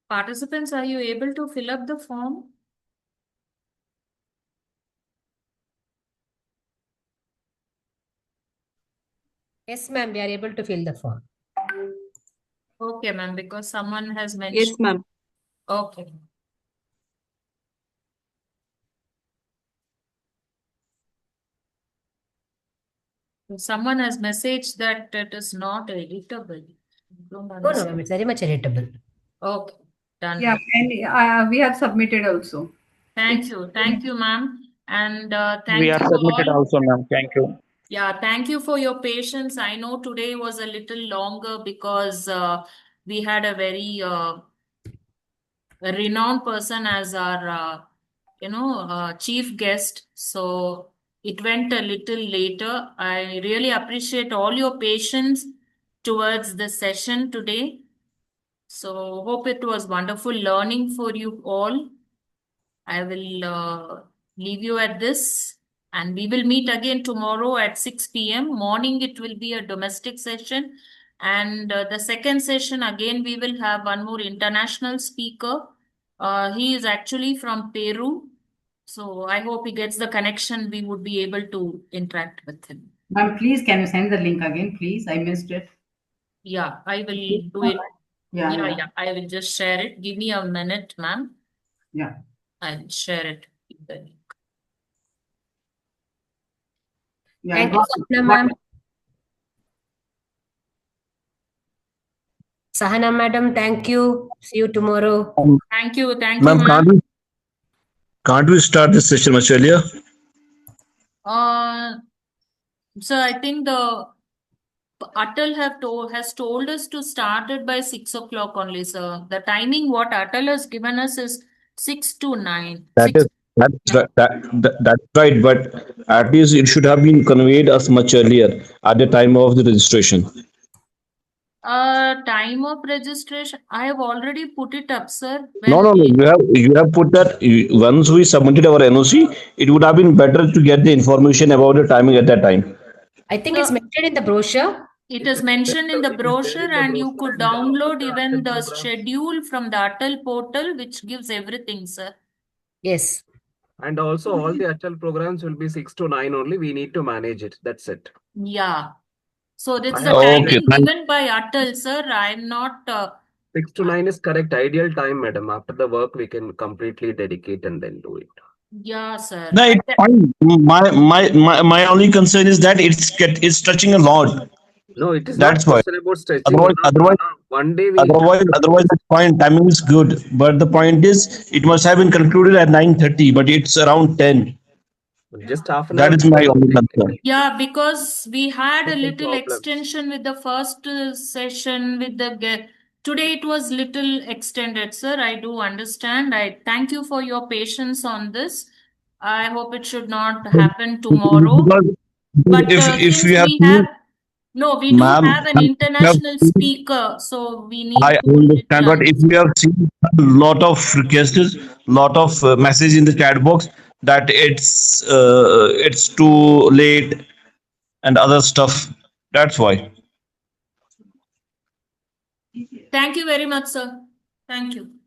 Participants, are you able to fill up the form? Yes, ma'am, we are able to fill the form. Okay, ma'am, because someone has mentioned. Yes, ma'am. Okay. Someone has messaged that it is not editable. No, ma'am, it's very much editable. Okay, done. Yeah, and we have submitted also. Thank you. Thank you, ma'am. And thank We you are submitted all. also, ma'am. Thank you. Yeah, thank you for your patience. I know today was a little longer because we had a very renowned person as our, chief guest. So it went a little later. I really appreciate all your patience towards the session today. So hope it was wonderful learning for you all. I will leave you at this, and we will meet again tomorrow at 6 p.m. Morning, it will be a domestic session. And the second session, again, we will have one more international speaker. He is actually from Peru. So I hope he gets the connection. We would be able to interact with him. Ma'am, please, can you send the link again, please? I missed it. Yeah, I will do it. Yeah. I will just share it. Give me a minute, ma'am. Yeah. I'll share it. Yeah, Thank you, Sapna, ma'am. Sahana, madam, thank you. See you tomorrow. Thank you. Thank you, Ma'am, ma'am. can't we start this session much earlier? So I think the ATAL has told us to start it by 6 o'clock only, sir. The timing what ATAL has given us is 6 to 9. That's right, but at least it should have been conveyed us much earlier at the time of the registration. Time of registration, I have already put it up, sir. No. You have put that once we submitted our NOC, it would have been better to get the information about the timing at that time. I think it's mentioned in the brochure. It is mentioned in the brochure, and you could download even the schedule from the ATAL portal, which gives everything, sir. Yes. And also all the ATAL programs will be 6 to 9 only. We need to manage it. That's it. Yeah. So that's I the have- timing given by ATAL, sir. I'm not. 6 to 9 is correct. Ideal time, madam. After the work, we can completely dedicate and then do it. Yeah, sir. No, it's fine. My only concern is that it's touching a lot. No, it is That's not why. question about stretching. One day we Otherwise, it's fine. Timing is good, but the point is, it must have been concluded at 9:30, but it's around 10. just half an hour. That is my only concern. Yeah, because we had a Technical little problems. extension with the first session with the Today it was little extended, sir. I do understand. I thank you for your patience on this. I hope it should not happen tomorrow. Because But if since we have we seen, have, no, we do ma'am, have an if we have international seen, speaker, so we need I to understand, but if little we have seen a lot of requests, lot of message in the chat box that it's too late and other stuff. That's why. Thank you very much, sir. Thank you.